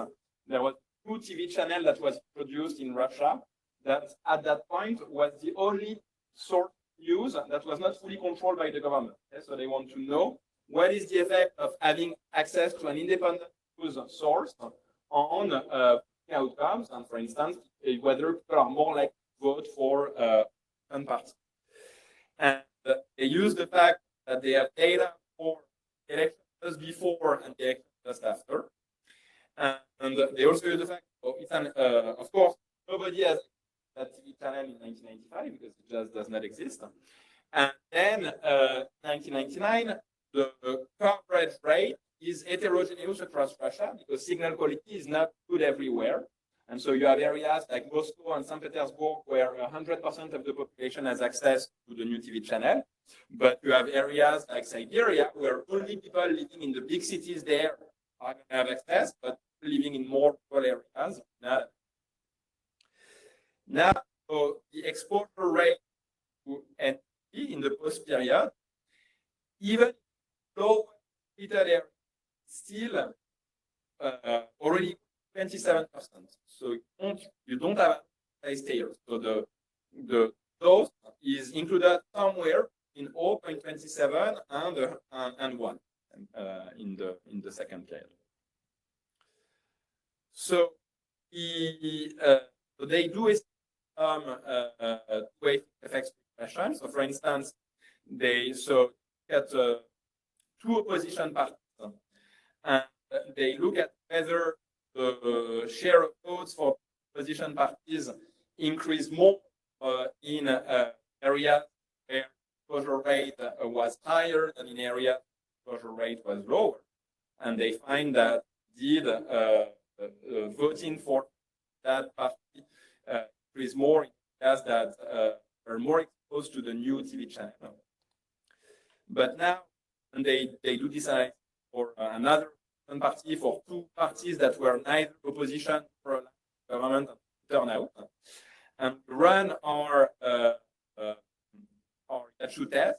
B: there was a new TV channel that was produced in Russia that at that point was the only source news that was not fully controlled by the government. Okay? So they want to know what is the effect of having access to an independent news source on outcomes, and for instance, whether people are more likely to vote for one party. And they use the fact that they have data for elections just before and the election just after. And they also use the fact, of course, nobody has that TV channel in 1995 because it just does not exist. And then 1999, the coverage rate is heterogeneous across Russia because signal quality is not good everywhere. And so you have areas like Moscow and St. Petersburg where 100% of the population has access to the new TV channel. But you have areas like Siberia where only people living in the big cities there are going to have access, but living in more rural areas. Now, so the exposure rate to NP in the post period, even low treated area, still already 27%. So you don't have a stairs. So the dose is included somewhere in 0.27 and 1 in the second period. So they do two-way effects expression. So for instance, they get two opposition parties, and they look at whether the share of votes for opposition parties increase more in areas where exposure rate was higher than in areas where exposure rate was lower. And they find that indeed voting for that party increase more in areas that are more exposed to the new TV channel. But now, and they do decide for another party, for two parties that were neither opposition for government turnout, and run our issue test.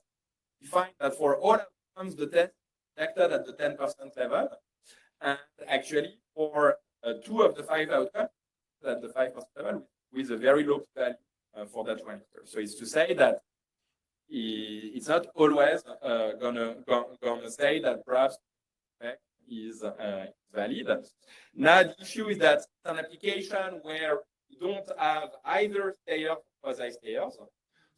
B: We find that for all outcomes, the test detected at the 10% level, and actually for 2 of the 5 outcomes at the 5% level with a very low value for that one. So it's to say that it's not always gonna say that perhaps effect is valid. Now the issue is that it's an application where you don't have either stayers or quasi-stayers.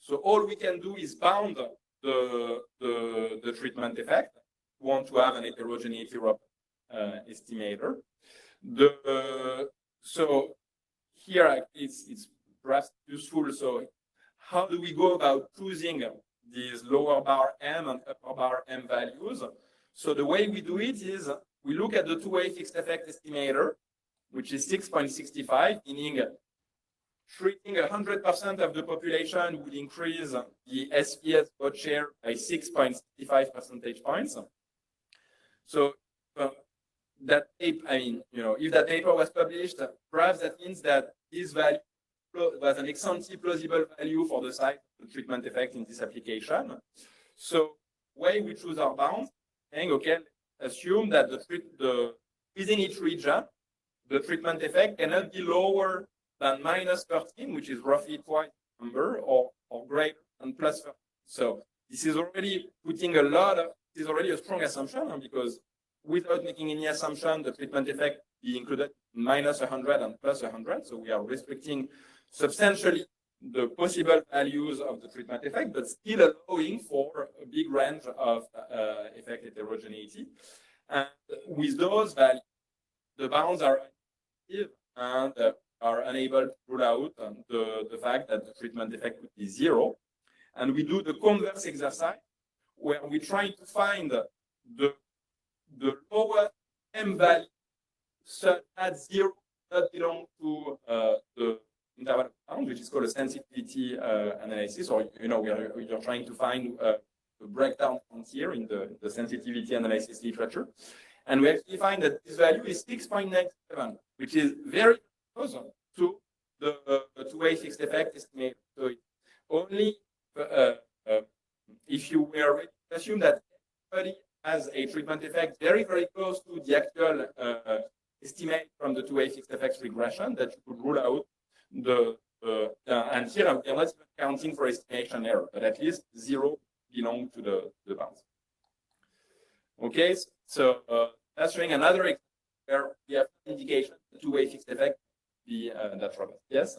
B: So all we can do is bound the treatment effect. We want to have an heterogeneity estimator. So here it's perhaps useful. So how do we go about choosing these lower bar M and upper bar M values? So the way we do it is we look at the two-way fixed effect estimator, which is 6.65, meaning treating 100% of the population would increase the SPS vote share by 6.65 percentage points. So that tape, I mean, if that paper was published, perhaps that means that this value was an ex-ante plausible value for the size of the treatment effect in this application. So way we choose our bounds, saying, okay, assume that within each region, the treatment effect cannot be lower than -13, which is roughly twice the number, or greater than +13. So this is already putting this is already a strong assumption, because without making any assumption, the treatment effect be included -100 and +100. So we are restricting substantially the possible values of the treatment effect, but still allowing for a big range of effect heterogeneity. And with those values, the bounds are active and are unable to rule out the fact that the treatment effect could be 0. And we do the converse exercise where we try to find the lower M value such that 0 does not belong to the interval bound, which is called a sensitivity analysis, or you're trying to find a breakdown point here in the sensitivity analysis literature. And we actually find that this value is 6.97, which is very close to the two-way fixed effect estimate. So it's only if you were ready to assume that everybody has a treatment effect very, very close to the actual estimate from the two-way fixed effects regression, that you could rule out and here we are not even counting for estimation error, but at least 0 belong to the bounds. Okay, so that's showing another example where we have indication the two-way fixed effect be that robust. Yes?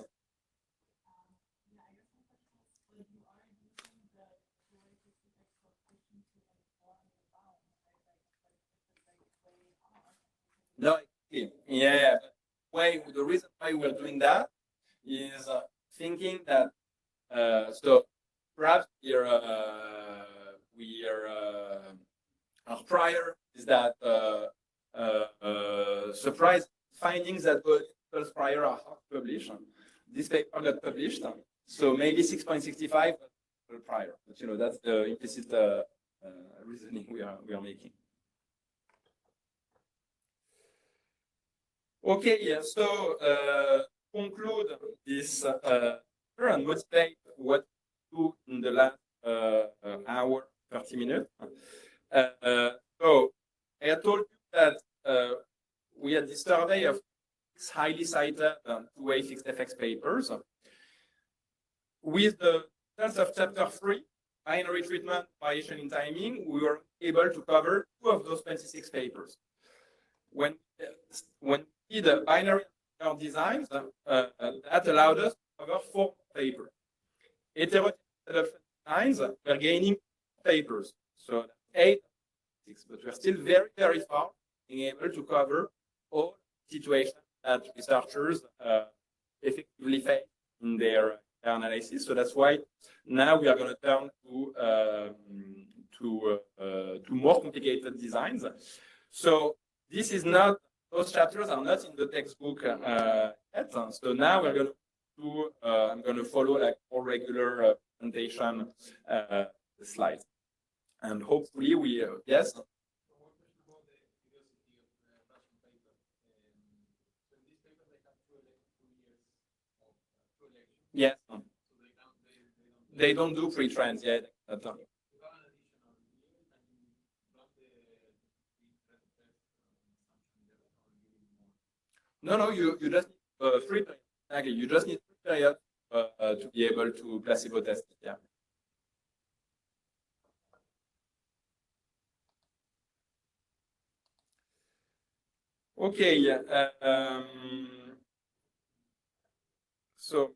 B: No, yeah. The reason why we're doing that is thinking that so perhaps our prior is that surprise findings that was prior are hard to publish. This paper got published, so maybe 6.65 was prior. But that's the implicit reasoning we are making. Okay, yeah, so conclude this and motivate what we do in the last hour, 30 minutes. So I told you that we had this survey of highly cited two-way fixed effects papers. With the results of chapter 3, binary treatment, variation in timing, we were able to cover 2 of those 26 papers. When we did the binary designs, that allowed us to cover 4 papers. Heterogeneous adoption designs were gaining papers. So 8 statistics, but we're still very, very far being able to cover all situations that researchers effectively face in their analysis. So that's why now we are going to turn to more complicated designs. So this is not, those chapters are not in the textbook yet. So now we're going to do, I'm going to follow like more regular presentation slides. And hopefully we, yes? Yes. They don't do pre-trans yet. No, you just need 3 periods. Exactly. You just need 3 periods to be able to placebo test it. Yeah. Okay. So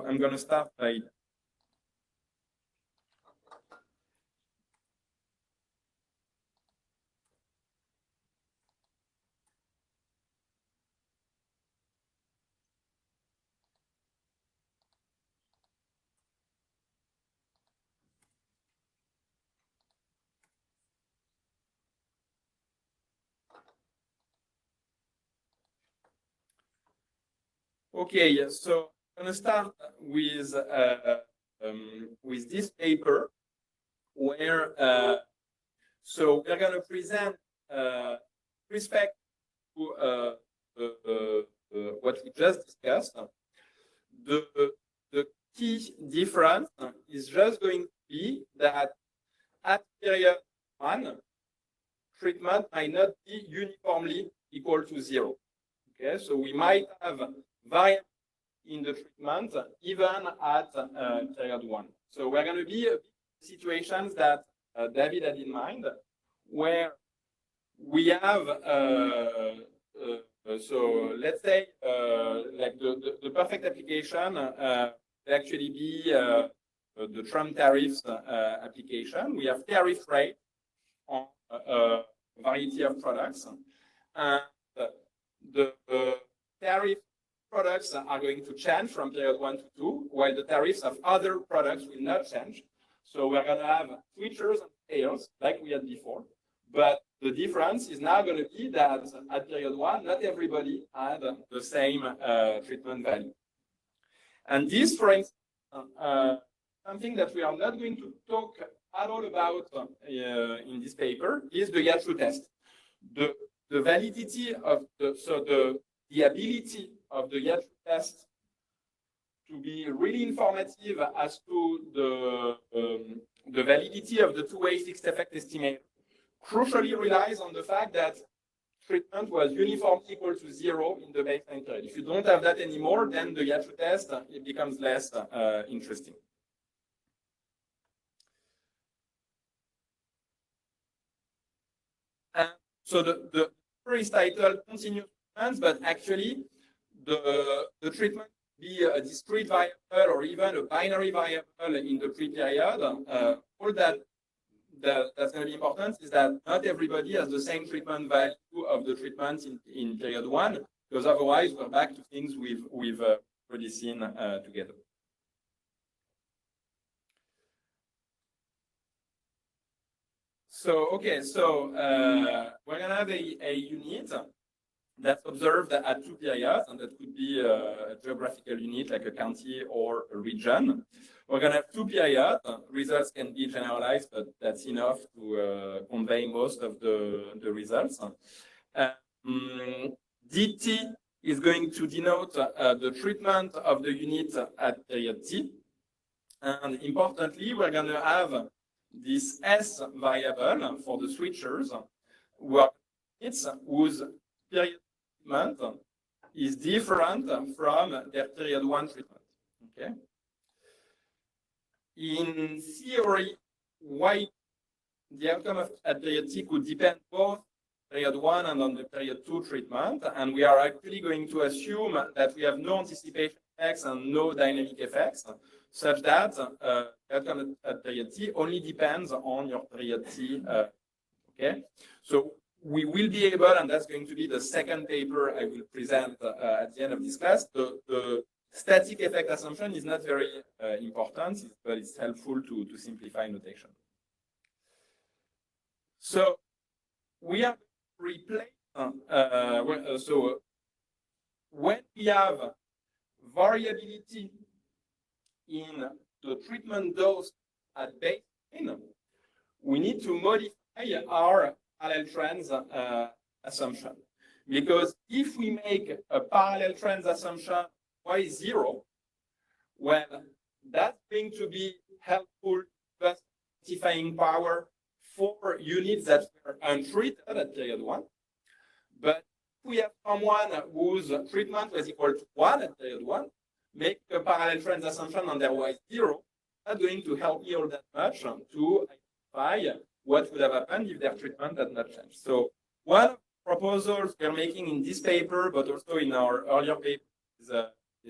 B: I'm going to start by okay, so I'm going to start with this paper where so we're going to present respect to what we just discussed. The key difference is just going to be that at period 1, treatment might not be uniformly equal to 0. Okay, so we might have variance in the treatment even at period 1. So we're going to be situations that David had in mind, where we have so let's say like the perfect application will actually be the Trump tariffs application. We have tariff rate on a variety of products, and the tariff products are going to change from period 1 to 2, while the tariffs of other products will not change. So we're going to have switchers and payers like we had before, but the difference is now going to be that at period 1, not everybody had the same treatment value. And this, for instance, something that we are not going to talk at all about in this paper is the Yatsu test. The validity of the ability of the Yatsu test to be really informative as to the validity of the two-way fixed effect estimate crucially relies on the fact that treatment was uniformly equal to 0 in the baseline period. If you don't have that anymore, then the Yatsu test it becomes less interesting. And so the paper is titled Continuous Treatments, but actually the treatment be a discrete variable or even a binary variable in the pre-period. All that's going to be important is that not everybody has the same treatment value of the treatment in period 1, because otherwise we're back to things we've already seen together. So, okay, so we're going to have a unit that's observed at 2 periods, and that could be a geographical unit like a county or a region. We're going to have 2 periods. Results can be generalized, but that's enough to convey most of the results. DT is going to denote the treatment of the unit at period T. And importantly, we're going to have this S variable for the switchers, whose period treatment is different from their period 1 treatment. Okay. In theory, why the outcome at period T could depend both period 1 and on the period 2 treatment, and we are actually going to assume that we have no anticipation effects and no dynamic effects, such that outcome at period T only depends on your period T. Okay, so we will be able, and that's going to be the second paper I will present at the end of this class. The static effect assumption is not very important, but it's helpful to simplify notation. So we have replaced. So when we have variability in the treatment dose at baseline, we need to modify our parallel trends assumption. Because if we make a parallel trends assumption y0, well, that's going to be helpful plus quantifying power for units that were untreated at period 1. But if we have someone whose treatment was equal to 1 at period 1, make a parallel trends assumption on their y0, not going to help me all that much to identify what would have happened if their treatment had not changed. So one of the proposals we are making in this paper, but also in our earlier paper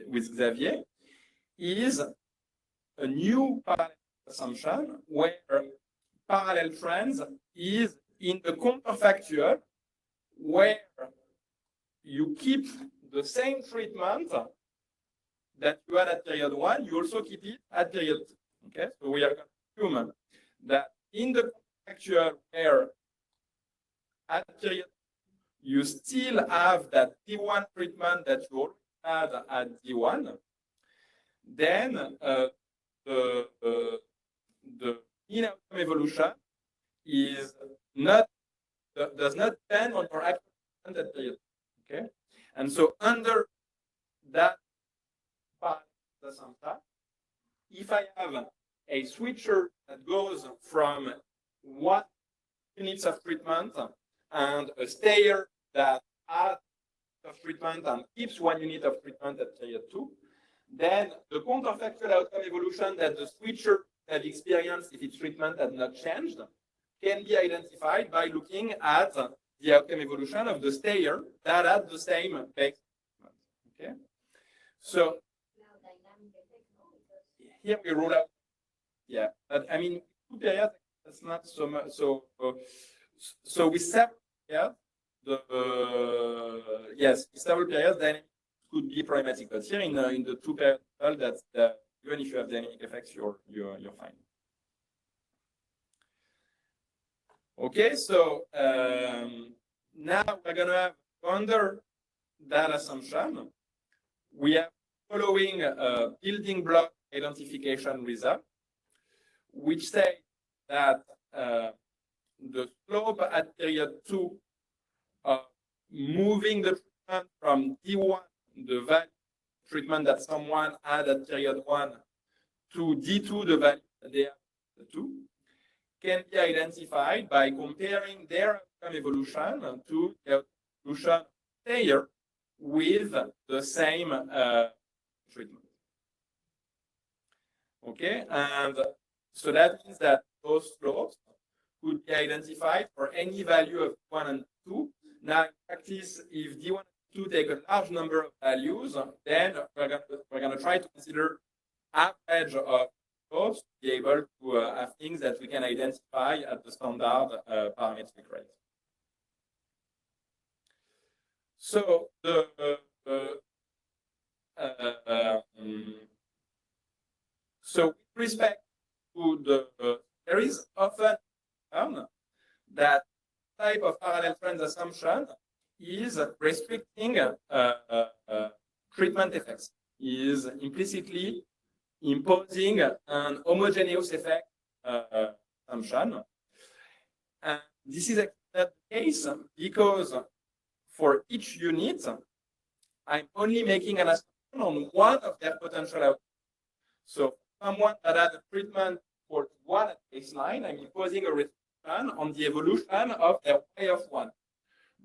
B: with Xavier, is a new parallel assumption where parallel trends is in the counterfactual where you keep the same treatment that you had at period 1, you also keep it at period 2. Okay, so we are going to assume that in the counterfactual where at period you still have that D1 treatment that you already had at D1, then the mean outcome evolution is not does not depend on your actual treatment at period. Okay, and so under that assumption, if I have a switcher that goes from 1 units of treatment and a stayer that adds of treatment and keeps 1 unit of treatment at period 2, then the counterfactual outcome evolution that the switcher have experienced if its treatment had not changed can be identified by looking at the outcome evolution of the stayer that had the same base. Okay, so here we rule out. Yeah, but I mean, 2 periods, that's not so much. So with several periods, yes, with several periods, then it could be problematic. But here in the 2 period, that's even if you have dynamic effects, you're fine. Okay, so now we're gonna have under that assumption, we have following building block identification result, which say that the slope at period 2 of moving the treatment from D1, the value treatment that someone had at period 1, to D2, the value that they have at 2, can be identified by comparing their outcome evolution to the evolution stayer with the same treatment. Okay, and so that means that those slopes could be identified for any value of 1 and 2. Now, in practice, if D1 and 2 take a large number of values, then we're going to try to consider average of slopes to be able to have things that we can identify at the standard parametric rate. So so with respect to there is often that type of parallel trends assumption is restricting treatment effects, is implicitly imposing an homogeneous effect assumption. And this is not the case because for each unit, I'm only making an assumption on one of their potential outcomes. So someone that had a treatment for 1 at baseline, I'm imposing a restriction on the evolution of their y of 1.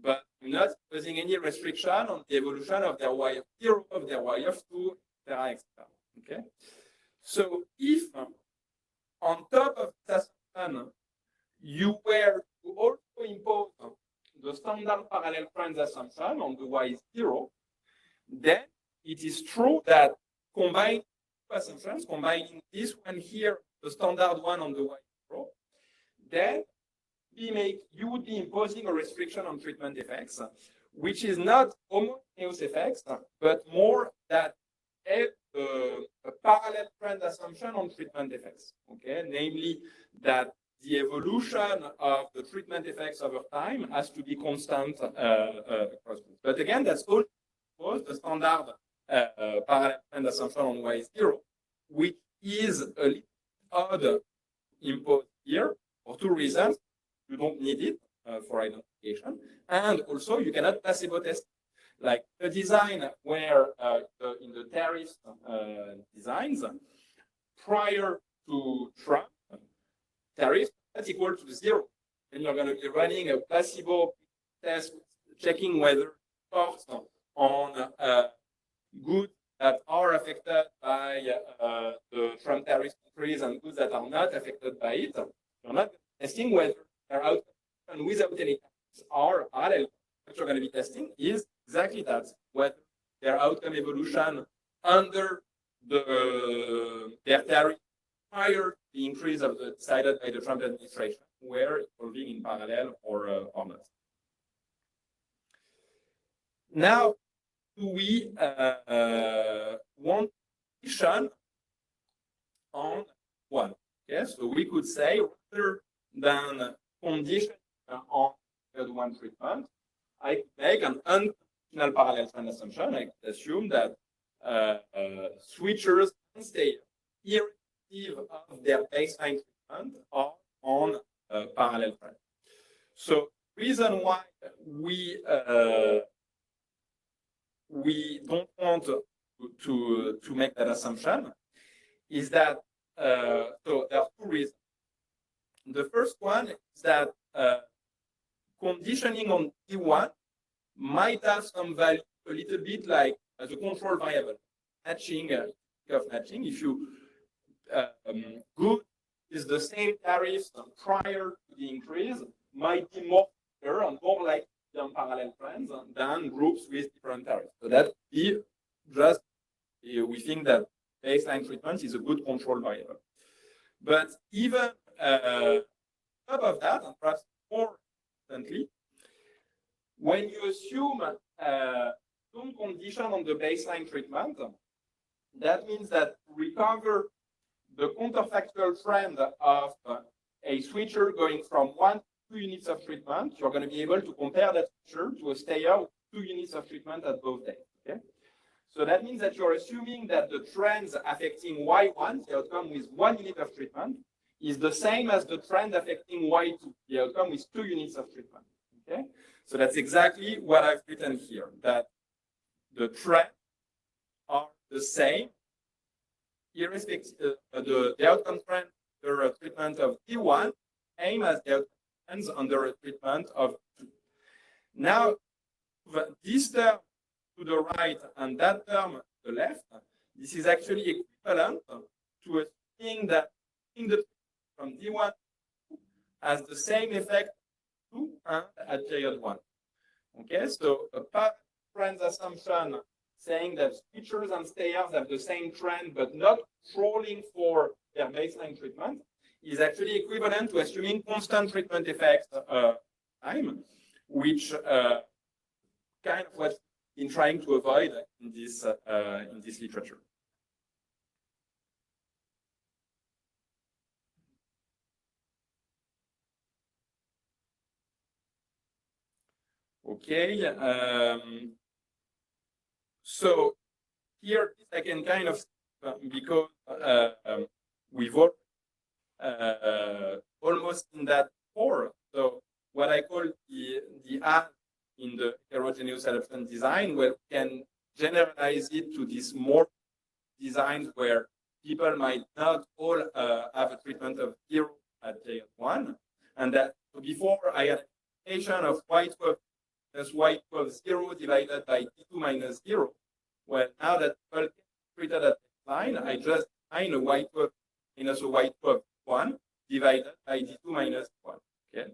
B: But I'm not imposing any restriction on the evolution of their y of 0, of their y of 2, etc. Okay? So if on top of this assumption, you were to also impose the standard parallel trends assumption on the y0, then it is true that combining assumptions, combining this one here, the standard one on the y0, then you would be imposing a restriction on treatment effects, which is not homogeneous effects, but more that a parallel trend assumption on treatment effects. Okay, namely that the evolution of the treatment effects over time has to be constant across groups. But again, that's all the standard parallel trend assumption on Y0, which is a little odd imposed here for two reasons. You don't need it for identification, and also you cannot placebo test. Like a design where in the tariff designs, prior to Trump, tariff that's equal to 0. And you're going to be running a placebo test, checking whether costs on goods that are affected by the Trump tariff increase and goods that are not affected by it. You're not testing whether their outcome and without any tariffs are parallel. What you're going to be testing is exactly that, whether their outcome evolution under their tariff prior to the increase of the decided by the Trump administration were evolving in parallel or not. Now, do we want condition on one? Okay, so we could say rather than condition on one treatment, I could make an unconditional parallel trend assumption. I could assume that switchers can stay irrespective of their baseline treatment are on parallel trend. So reason why we don't want to make that assumption is that so there are two reasons. The first one is that conditioning on T1 might have some value a little bit like as a control variable. Matching, if you good is the same tariffs prior to the increase, might be more fair and more likely on parallel trends than groups with different tariffs. So that be just, we think that baseline treatment is a good control variable. But even on top of that, and perhaps more importantly, when you assume some condition on the baseline treatment, that means that to recover the counterfactual trend of a switcher going from 1 to 2 units of treatment, you're going to be able to compare that switcher to a stayer with 2 units of treatment at both days. Okay? So that means that you're assuming that the trends affecting Y1, the outcome with 1 unit of treatment, is the same as the trend affecting Y2, the outcome with 2 units of treatment. Okay? So that's exactly what I've written here, that the trends are the same, irrespective the outcome trend under a treatment of T1, same as the outcome trends under a treatment of 2. Now, this term to the right and that term to the left, this is actually equivalent to a thing that in the from T1 has the same effect 2 and at period 1. Okay, so a parallel trend assumption saying that switchers and stayers have the same trend but not controlling for their baseline treatment is actually equivalent to assuming constant treatment effects time, which kind of what in trying to avoid in this literature. Okay, so here I can kind of because we've almost in that core. So what I call the add in the heterogeneous adaptation design, where we can generalize it to these more designs where people might not all have a treatment of 0 at period 1, and that so before I had a equation of Y12 plus Y12 0 divided by D2 minus 0. Well, now that people treated at line, I just find a Y12 minus a Y12 1 divided by D2 minus 1. Okay,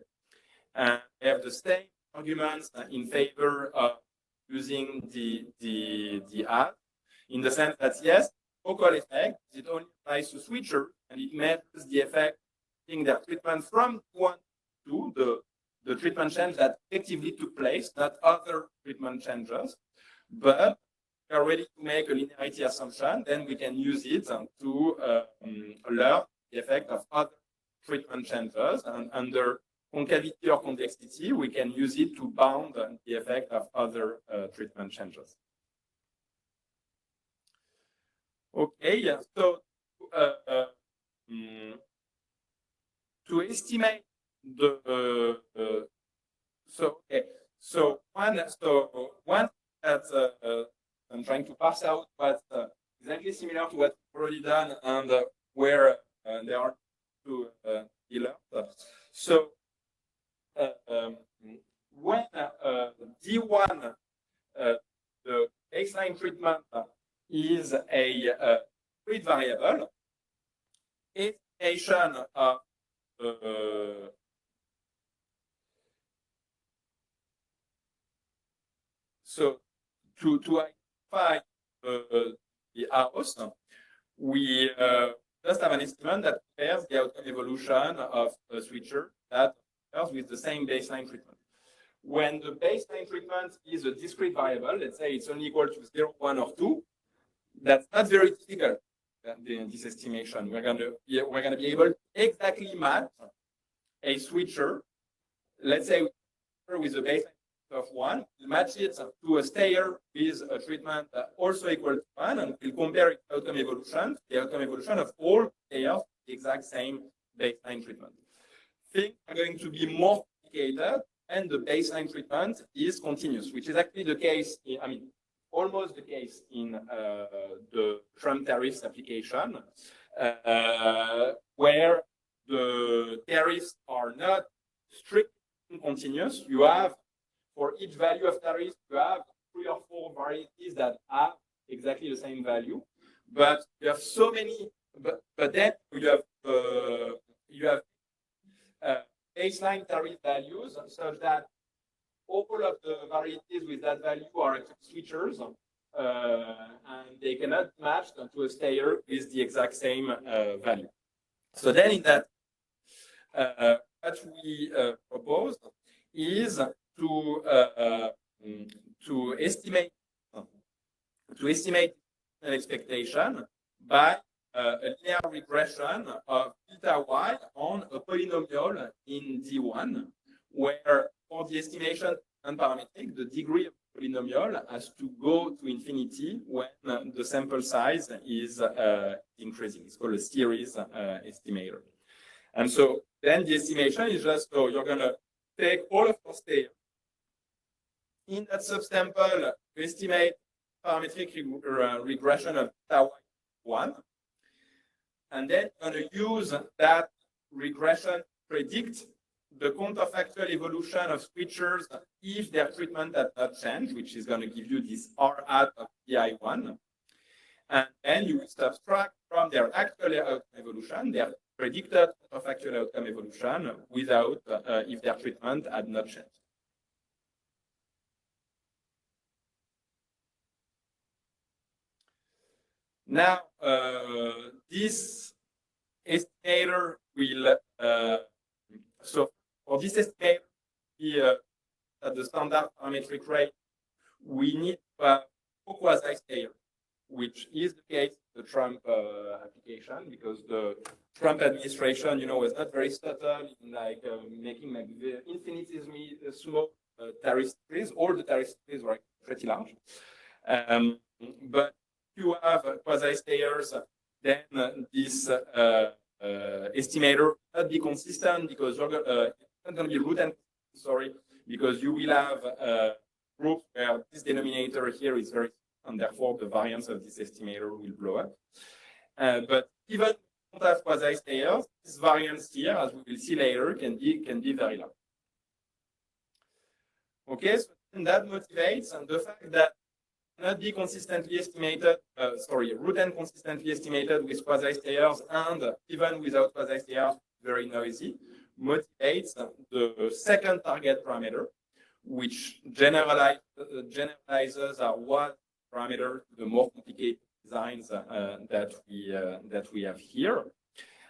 B: and I have the same arguments in favor of using the add, in the sense that yes, focal effect, it only applies to switcher, and it measures the effect in their treatment from 1 to the treatment change that effectively took place, not other treatment changes, but we are ready to make a linearity assumption, then we can use it to learn the effect of other treatment changes, and under concavity or convexity, we can use it to bound the effect of other treatment changes. Okay, so to estimate the one that I'm trying to parse out what's exactly similar to what we've already done and where there are two pillars. So when D1, the baseline treatment is a discrete variable, estimation of so to identify the house, we just have an estimate that compares the outcome evolution of a switcher that occurs with the same baseline treatment. When the baseline treatment is a discrete variable, let's say it's only equal to 0, 1, or 2, that's not very difficult, this estimation. We're gonna be able to exactly match a switcher, let's say with a baseline of 1, we'll match it to a stayer with a treatment also equal to 1, and we'll compare its outcome evolution, the outcome evolution of all stayers, the exact same baseline treatment. Things are going to be more complicated, and the baseline treatment is continuous, which is actually the case, almost the case in the Trump tariffs application, where the tariffs are not strictly continuous. You have, for each value of tariffs, you have 3 or 4 varieties that have exactly the same value, but you have so many. But then you have baseline tariff values such that all of the varieties with that value are switchers, and they cannot match to a stayer with the exact same value. So then, in that, what we propose is to estimate an expectation by a linear regression of beta y on a polynomial in D1, where for the estimation and parametric, the degree of the polynomial has to go to infinity when the sample size is increasing. It's called a series estimator. And so then the estimation is just, so you're going to take all of your stayers in that subsample to estimate parametric regression of beta y1. And then you're going to use that regression to predict the counterfactual evolution of switchers if their treatment had not changed, which is going to give you this R hat of PI1. And then you will subtract from their actual outcome evolution their predicted counterfactual outcome evolution without if their treatment had not changed. Now, this estimator will, so for this estimator, at the standard parametric rate, we need to have a quasi-stayer, which is the case of the Trump application, because the Trump administration, was not very subtle in making the infinitesimally small tariff trees. All the tariff trees were pretty large. But if you have quasi-stayers, then this estimator will not be consistent, because you're not going to be root and because you will have groups where this denominator here is very, and therefore the variance of this estimator will blow up. But even if you don't have quasi-stayers, this variance here, as we will see later, can be very large. Okay, so that motivates, and the fact that not be consistently estimated, root n consistently estimated with quasi-stayers, and even without quasi-stayers, very noisy, motivates the second target parameter, which generalizes our one parameter to the more complicated designs that we have here.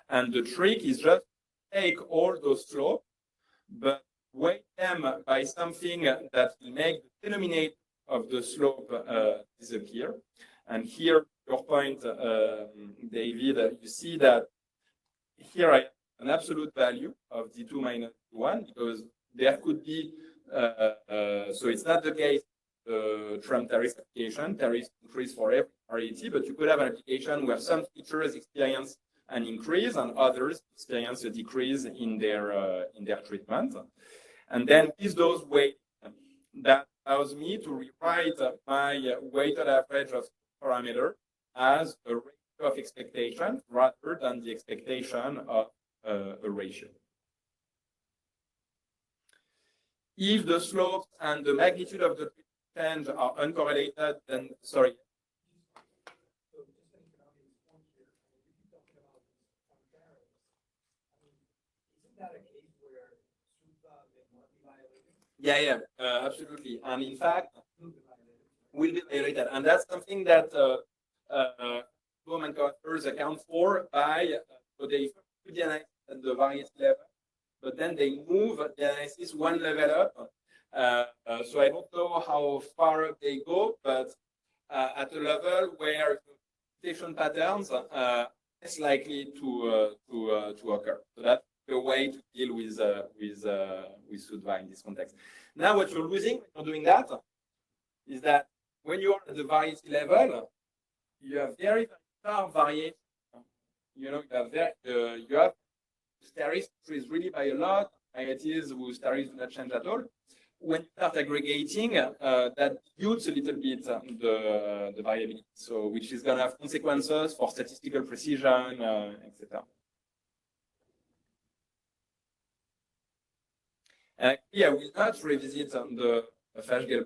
B: And the trick is just take all those slopes, but weight them by something that will make the denominator of the slope disappear. And here, your point, David, you see that here I have an absolute value of d2 minus d1 because there could be, so it's not the case, Trump tariff application, tariffs increase for every variety, but you could have an application where some features experience an increase and others experience a decrease in their treatment. And then with those weights, that allows me to rewrite my weighted average of parameter as a ratio of expectation rather than the expectation of a ratio. If the slopes and the magnitude of the change are uncorrelated, then sorry. Yeah, absolutely. And in fact, will be violated. And that's something that government authors account for by, so they do the analysis at the various level, but then they move the analysis one level up. So I don't know how far up they go, but at a level where mutation patterns are less likely to occur. So that's the way to deal with SUDVA in this context. Now, what you're losing when you're doing that is that when you are at the variety level, you have very far variation. You know, you have tariffs increase really by a lot, varieties whose tariffs do not change at all. When you start aggregating, that dilutes a little bit the variability, so which is going to have consequences for statistical precision, etc. And actually, I will not revisit the Fashgel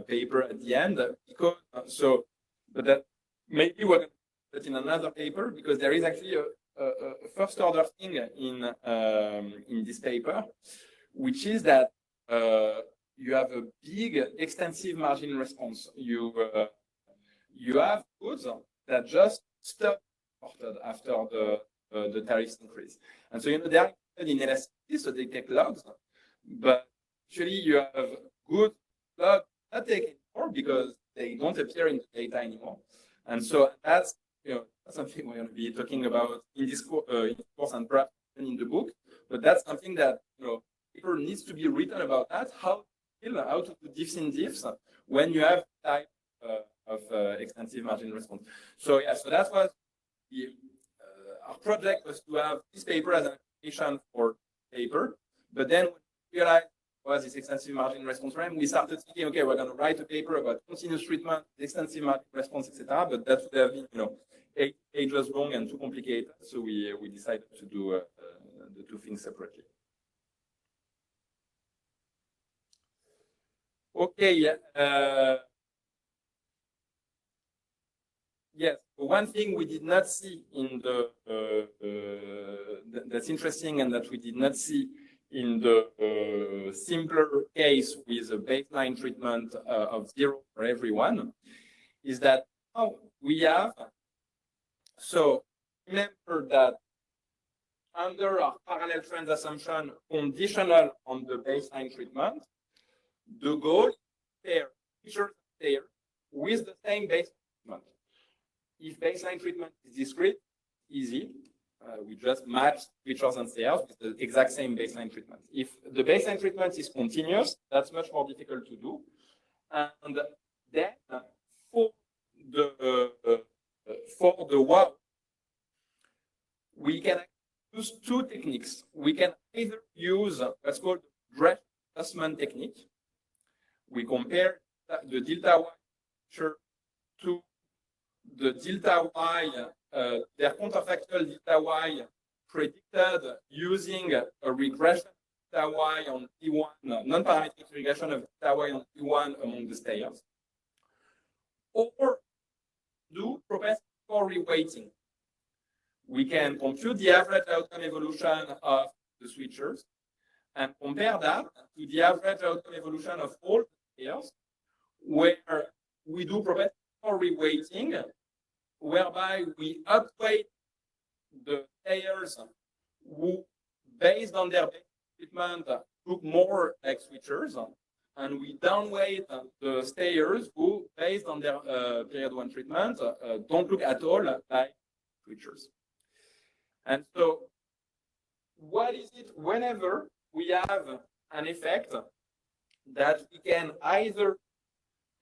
B: paper at the end because but that maybe we're going to put it in another paper because there is actually a first order thing in this paper, which is that you have a big extensive margin response. You have goods that just stop after the tariffs increase, and so they are in elasticity, so they take logs, but actually you have good logs not taken anymore because they don't appear in the data anymore, and so that's that's something we're going to be talking about in this course and perhaps in the book. But that's something that paper needs to be written about that, how to do diffs in diffs when you have type of extensive margin response. So yeah, so that was our project was to have this paper as an application for paper, but then when we realized was this extensive margin response frame, we started thinking, okay, we're going to write a paper about continuous treatment, extensive margin response, etc. But that would have been, 8 pages long and too complicated. So we decided to do the two things separately. Okay. Yes, one thing we did not see in that's interesting and that we did not see in the simpler case with a baseline treatment of 0 for everyone is that now we have, so remember that under our parallel trends assumption conditional on the baseline treatment, the goal is to pair features there with the same baseline treatment. If baseline treatment is discrete, easy. We just match features and stairs with the exact same baseline treatment. If the baseline treatment is continuous, that's much more difficult to do. And then for the wow, we can use two techniques. We can either use what's called the Dresch adjustment technique. We compare the delta y feature to the delta y, their counterfactual delta y predicted using a regression delta y on T1, non-parametric regression of delta y on T1 among the stayers, or do propensity score reweighting. We can compute the average outcome evolution of the switchers and compare that to the average outcome evolution of all the stayers, where we do propensity score reweighting, whereby we upweight the stayers who, based on their treatment look more like switchers, and we downweight the stayers who, based on their period 1 treatment, don't look at all like switchers. And so what is it whenever we have an effect that we can either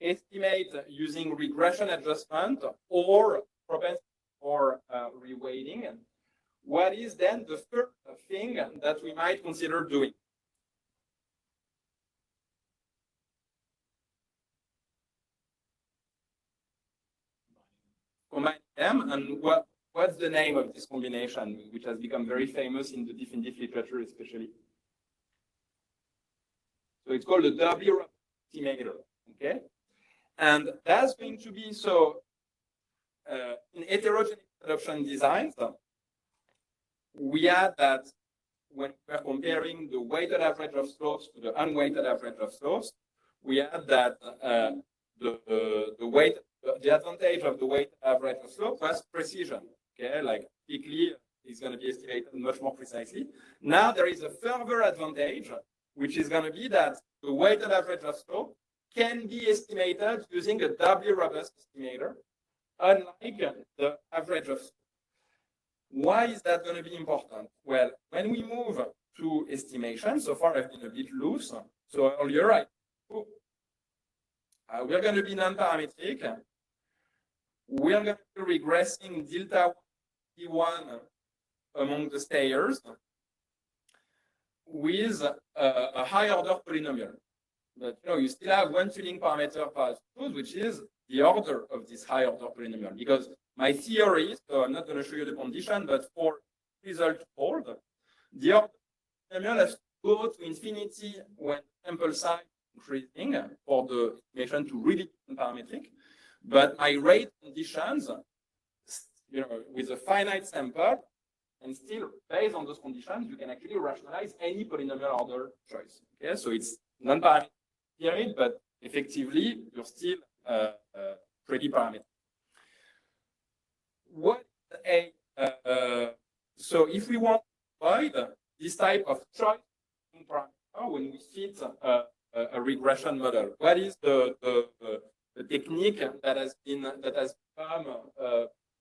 B: estimate using regression adjustment or propensity or reweighting? What is then the first thing that we might consider doing? Combine them, and what's the name of this combination, which has become very famous in the diff literature, especially? So it's called the W estimator, okay? And that's going to be so in heterogeneous adoption designs. We had that when we are comparing the weighted average of slopes to the unweighted average of slopes, we had that the advantage of the weighted average of slope was precision. Okay, like typically it's going to be estimated much more precisely. Now there is a further advantage, which is going to be that the weighted average of slope can be estimated using a W robust estimator, unlike the average of slope. Why is that going to be important? Well, when we move to estimation, so far I've been a bit loose. So earlier, we're going to be non-parametric. We are going to be regressing delta T1 among the stayers with a high order polynomial. But you still have one tuning parameter per choose, which is the order of this high order polynomial. Because my theory, so I'm not going to show you the condition, but for result to hold, the order polynomial has to go to infinity when sample size increasing for the estimation to really be parametric. But my rate conditions, with a finite sample, and still based on those conditions, you can actually rationalize any polynomial order choice. Okay, so it's non-parametric theory, but effectively you're still pretty parametric. So if we want to avoid this type of choice parameter when we fit a regression model, what is the technique that has become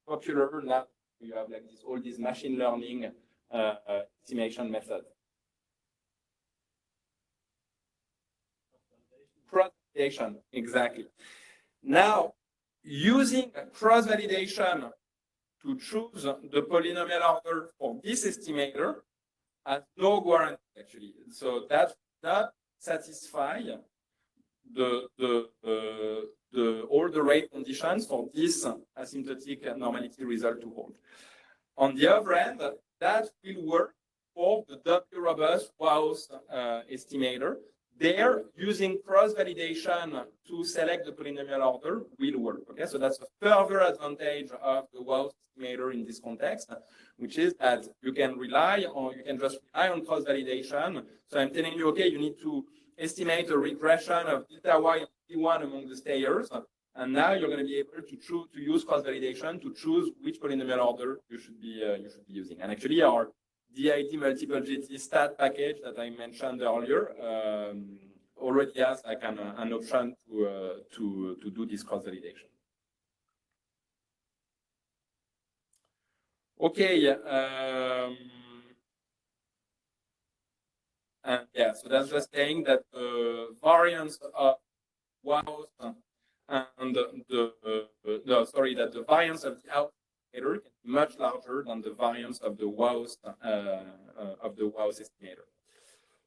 B: popular now? You have like all these machine learning estimation methods. Cross-validation, exactly. Now, using cross-validation to choose the polynomial order for this estimator has no guarantee, actually. So that does not satisfy all the rate conditions for this asymptotic normality result to hold. On the other hand, that will work for the W robust WAUS estimator. There, using cross-validation to select the polynomial order will work. Okay, so that's a further advantage of the WAUS estimator in this context, which is that you can rely on, you can just rely on cross-validation. So I'm telling you, okay, you need to estimate a regression of delta y and T1 among the stayers, and now you're going to be able to use cross-validation to choose which polynomial order you should be using. And actually, our DID multiple GT stat package that I mentioned earlier already has like an option to do this cross-validation. Okay. Yeah, so that's just saying that the variance of WAUS and that the variance of the estimator can be much larger than the variance of the WAUS estimator.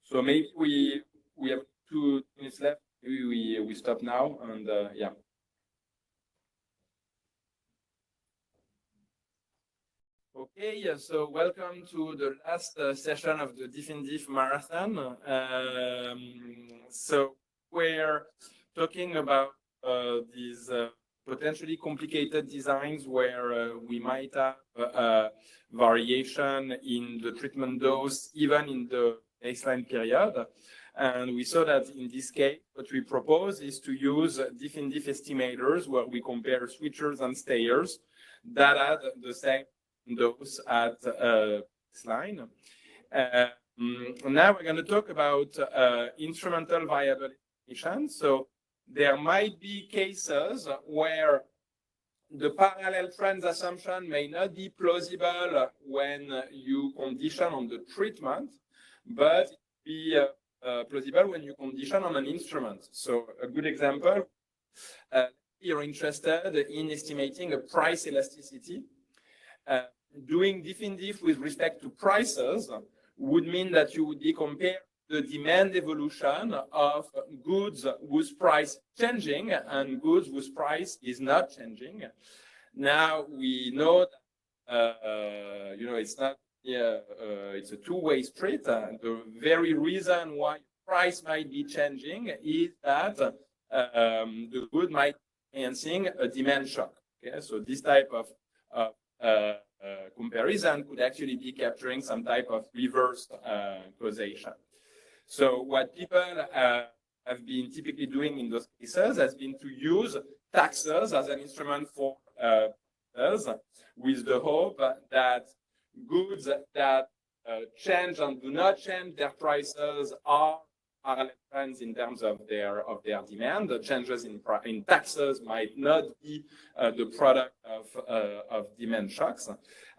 B: So maybe we have 2 minutes left. Maybe we stop now, and yeah. Okay, so welcome to the last session of the Diff marathon. So we're talking about these potentially complicated designs where we might have variation in the treatment dose, even in the baseline period. And we saw that in this case, what we propose is to use diff estimators where we compare switchers and stayers that had the same dose at baseline. Now we're going to talk about instrumental variable estimation. So there might be cases where the parallel trends assumption may not be plausible when you condition on the treatment, but be plausible when you condition on an instrument. So a good example, you're interested in estimating a price elasticity. Doing diff in diff with respect to prices would mean that you would be comparing the demand evolution of goods whose price is changing and goods whose price is not changing. Now we know that it's not it's a two-way street. The very reason why price might be changing is that the good might be experiencing a demand shock. Okay, so this type of comparison could actually be capturing some type of reverse causation. So what people have been typically doing in those cases has been to use taxes as an instrument for with the hope that goods that change and do not change their prices are parallel trends in terms of their demand. The changes in taxes might not be the product of demand shocks.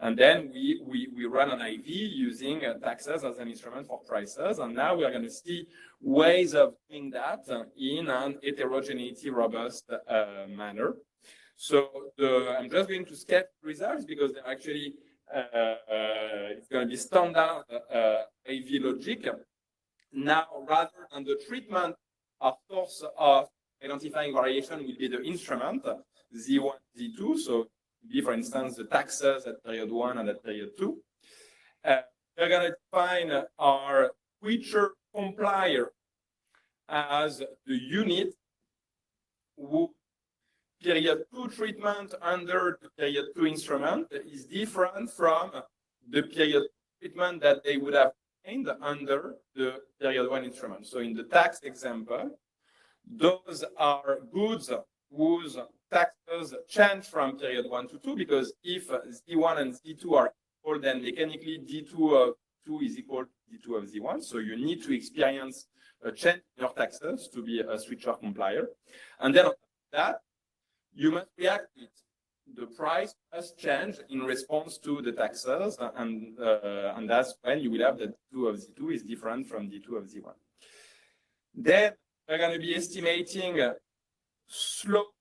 B: And then we run an IV using taxes as an instrument for prices. And now we are going to see ways of doing that in an heterogeneity robust manner. So I'm just going to sketch results because they're actually it's going to be standard IV logic. Now, rather than the treatment, our source of identifying variation will be the instrument, Z1, Z2. So be, for instance, the taxes at period 1 and at period 2. We're going to define our switcher complier as the unit whose period 2 treatment under the period 2 instrument is different from the period treatment that they would have under the period 1 instrument. So in the tax example, those are goods whose taxes change from period 1 to 2, because if Z1 and Z2 are equal, then mechanically D2 of 2 is equal to D2 of Z1. So you need to experience a change in your taxes to be a switcher complier. And then on top of that, you must react to it. The price must change in response to the taxes, and that's when you will have that D2 of Z2 is different from D2 of Z1. Then we're going to be estimating slope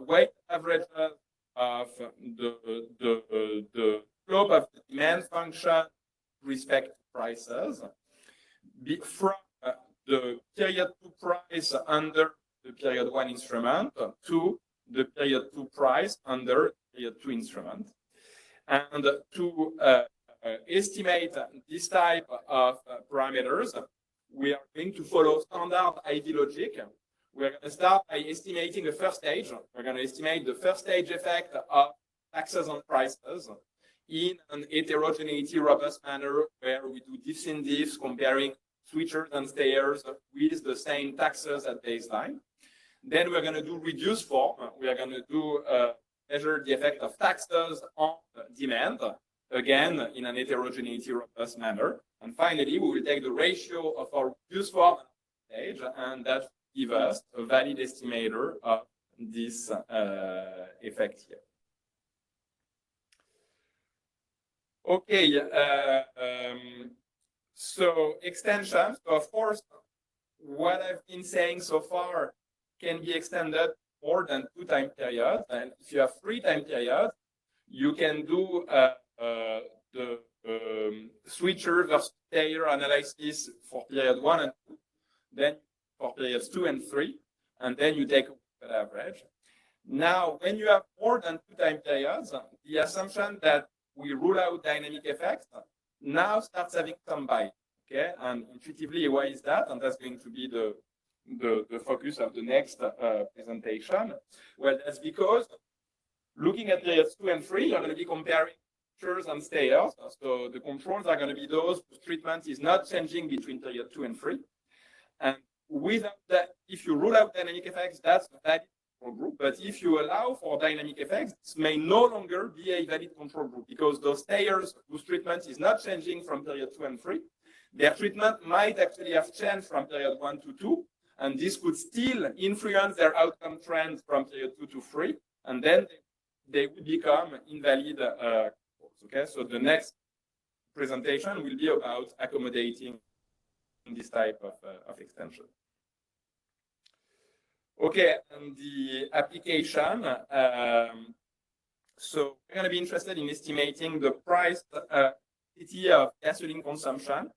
B: weight averages of the slope of the demand function with respect to prices from the period 2 price under the period 1 instrument to the period 2 price under period 2 instrument. And to estimate this type of parameters, we are going to follow standard IV logic. We're going to start by estimating the first stage. We're going to estimate the first stage effect of taxes on prices in an heterogeneity robust manner where we do diffs in diffs comparing switchers and stayers with the same taxes at baseline. Then we're going to do reduced form. We are going to do measure the effect of taxes on demand, again, in an heterogeneity robust manner. And finally, we will take the ratio of our reduced form stage, and that will give us a valid estimator of this effect here. Okay, so extensions. So of course, what I've been saying so far can be extended more than 2 time periods. And if you have 3 time periods, you can do the switcher versus stayer analysis for period 1 and 2, then for periods 2 and 3, and then you take an average. Now, when you have more than 2 time periods, the assumption that we rule out dynamic effects now starts having some bite. Okay, and intuitively, why is that? And that's going to be the focus of the next presentation. Well, that's because looking at periods 2 and 3, you're going to be comparing switchers and stayers. So the controls are going to be those whose treatment is not changing between period 2 and 3. And without that, if you rule out dynamic effects, that's a valid control group. But if you allow for dynamic effects, this may no longer be a valid control group because those stayers whose treatment is not changing from period 2 and 3, their treatment might actually have changed from period 1 to 2, and this could still influence their outcome trend from period 2 to 3, and then they would become invalid controls. Okay, so the next presentation will be about accommodating this type of extension. Okay, and the application. So we're going to be interested in estimating the price quantity of gasoline consumption.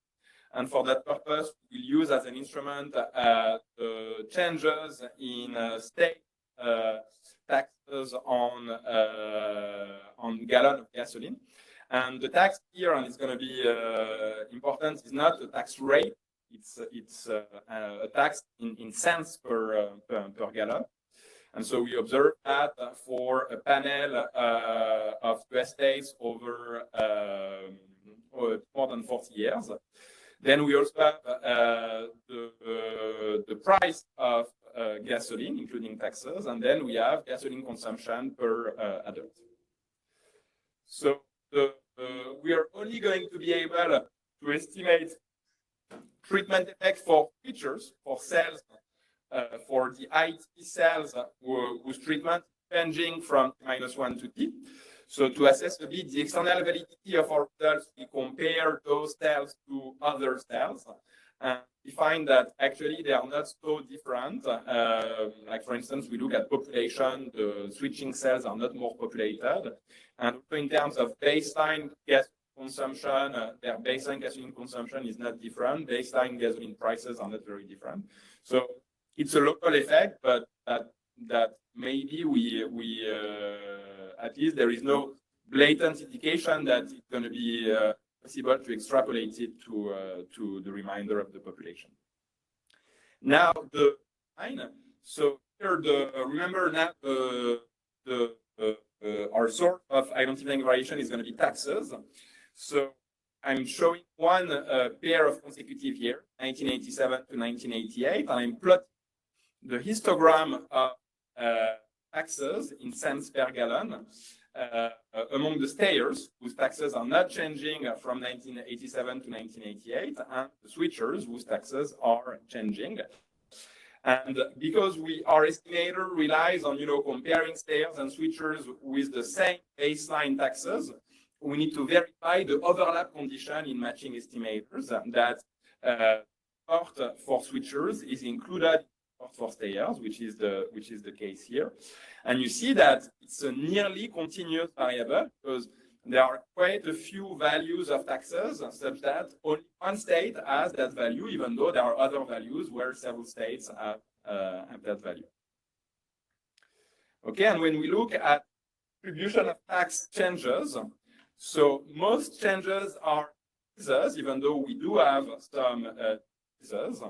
B: And for that purpose, we'll use as an instrument the changes in state taxes on gallon of gasoline. And the tax here, and it's going to be important, is not the tax rate. It's a tax in cents per gallon. And so we observe that for a panel of US states over more than 40 years. Then we also have the price of gasoline, including taxes, and then we have gasoline consumption per adult. So we are only going to be able to estimate treatment effect for features, for cells, for the IT cells whose treatment changing from -1 to T. So to assess a bit the external validity of our results, we compare those cells to other cells. And we find that actually they are not so different. Like for instance, we look at population, the switching cells are not more populated. And also in terms of baseline gas consumption, their baseline gasoline consumption is not different. Baseline gasoline prices are not very different. So it's a local effect, but that maybe we at least there is no blatant indication that it's going to be possible to extrapolate it to the remainder of the population. Now the line. So here remember now our source of identifying variation is going to be taxes. So I'm showing one pair of consecutive years, 1987 to 1988, and I'm plotting the histogram of taxes in cents per gallon among the stayers whose taxes are not changing from 1987 to 1988, and the switchers whose taxes are changing. And because our estimator relies on comparing stayers and switchers with the same baseline taxes, we need to verify the overlap condition in matching estimators that part for switchers is included for stayers, which is the case here. And you see that it's a nearly continuous variable because there are quite a few values of taxes such that only one state has that value, even though there are other values where several states have that value. Okay, and when we look at distribution of tax changes, so most changes are teasers, even though we do have some teasers.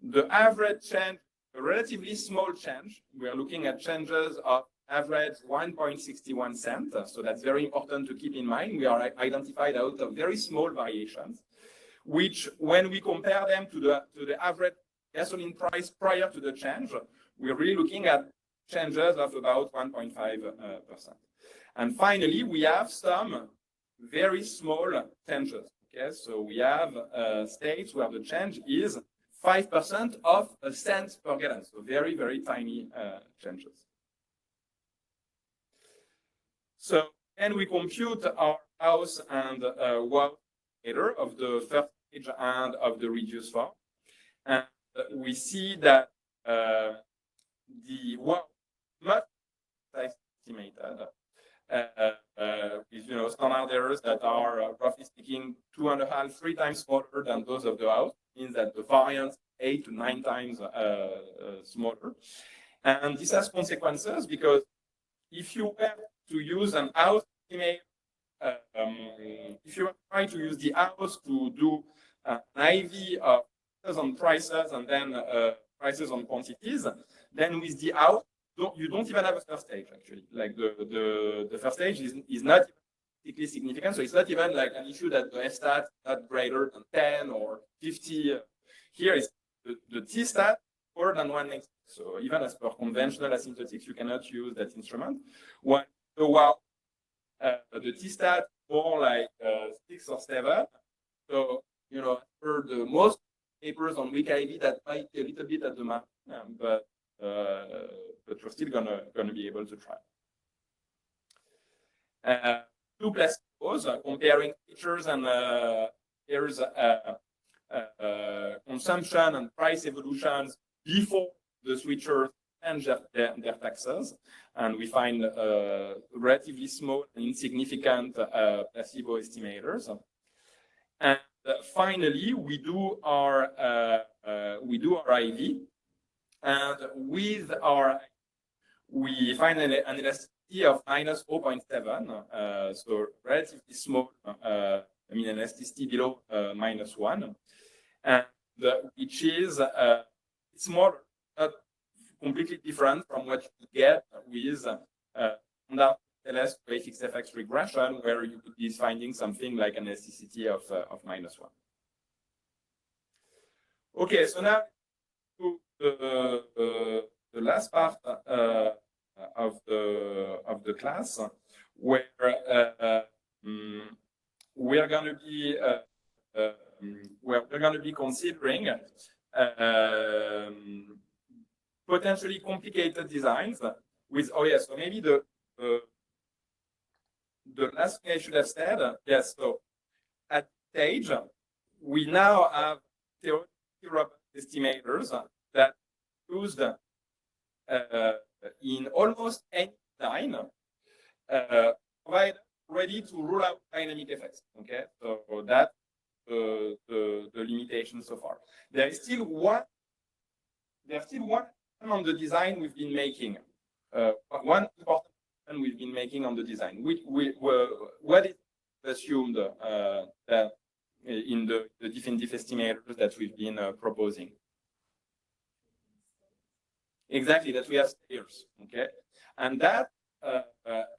B: The average change, a relatively small change, we are looking at changes of average 1.61 cents. So that's very important to keep in mind. We are identified out of very small variations, which when we compare them to the average gasoline price prior to the change, we're really looking at changes of about 1.5%. And finally, we have some very small changes. Okay, so we have states where the change is 5% of a cent per gallon. So very, very tiny changes. So then we compute our house and well indicator of the first stage and of the reduced form. And we see that the well much estimated with standard errors that are roughly speaking 2.5, 3 times smaller than those of the house, means that the variance 8 to 9 times smaller. And this has consequences because if you were to use an house estimate, if you were trying to use the house to do an IV of on prices and then prices on quantities, then with the house, you don't even have a first stage actually. Like the first stage is not particularly significant, so it's not even like an issue that the F-stat is not greater than 10 or 50. Here is the T-stat more than one next. So even as per conventional asymptotics, you cannot use that instrument. One, so while the t-stat more like 6 or 7. So, you know, for the most papers on weak IV, that might be a little bit at the margin, but we're still gonna be able to try. Two placebos comparing features and there's consumption and price evolutions before the switchers and their taxes, and we find relatively small and insignificant placebo estimators. And finally, we do our IV, and with our we find an elasticity of minus 0.7, so relatively small. I mean, an elasticity below -1, and which is smaller, not completely different from what you get with standard LS to FXFX regression, where you could be finding something like an elasticity of -1. Okay, so now to the last part of the class, where we're going to be considering potentially complicated designs with, oh yes, so maybe the last thing I should have said, yes, so at stage, we now have theoretical robust estimators that used in almost any design, provide ready to rule out dynamic effects, okay? So that's the limitation so far. There's still one on the design we've been making. One important one we've been making on the design. What is assumed that in the definitive estimators that we've been proposing? Exactly, that we have stairs, okay? And that,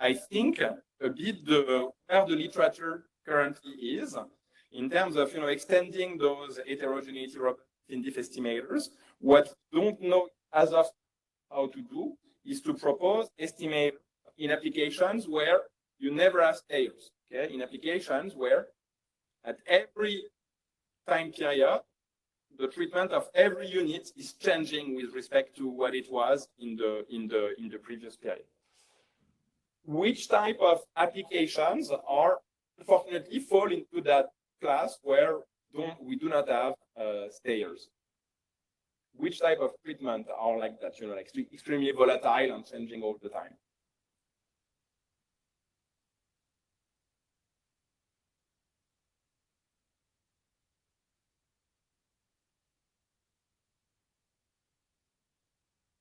B: I think, a bit where the literature currently is in terms of, you know, extending those heterogeneity definitive estimators. What we don't know as of how to do is to propose estimate in applications where you never have stairs, okay? In applications where at every time period, the treatment of every unit is changing with respect to what it was in the previous period. Which type of applications are unfortunately fall into that class where we do not have stayers? Which type of treatment are like that, you know, like extremely volatile and changing all the time?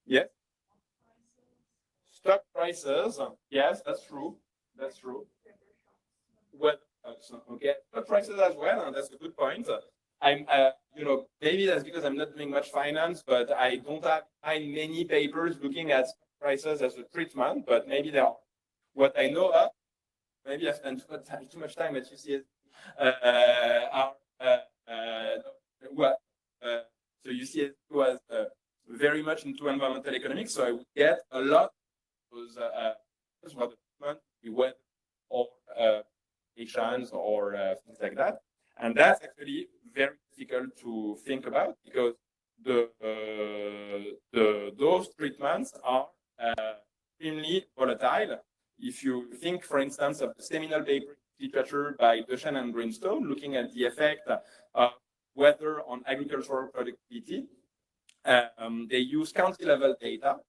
B: Yes. Stock prices. Yes, that's true. That's true. Well, okay. Stock prices as well, and that's a good point. I'm, you know, maybe that's because I'm not doing much finance, but I don't have many papers looking at stock prices as a treatment. But maybe there are. What I know of, maybe I spent too much time at UCS. So UCS was very much into environmental economics, so I would get a lot of those we went or patients or things like that, and that's actually very difficult to think about because those treatments are extremely volatile. If you think, for instance, of the seminal paper literature by Duchenne and Greenstone looking at the effect of weather on agricultural productivity, they use country-level data.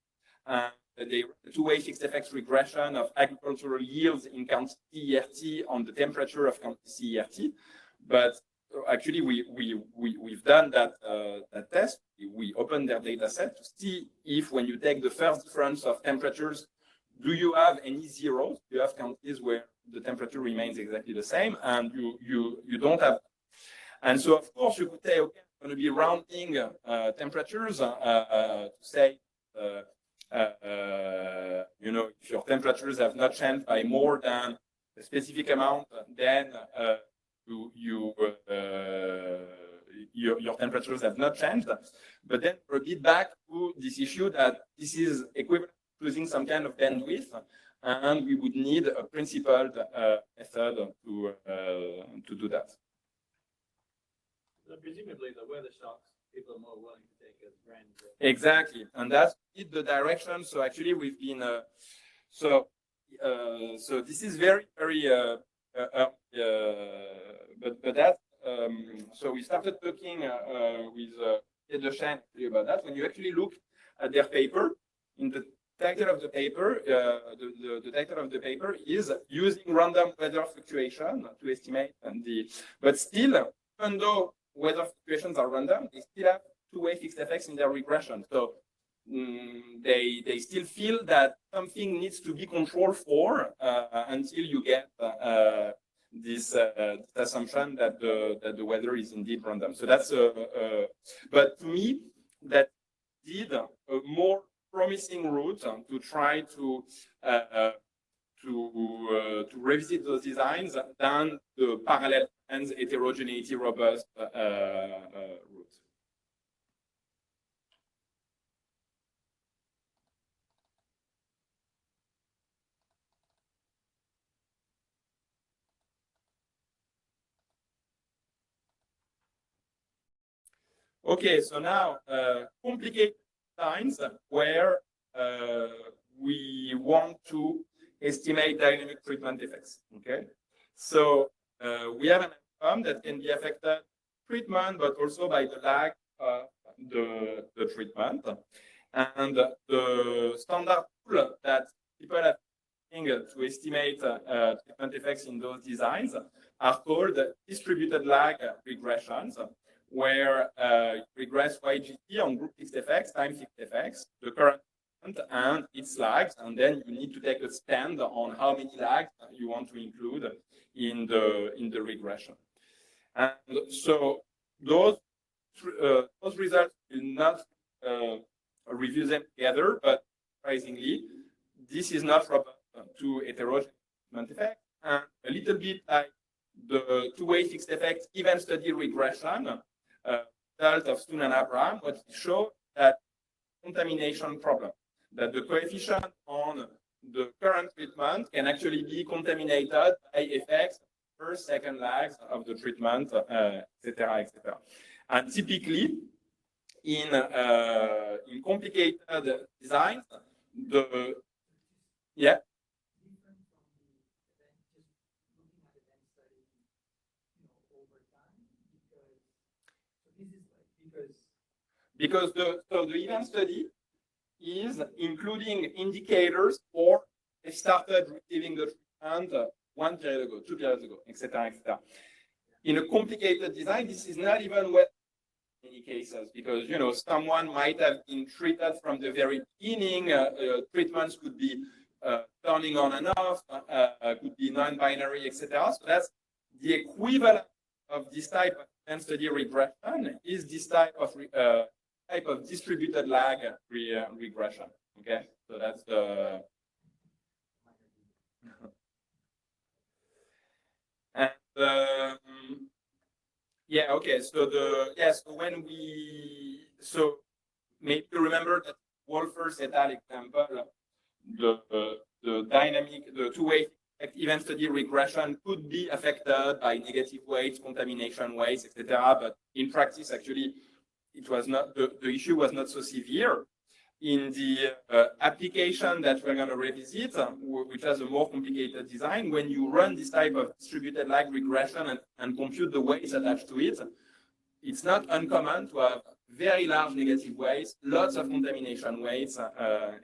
B: They two-way fixed effects regression of agricultural yields in county CERT on the temperature of county CERT. But actually, we've done that test. We opened their data set to see if when you take the first difference of temperatures, do you have any zeros? Do you have counties where the temperature remains exactly the same and you don't have? And so, of course, you could say, okay, I'm going to be rounding temperatures to say, you know, if your temperatures have not changed by more than a specific amount, then your temperatures have not changed. But then we're a bit back to this issue that this is equivalent to losing some kind of bandwidth, and we would need a principled method to do that.
C: So presumably, the weather shocks people are more willing to take as grand.
B: Exactly, and that's the direction. So actually, we've been so this is very but that so we started talking with De Chaine about that. When you actually look at their paper, in the title of the paper, the title of the paper is using random weather fluctuation to estimate but still, even though weather fluctuations are random, they still have two-way fixed effects in their regression. So they still feel that something needs to be controlled for until you get this assumption that the weather is indeed random. So that's but to me that did a more promising route to try to revisit those designs than the parallel and heterogeneity robust route. Okay, so now complicated designs where we want to estimate dynamic treatment effects. Okay, so we have an outcome that can be affected treatment, but also by the lag of the treatment. And the standard tool that people have to estimate treatment effects in those designs are called distributed lag regressions, where you regress YGT on group fixed effects, time fixed effects, the current and its lags, and then you need to take a stand on how many lags you want to include in the regression. And so those results will not review them together, but surprisingly, this is not robust to heterogeneous treatment effect, and a little bit like the two-way fixed effect event study regression result of Stone and Abraham, what it showed that contamination problem, that the coefficient on the current treatment can actually be contaminated by effects, first, second lags of the treatment, etc., etc. And typically, in complicated designs, because the event study is including indicators for they started receiving the treatment 1 period ago, 2 periods ago, etc., etc. In a complicated design, this is not even what in many cases, because someone might have been treated from the very beginning. Treatments could be turning on and off, could be non-binary, etc. So that's the equivalent of this type of event study regression is this type of distributed lag regression. Okay, so that's the and yeah, okay. So so maybe you remember that Wolfers et al. Example, the two-way event study regression could be affected by negative weights, contamination weights, etc. But in practice, actually, it was not the issue was not so severe. In the application that we're going to revisit, which has a more complicated design, when you run this type of distributed lag regression and compute the weights attached to it, it's not uncommon to have very large negative weights, lots of contamination weights,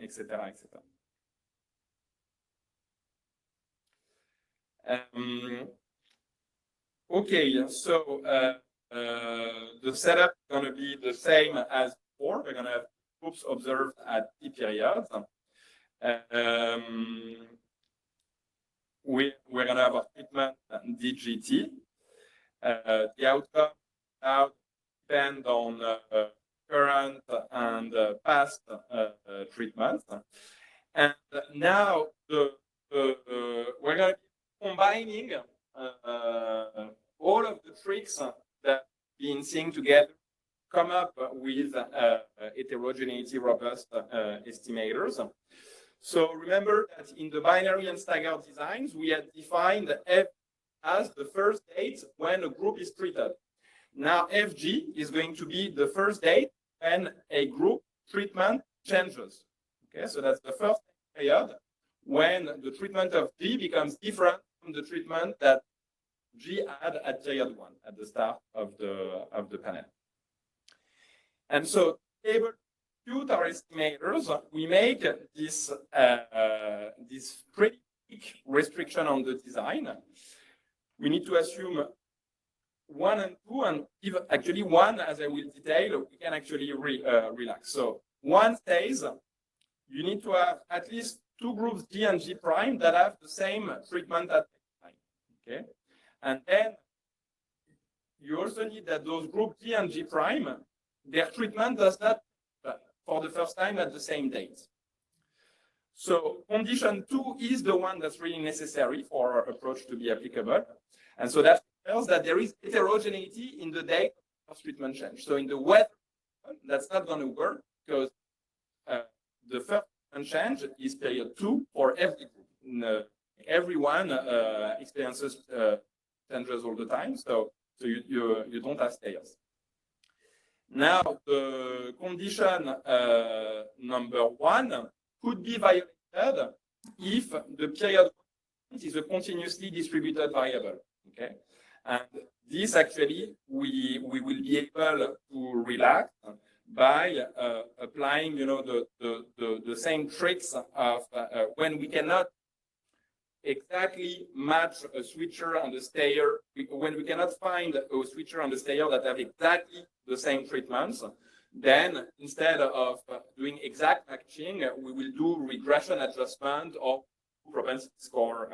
B: etc., etc. Okay, so the setup is going to be the same as before. We're going to have groups observed at T periods. We're going to have a treatment DGT. The outcome now depend on current and past treatments. And now we're going to be combining all of the tricks that be in sync together, come up with heterogeneity robust estimators. So remember that in the binary and staggered designs, we had defined F as the first date when a group is treated. Now FG is going to be the first date when a group treatment changes. Okay, so that's the first period when the treatment of G becomes different from the treatment that G had at period 1, at the start of the panel. And so able to compute our estimators, we make this pretty big restriction on the design. We need to assume 1 and 2, and if actually 1, as I will detail, we can actually relax. So 1 says you need to have at least 2 groups G and G prime that have the same treatment at time. Okay, and then you also need that those groups G and G prime, their treatment does not for the first time at the same date. So condition 2 is the one that's really necessary for our approach to be applicable. And so that tells that there is heterogeneity in the date of treatment change. So in the weather, that's not going to work because the first treatment change is period 2 for every group. Everyone experiences changes all the time. So you don't have stayers. Now, the condition number 1 could be violated if the period is a continuously distributed variable. Okay, and this actually we will be able to relax by applying, the same tricks of when we cannot exactly match a switcher and a stayer, when we cannot find a switcher and a stayer that have exactly the same treatments, then instead of doing exact matching, we will do regression adjustment or propensity score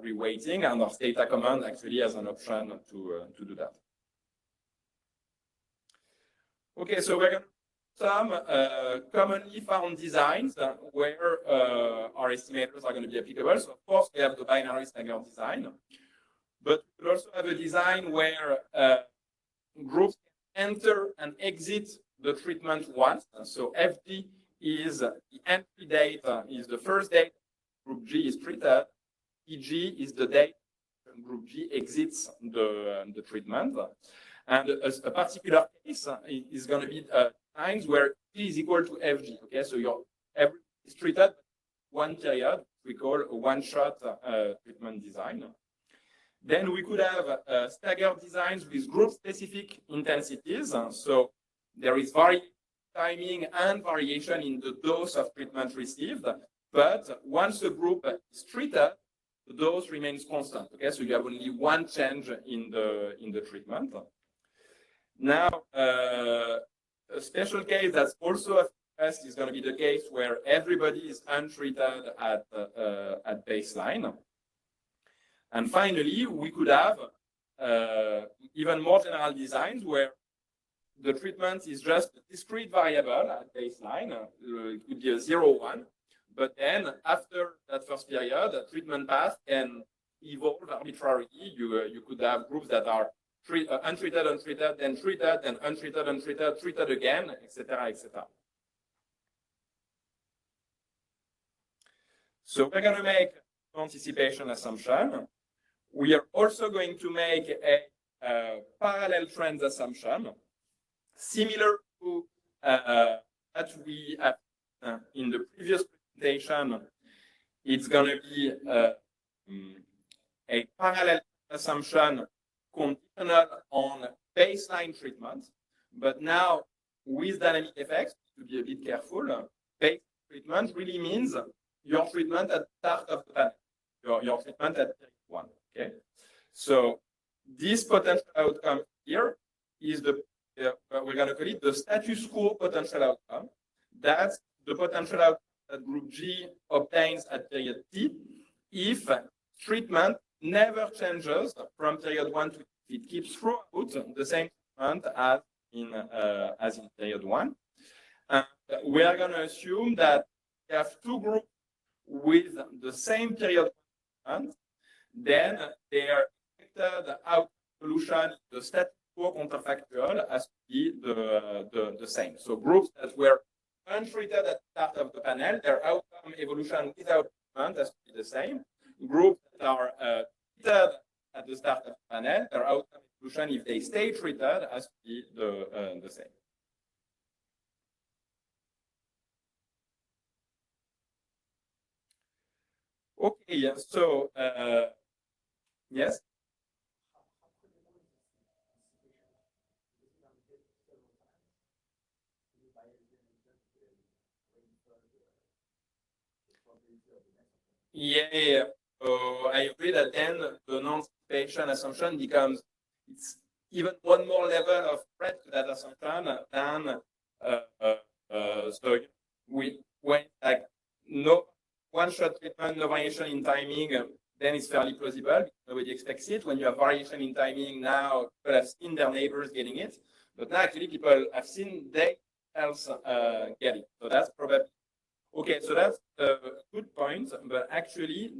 B: reweighting, and our data command actually has an option to do that. Okay, so we're going to some commonly found designs where our estimators are going to be applicable. So of course, we have the binary staggered design, but we also have a design where groups enter and exit the treatment once. So FG is the entry date, is the first date group G is treated. EG is the date group G exits the treatment. And a particular case is going to be times where G is equal to FG. Okay, so every is treated one period, we call a one-shot treatment design. Then we could have staggered designs with group-specific intensities. So there is timing and variation in the dose of treatment received. But once a group is treated, the dose remains constant. Okay, so you have only one change in the treatment. Now, a special case that's also addressed is going to be the case where everybody is untreated at baseline. And finally, we could have even more general designs where the treatment is just a discrete variable at baseline. It could be a 0, 1. But then after that first period, the treatment path can evolve arbitrarily. You could have groups that are untreated, untreated, then treated, then untreated, untreated, treated again, etc., etc. So we're going to make an anticipation assumption. We are also going to make a parallel trends assumption, similar to that we have in the previous presentation. It's going to be a parallel assumption conditional on baseline treatment, but now with dynamic effects, to be a bit careful, baseline treatment really means your treatment at the start of the panel, your treatment at period 1. Okay, so this potential outcome here is we're going to call it the status quo potential outcome. That's the potential outcome that group G obtains at period T if treatment never changes from period 1 to T. It keeps throughout the same treatment as in period 1. And we are going to assume that we have two groups with the same period treatment, then their expected outcome solution, the status co-counterfactual has to be the same. So groups that were untreated at the start of the panel, their outcome evolution without treatment has to be the same. Groups that are treated at the start of the panel, their outcome evolution, if they stay treated, has to be the same. Okay, so yes. Yeah. So I agree that then the non-anticipation assumption becomes, it's even one more level of threat to that assumption than so when like no one-shot treatment, no variation in timing, then it's fairly plausible. Nobody expects it. When you have variation in timing, now people have seen their neighbors getting it, but now actually people have seen they else get it. So that's probably okay. So that's a good point. But actually,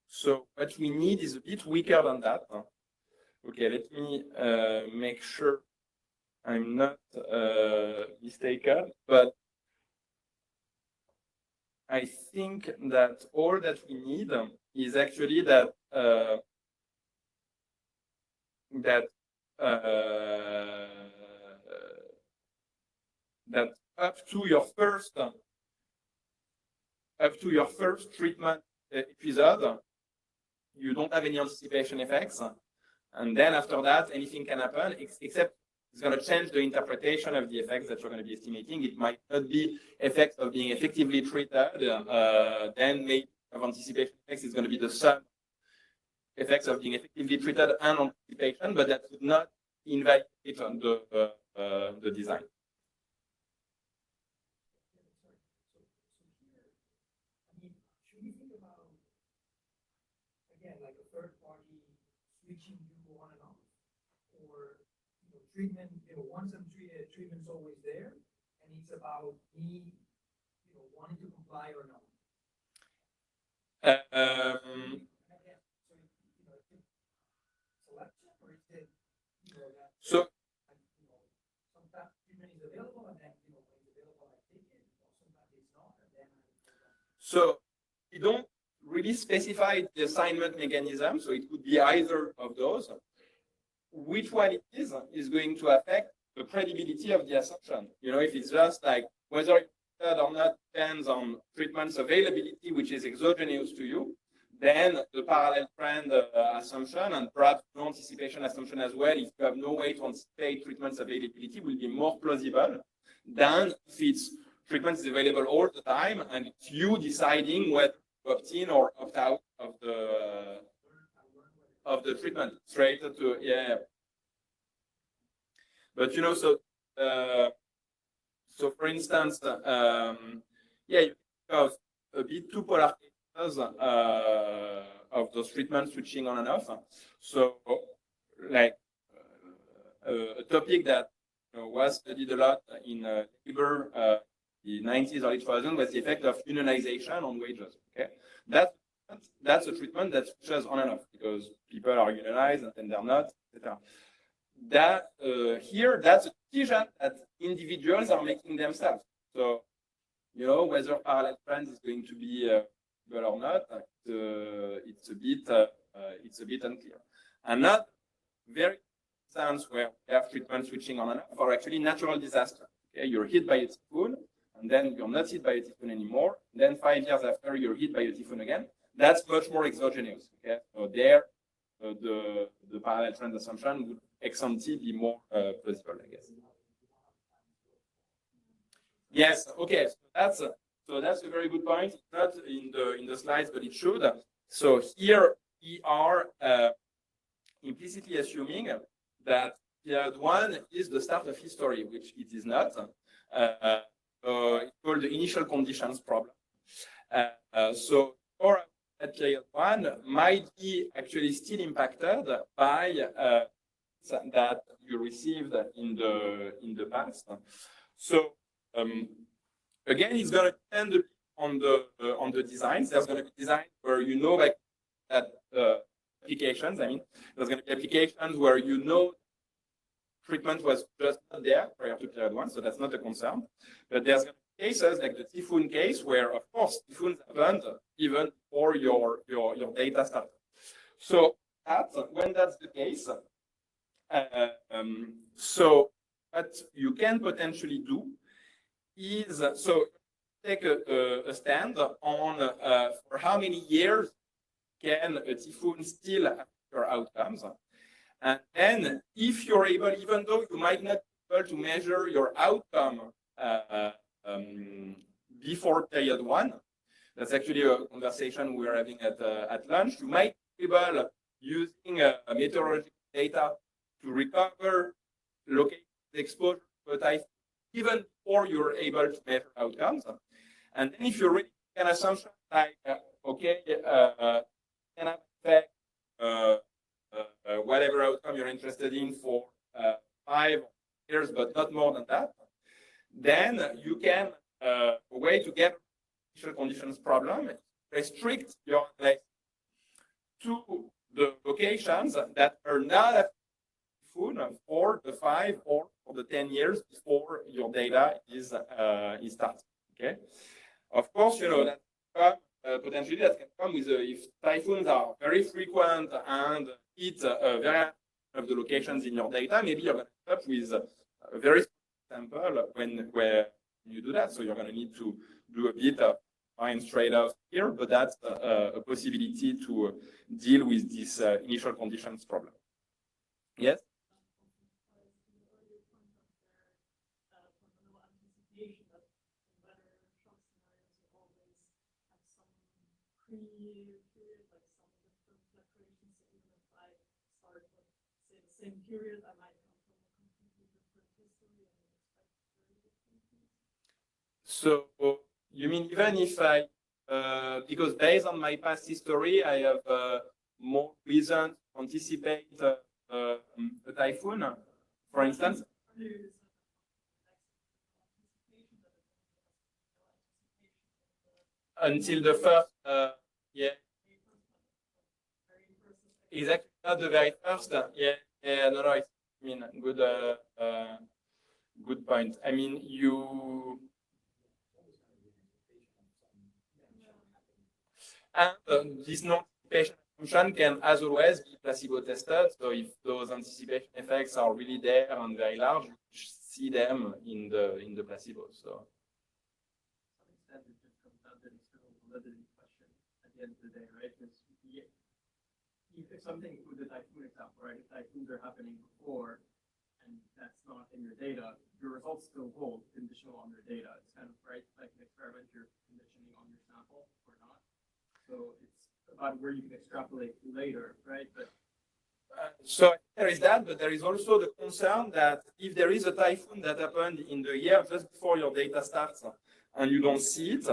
B: so what we need is a bit weaker than that. Okay, let me make sure I'm not mistaken, but I think that all that we need is actually that that up to your first treatment episode, you don't have any anticipation effects, and then after that, anything can happen, except it's going to change the interpretation of the effects that you're going to be estimating. It might not be effects of being effectively treated, then maybe of anticipation effects is going to be the sum effects of being effectively treated and anticipation, but that would not invalidate on the design.
D: Should we think about, again, like a third party switching you on and off? Or treatment, once I'm treated, treatment's always there, and it's about me, wanting to comply or not. Selection, or is it,
B: so
D: sometimes treatment is available, and then when it's available, I take it, or sometimes it's not, and then
B: so we don't really specify the assignment mechanism, so it could be either of those. Which one it is going to affect the credibility of the assumption. If it's just like whether it's or not depends on treatment's availability, which is exogenous to you, then the parallel trend assumption and perhaps no anticipation assumption as well, if you have no way to anticipate treatment's availability, will be more plausible than if it's treatment is available all the time and it's you deciding whether to opt in or opt out of the treatment straight to but so for instance you have a bit two polar cases of those treatments switching on and off. So like a topic that was studied a lot in labor the 90s, early 2000s was the effect of unionization on wages. Okay, that's a treatment that switches on and off because people are unionized and then they're not, etc. That here, that's a decision that individuals are making themselves. So, whether parallel trend is going to be well or not, it's a bit unclear. And not very instance where we have treatment switching on and off, or actually natural disaster. Okay, you're hit by a typhoon, and then you're not hit by a typhoon anymore. Then 5 years after, you're hit by a typhoon again. That's much more exogenous. Okay, so there, the parallel trend assumption would ex ante be more plausible, I guess. Yes. Okay. So that's a very good point. It's not in the slides, but it should. So here we are implicitly assuming that period one is the start of history, which it is not. It's called the initial conditions problem. So or at period one might be actually still impacted by that you received in the past. So again, it's going to depend on the designs. There's going to be designs where like that applications. I mean, there's going to be applications where you know treatment was just not there prior to period 1, so that's not a concern. But there's going to be cases like the typhoon case where, of course, typhoons happened even before your data started. So when that's the case, so what you can potentially do is, so take a stand on for how many years can a typhoon still affect your outcomes. And then if you're able, even though you might not be able to measure your outcome before period 1, that's actually a conversation we're having at lunch, you might be able, using meteorological data, to recover location exposure to a typhoon even before you're able to measure outcomes. And then if you really make an assumption like, okay, can I affect whatever outcome you're interested in for 5 years, but not more than that, then you can, a way to get initial conditions problem, restrict your analysis to the locations that are not affected for the 5 or for the 10 years before your data is started. Okay. Of course, you know that potentially that can come with if typhoons are very frequent and hit very of the locations in your data, maybe you're going to end up with a very sample where you do that. So you're going to need to do a bit of fine trade-off here, but that's a possibility to deal with this initial conditions problem. Yes.
E: Same period, I might come from a completely different history and expect very different things.
B: So you mean even if I, because based on my past history, I have more reason to anticipate a typhoon, for instance? Until the first, yeah. Exactly, not the very first, yeah. Yeah, no, I mean, good point. I mean, and this non-anticipation assumption can, as always, be placebo tested. So if those anticipation effects are really there and very large, you see them in the placebo. So.
C: It just comes down to this validity question at the end of the day, right? If something with the typhoon example, right? If typhoons are happening before, and that's not in your data, your results still hold conditional on your data. It's kind of right, like an experiment, you're conditioning on your sample or not. So it's about where you can extrapolate later, right? But
B: so there is that, but there is also the concern that if there is a typhoon that happened in the year just before your data starts and you don't see it,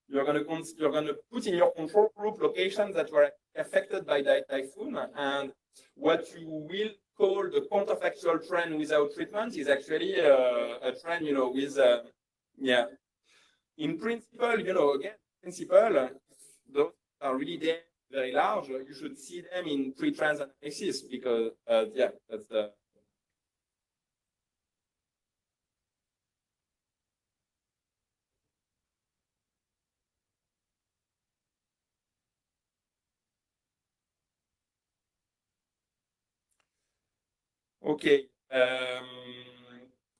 B: you're going to put in your control group locations that were affected by that typhoon, and what you will call the counterfactual trend without treatment is actually a trend, you know, with yeah. In principle, you know, again, those are really there, very large. You should see them in pre-trans analysis because yeah, that's the. Okay,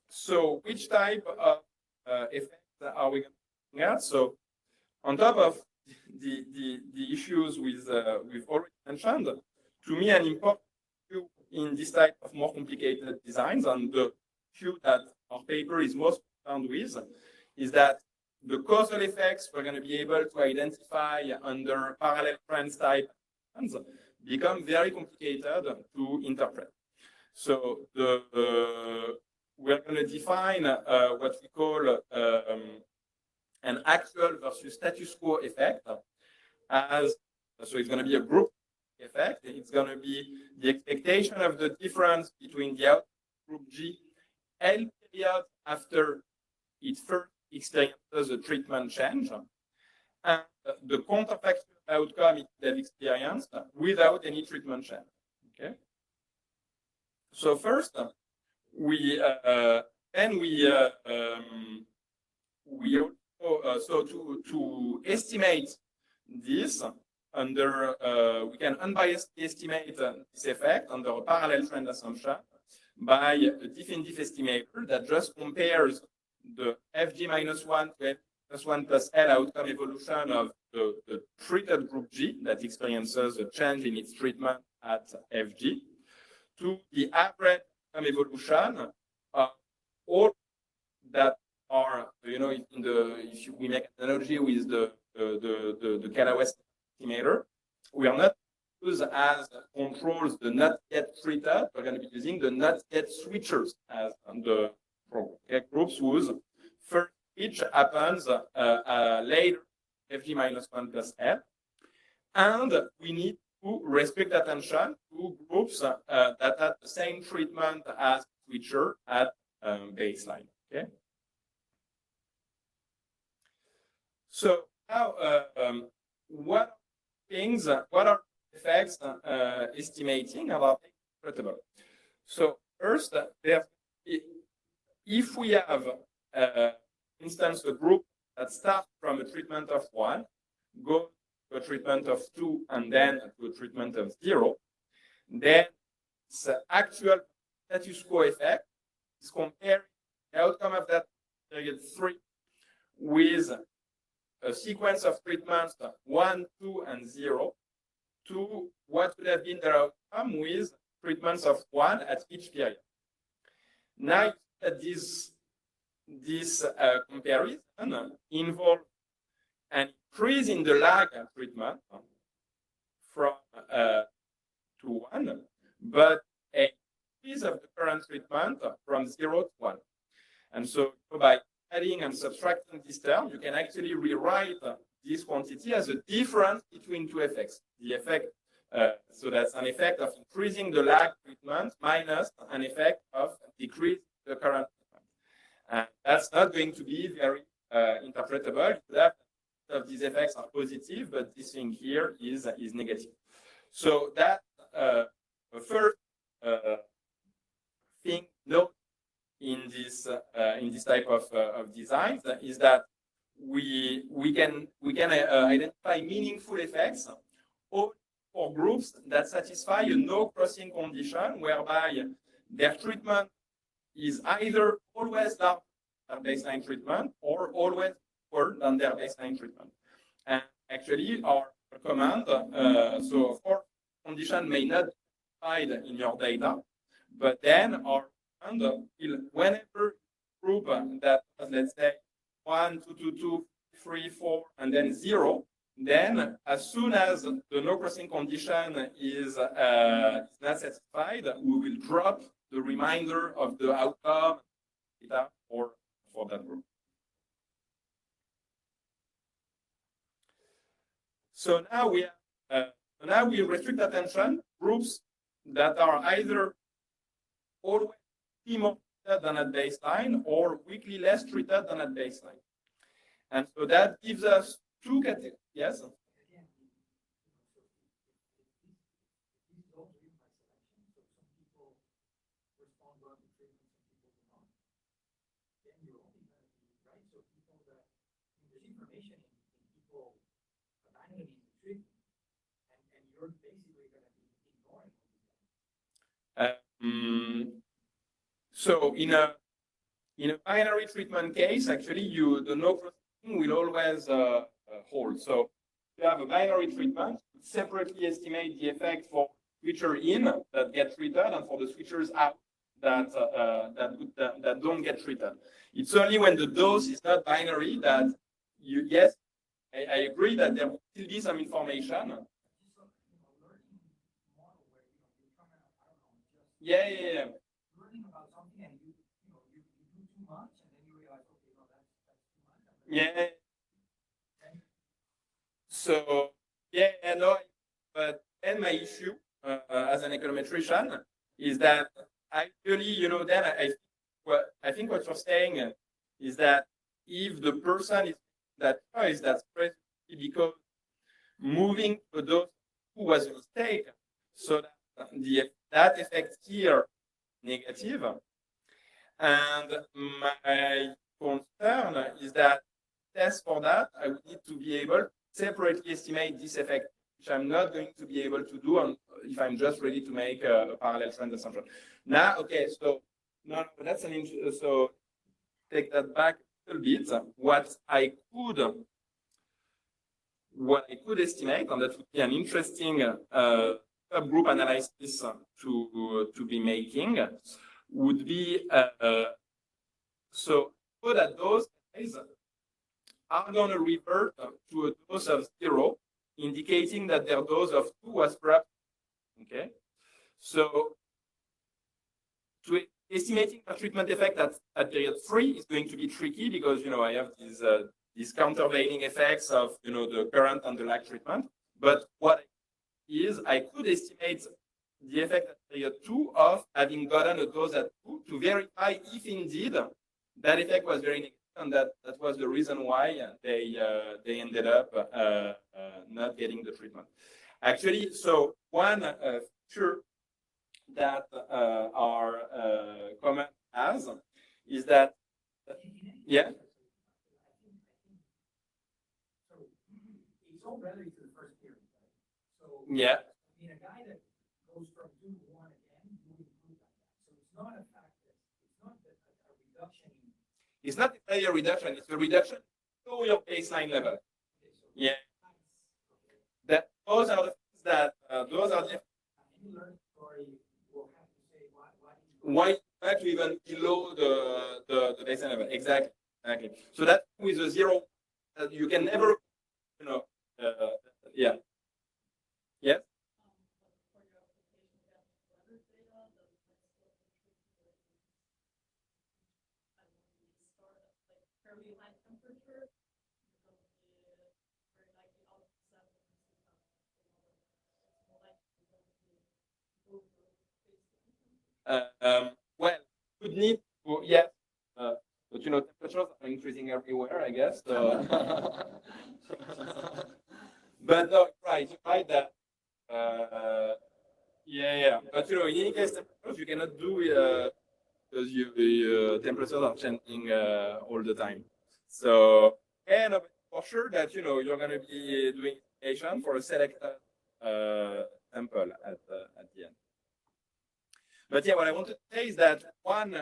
B: so which type of effects are we looking at? So on top of the issues we've already mentioned, to me an important issue in this type of more complicated designs, and the issue that our paper is most concerned with, is that the causal effects we're going to be able to identify under parallel trends type become very complicated to interpret. So we're going to define what we call an actual versus status quo effect as, so it's going to be a group effect. It's going to be the expectation of the difference between the output group G L period after it first experiences a treatment change, and the counterfactual outcome it could have experienced without any treatment change. Okay. So first, we also so to estimate this under we can unbiased estimate this effect under a parallel trend assumption by a diff-in-diff estimator that just compares the FG minus 1 to F plus 1 plus L outcome evolution of the treated group G that experiences a change in its treatment at FG to the average outcome evolution of all that are, you know, in the, if we make an analogy with the Callaway estimator, we are not use as controls the not yet treated. We're going to be using the not yet switchers as the program. Okay? Groups whose first switch happens later, FG minus 1 plus L. And we need to restrict attention to groups that have the same treatment as switcher at baseline. Okay. So now, what are effects estimating about interpretable? So first, if we have, instance, a group that starts from a treatment of 1, go to a treatment of 2, and then to a treatment of 0, then the actual status quo effect is comparing the outcome of that period 3 with a sequence of treatments 1, 2, and 0 to what would have been their outcome with treatments of 1 at each period. Now, this comparison involves an increase in the lag treatment from to 1, but a increase of the current treatment from 0 to 1. And so by adding and subtracting this term, you can actually rewrite this quantity as a difference between two effects. The effect, so that's an effect of increasing the lag treatment minus an effect of decreasing the current treatment. And that's not going to be very interpretable. That of these effects are positive, but this thing here is negative. So that the first thing note in this type of designs is that we can identify meaningful effects for groups that satisfy a no crossing condition, whereby their treatment is either always larger than baseline treatment or always lower than their baseline treatment. And actually, our command, so of course, condition may not be defined in your data, but then our command will, whenever group that has, let's say, 1, 2, 2, 2, 3, 4, and then 0, then as soon as the no crossing condition is not satisfied, we will drop the remainder of the outcome data for that group. So now we restrict attention groups that are either always more treated than at baseline or weakly less treated than at baseline. And so that gives us two categories. Yes? So in a binary treatment case, actually, the no crossing will always hold. So you have a binary treatment, separately estimate the effect for switcher in that get treated and for the switchers out that don't get treated. It's only when the dose is not binary that yes, I agree that there will still be some information. Yeah.
D: Learning about something and you do too much and then you realize, okay, no, that's too much.
B: Yeah. So no, but then my issue as an econometrician is that actually, then I think what you're saying is that if the person is that choice, that's precisely because moving to a dose who was a mistake, so that that effect here negative. And my concern is that test for that, I would need to be able to separately estimate this effect, which I'm not going to be able to do if I'm just ready to make a parallel trend assumption. Now, okay, so no, that's so take that back a little bit. What I could estimate, and that would be an interesting subgroup analysis to be making, would be so that those guys are going to revert to a dose of 0, indicating that their dose of 2 was perhaps okay. So to estimating a treatment effect at period 3 is going to be tricky because I have these countervailing effects of the current and the lag treatment. But what is I could estimate the effect at period 2 of having gotten a dose at 2 to verify if indeed that effect was very negative, and that was the reason why they ended up not getting the treatment. Actually, so one feature that our comment has is that yeah.
D: So it's all relative to the first period, right? So
B: yeah.
D: I mean, a guy that goes from 2 to 1 again will improve like that. So it's not a fact that it's not a reduction in.
B: It's not a reduction; it's a reduction to your baseline level.
D: Okay, so
B: yeah. That those are the things that those are the.
D: Any learning story will have to say
B: why actually even below the baseline level. Exactly. So that with a 0, you can never, yeah. Yes. Well, would need to, yes, but temperatures are increasing everywhere, I guess. So. But no, you're right that, yeah. But in any case, temperatures you cannot do because the temperatures are changing all the time. So, and for sure that you're going to be doing estimation for a selected sample at the end. But yeah, what I wanted to say is that one,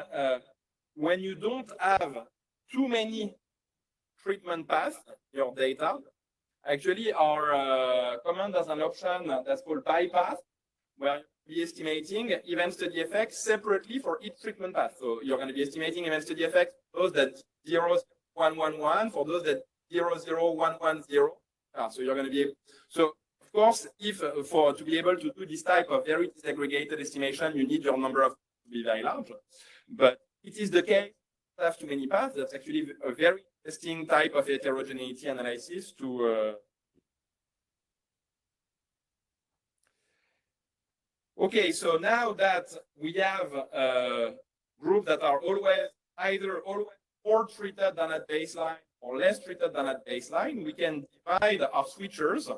B: when you don't have too many treatment paths in your data, actually our command has an option that's called bypass, where you'll be estimating event study effects separately for each treatment path. So you're going to be estimating event study effects, those that 0, 1, 1, 1, for those that 0, 0, 1, 1, 0. So you're going to be, so of course, if to be able to do this type of very disaggregated estimation, you need your number of to be very large. But it is the case to have too many paths. That's actually a very interesting type of heterogeneity analysis to. Okay, so now that we have groups that are either always more treated than at baseline or less treated than at baseline, we can divide our switchers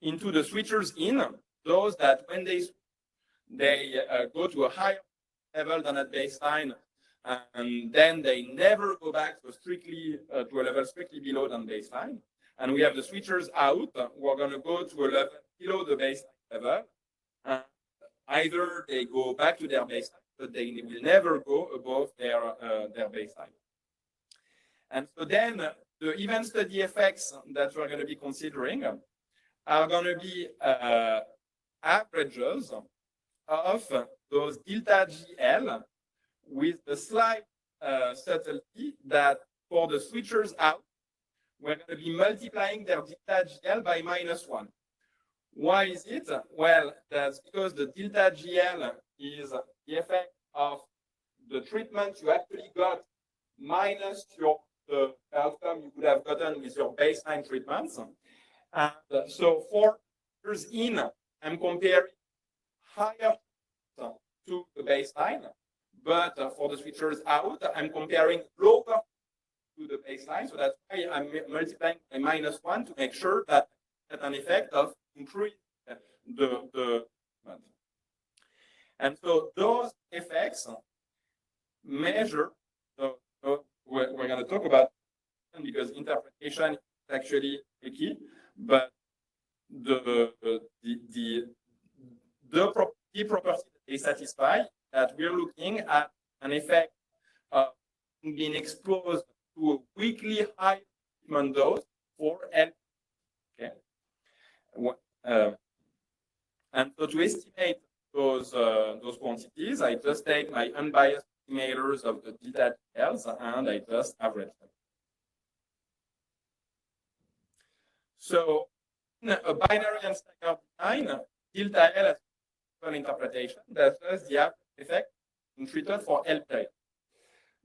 B: into the switchers in, those that when they go to a higher level than at baseline, and then they never go back to a level strictly below than baseline. And we have the switchers out who are going to go to a level below the baseline level. Either they go back to their baseline, but they will never go above their baseline. And so then the event study effects that we're going to be considering are going to be averages of those delta GL with the slight subtlety that for the switchers out, we're going to be multiplying their delta GL by -1. Why is it? Well, that's because the delta GL is the effect of the treatment you actually got minus the outcome you could have gotten with your baseline treatments. And so for switchers in, I'm comparing higher to the baseline, but for the switchers out, I'm comparing lower to the baseline. So that's why I'm multiplying by -1 to make sure that at an effect of increase the and so those effects measure. So we're going to talk about because interpretation is actually the key, but the key property that they satisfy that we're looking at an effect of being exposed to a weekly high treatment dose for L. Okay. And so to estimate those quantities, I just take my unbiased estimators of the delta L's and I just average them. So in a binary and staggered design, delta L has an interpretation that's just the average effect treated for L period.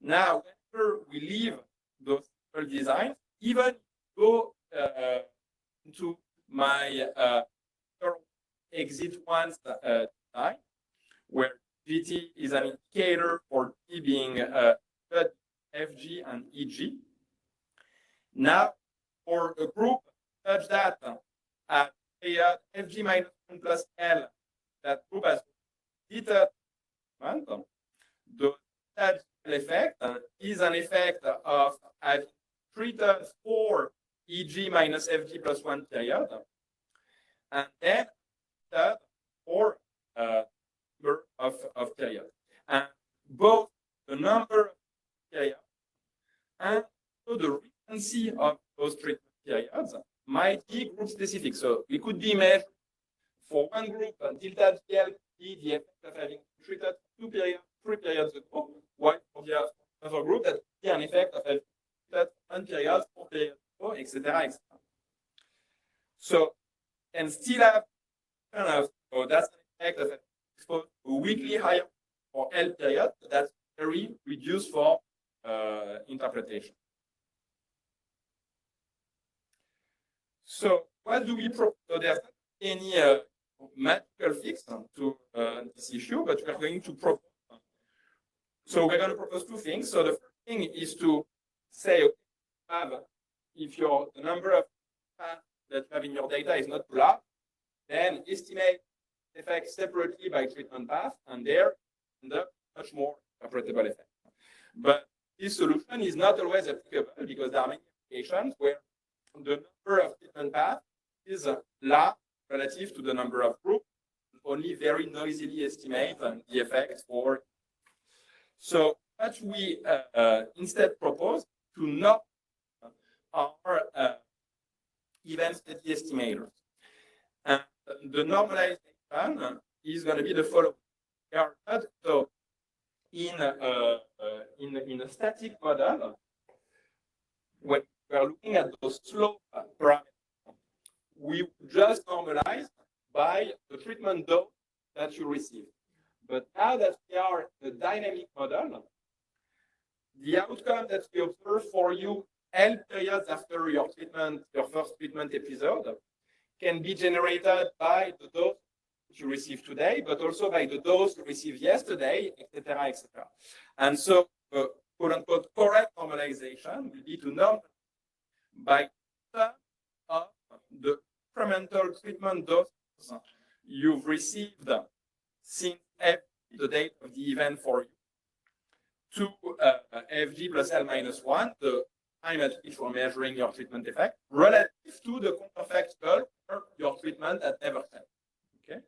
B: Now, whenever we leave those simple designs, even go into my exit once design, where GT is an indicator for T being FG and EG. Now, for a group such that at period FG minus 1 plus L, that group has theta treatment, the effect is an effect of having treated for EG minus FG plus 1 period, and then for number of periods. And both the number of periods and the recency of those treatment periods might be group specific. So we could be measured for one group delta GL the effect of having treated 2 periods, 3 periods ago, while for the other group that would be an effect of having treated 1 period, 4 periods ago, etc., etc. So, and still have so that's an effect of exposed to weekly higher for L period. That's very reduced for interpretation. So what do we propose? So there's not any magical fix to this issue, but we're going to propose. So we're going to propose two things. So the first thing is to say, okay, if the number of paths that you have in your data is not too large, then estimate effects separately by treatment path, and there end up much more interpretable effect. But this solution is not always applicable because there are many applications where the number of treatment paths is large relative to the number of groups, only very noisily estimate the effect for. So what we instead propose to not our event steady estimators. And the normalization is going to be the following. So in a static model, when we are looking at those slope parameters, we just normalize by the treatment dose that you receive. But now that we are in a dynamic model, the outcome that we observe for you L periods after your treatment, your first treatment episode, can be generated by the dose you receive today, but also by the dose you received yesterday, etc., etc. And so, quote unquote, correct normalization will be to normalize by the of the incremental treatment doses you've received since the date of the event for you to FG plus L minus 1, the time at which we're measuring your treatment effect, relative to the counterfactual for your treatment at never time. Okay?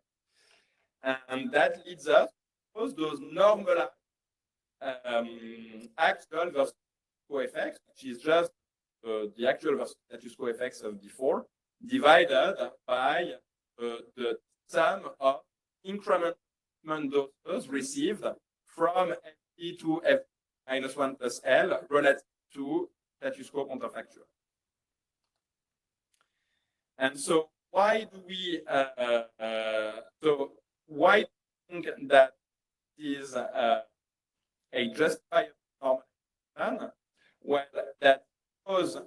B: And that leads us to those normalized actual versus co-effects, which is just the actual versus status quo effects of before, divided by the sum of increment doses received from FT to F minus 1 plus L relative to status quo counterfactual. And so why do we why do you think that is a justifiable normalization? Well, that because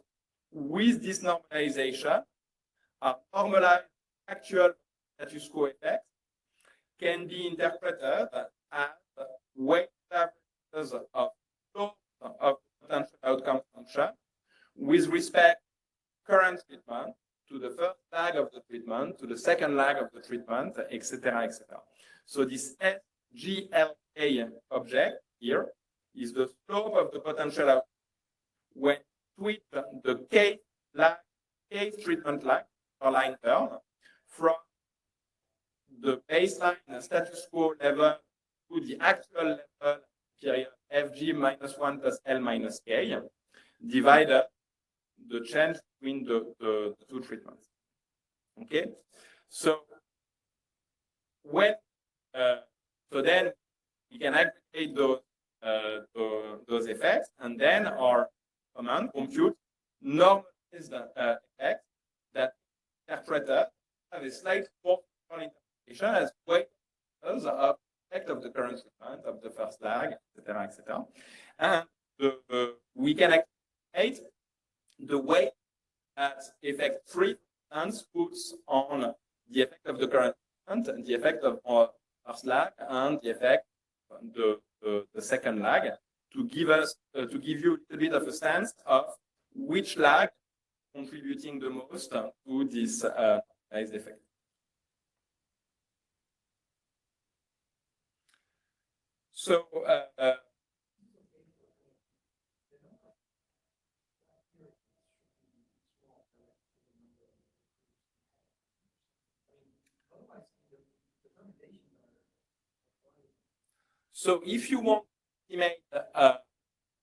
B: with this normalization, normalized actual status quo effects can be interpreted as weighted averages of potential outcome function with respect to current treatment, to the first lag of the treatment to the second lag of the treatment, etc., etc. So this SGLA object here is the slope of the potential output when tweet the case treatment lag or line term from the baseline status quo level to the actual level period fg minus 1 plus L minus K divided the change between the two treatments. Okay, so when so then we can aggregate those effects, and then our command compute normalized effects that interpreters have a slight more interpretation as weight of effect of the current treatment, of the first lag, etc., etc. And we can activate the way that effect 3 puts on the effect of the current treatment, the effect of our first lag, and the effect of the second lag, to give us to give you a little bit of a sense of which lag contributing the most to this effect. So so if you want to estimate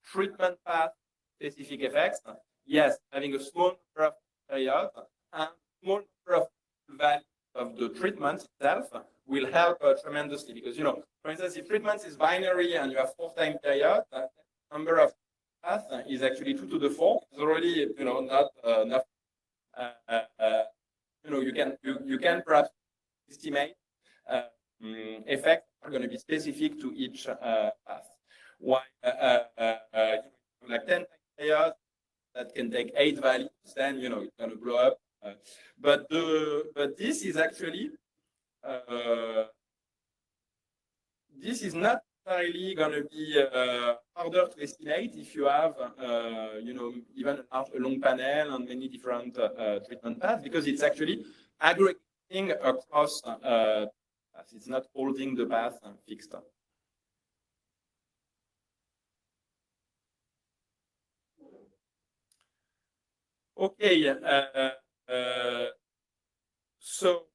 B: treatment path specific effects, yes, having a small number of periods and small number of values of the treatment itself will help tremendously, because, for instance, if treatment is binary and you have 4 time periods, the number of paths is actually 2 to the 4. It's already, not enough. You can perhaps estimate effects are going to be specific to each path. While like 10 time periods that can take 8 values, then it's going to blow up. But this is actually this is not necessarily going to be harder to estimate if you have even a long panel and many different treatment paths, because it's actually aggregating across paths. It's not holding the path fixed. Okay, so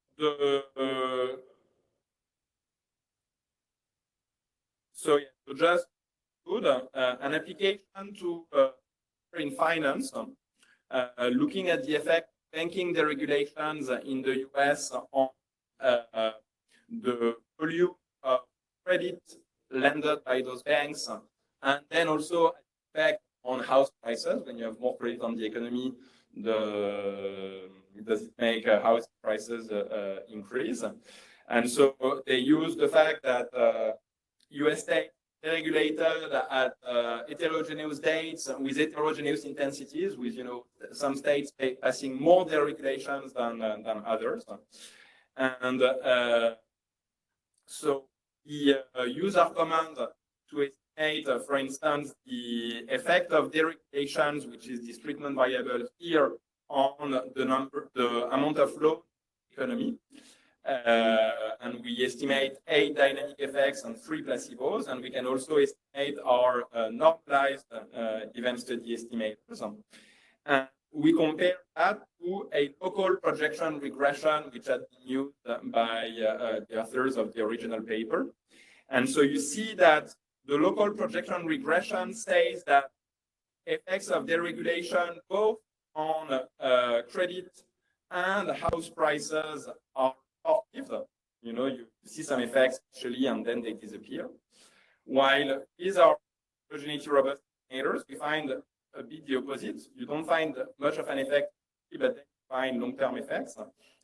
B: just good an application to in finance, looking at the effect of banking deregulations in the US on the volume of credit lended by those banks, and then also effect on house prices. When you have more credit on the economy, does it make house prices increase? And so they use the fact that US states regulated at heterogeneous dates with heterogeneous intensities, with some states passing more deregulations than others. And so the user command to estimate, for instance, the effect of deregulations, which is this treatment variable here, on the amount of loan economy. And we estimate 8 dynamic effects and 3 placebos, and we can also estimate our normalized event study estimators. And we compare that to a local projection regression, which had been used by the authors of the original paper. And so you see that the local projection regression says that effects of deregulation both on credit and house prices are positive. You see some effects actually, and then they disappear. While these are homogeneity robust estimators, we find a bit the opposite. You don't find much of an effect, but then you find long-term effects.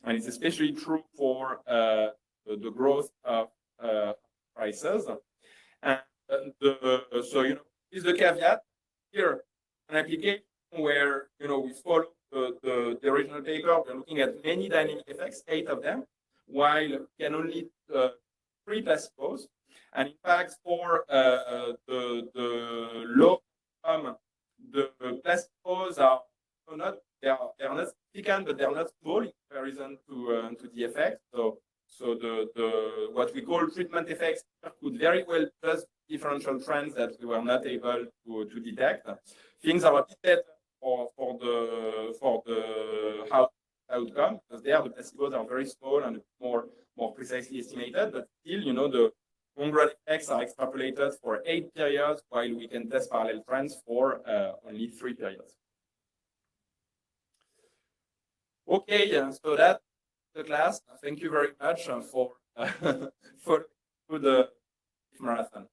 B: And it's especially true for the growth of prices. And so, is the caveat here, an application where, we follow the original paper. We're looking at many dynamic effects, 8 of them, while we can only 3 placebos. And in fact, for the low income, the placebos are not significant, but they're not small in comparison so-called treatment effects could very well just be differential trends that we were not able to detect. Things are a bit better for the outcome, because there the placebos are very small and more precisely estimated, but still, you know, the long-run effects are extrapolated for 8 periods, while we can test parallel trends for only 3 periods. Okay, so that's the class. Thank you very much for following the marathon.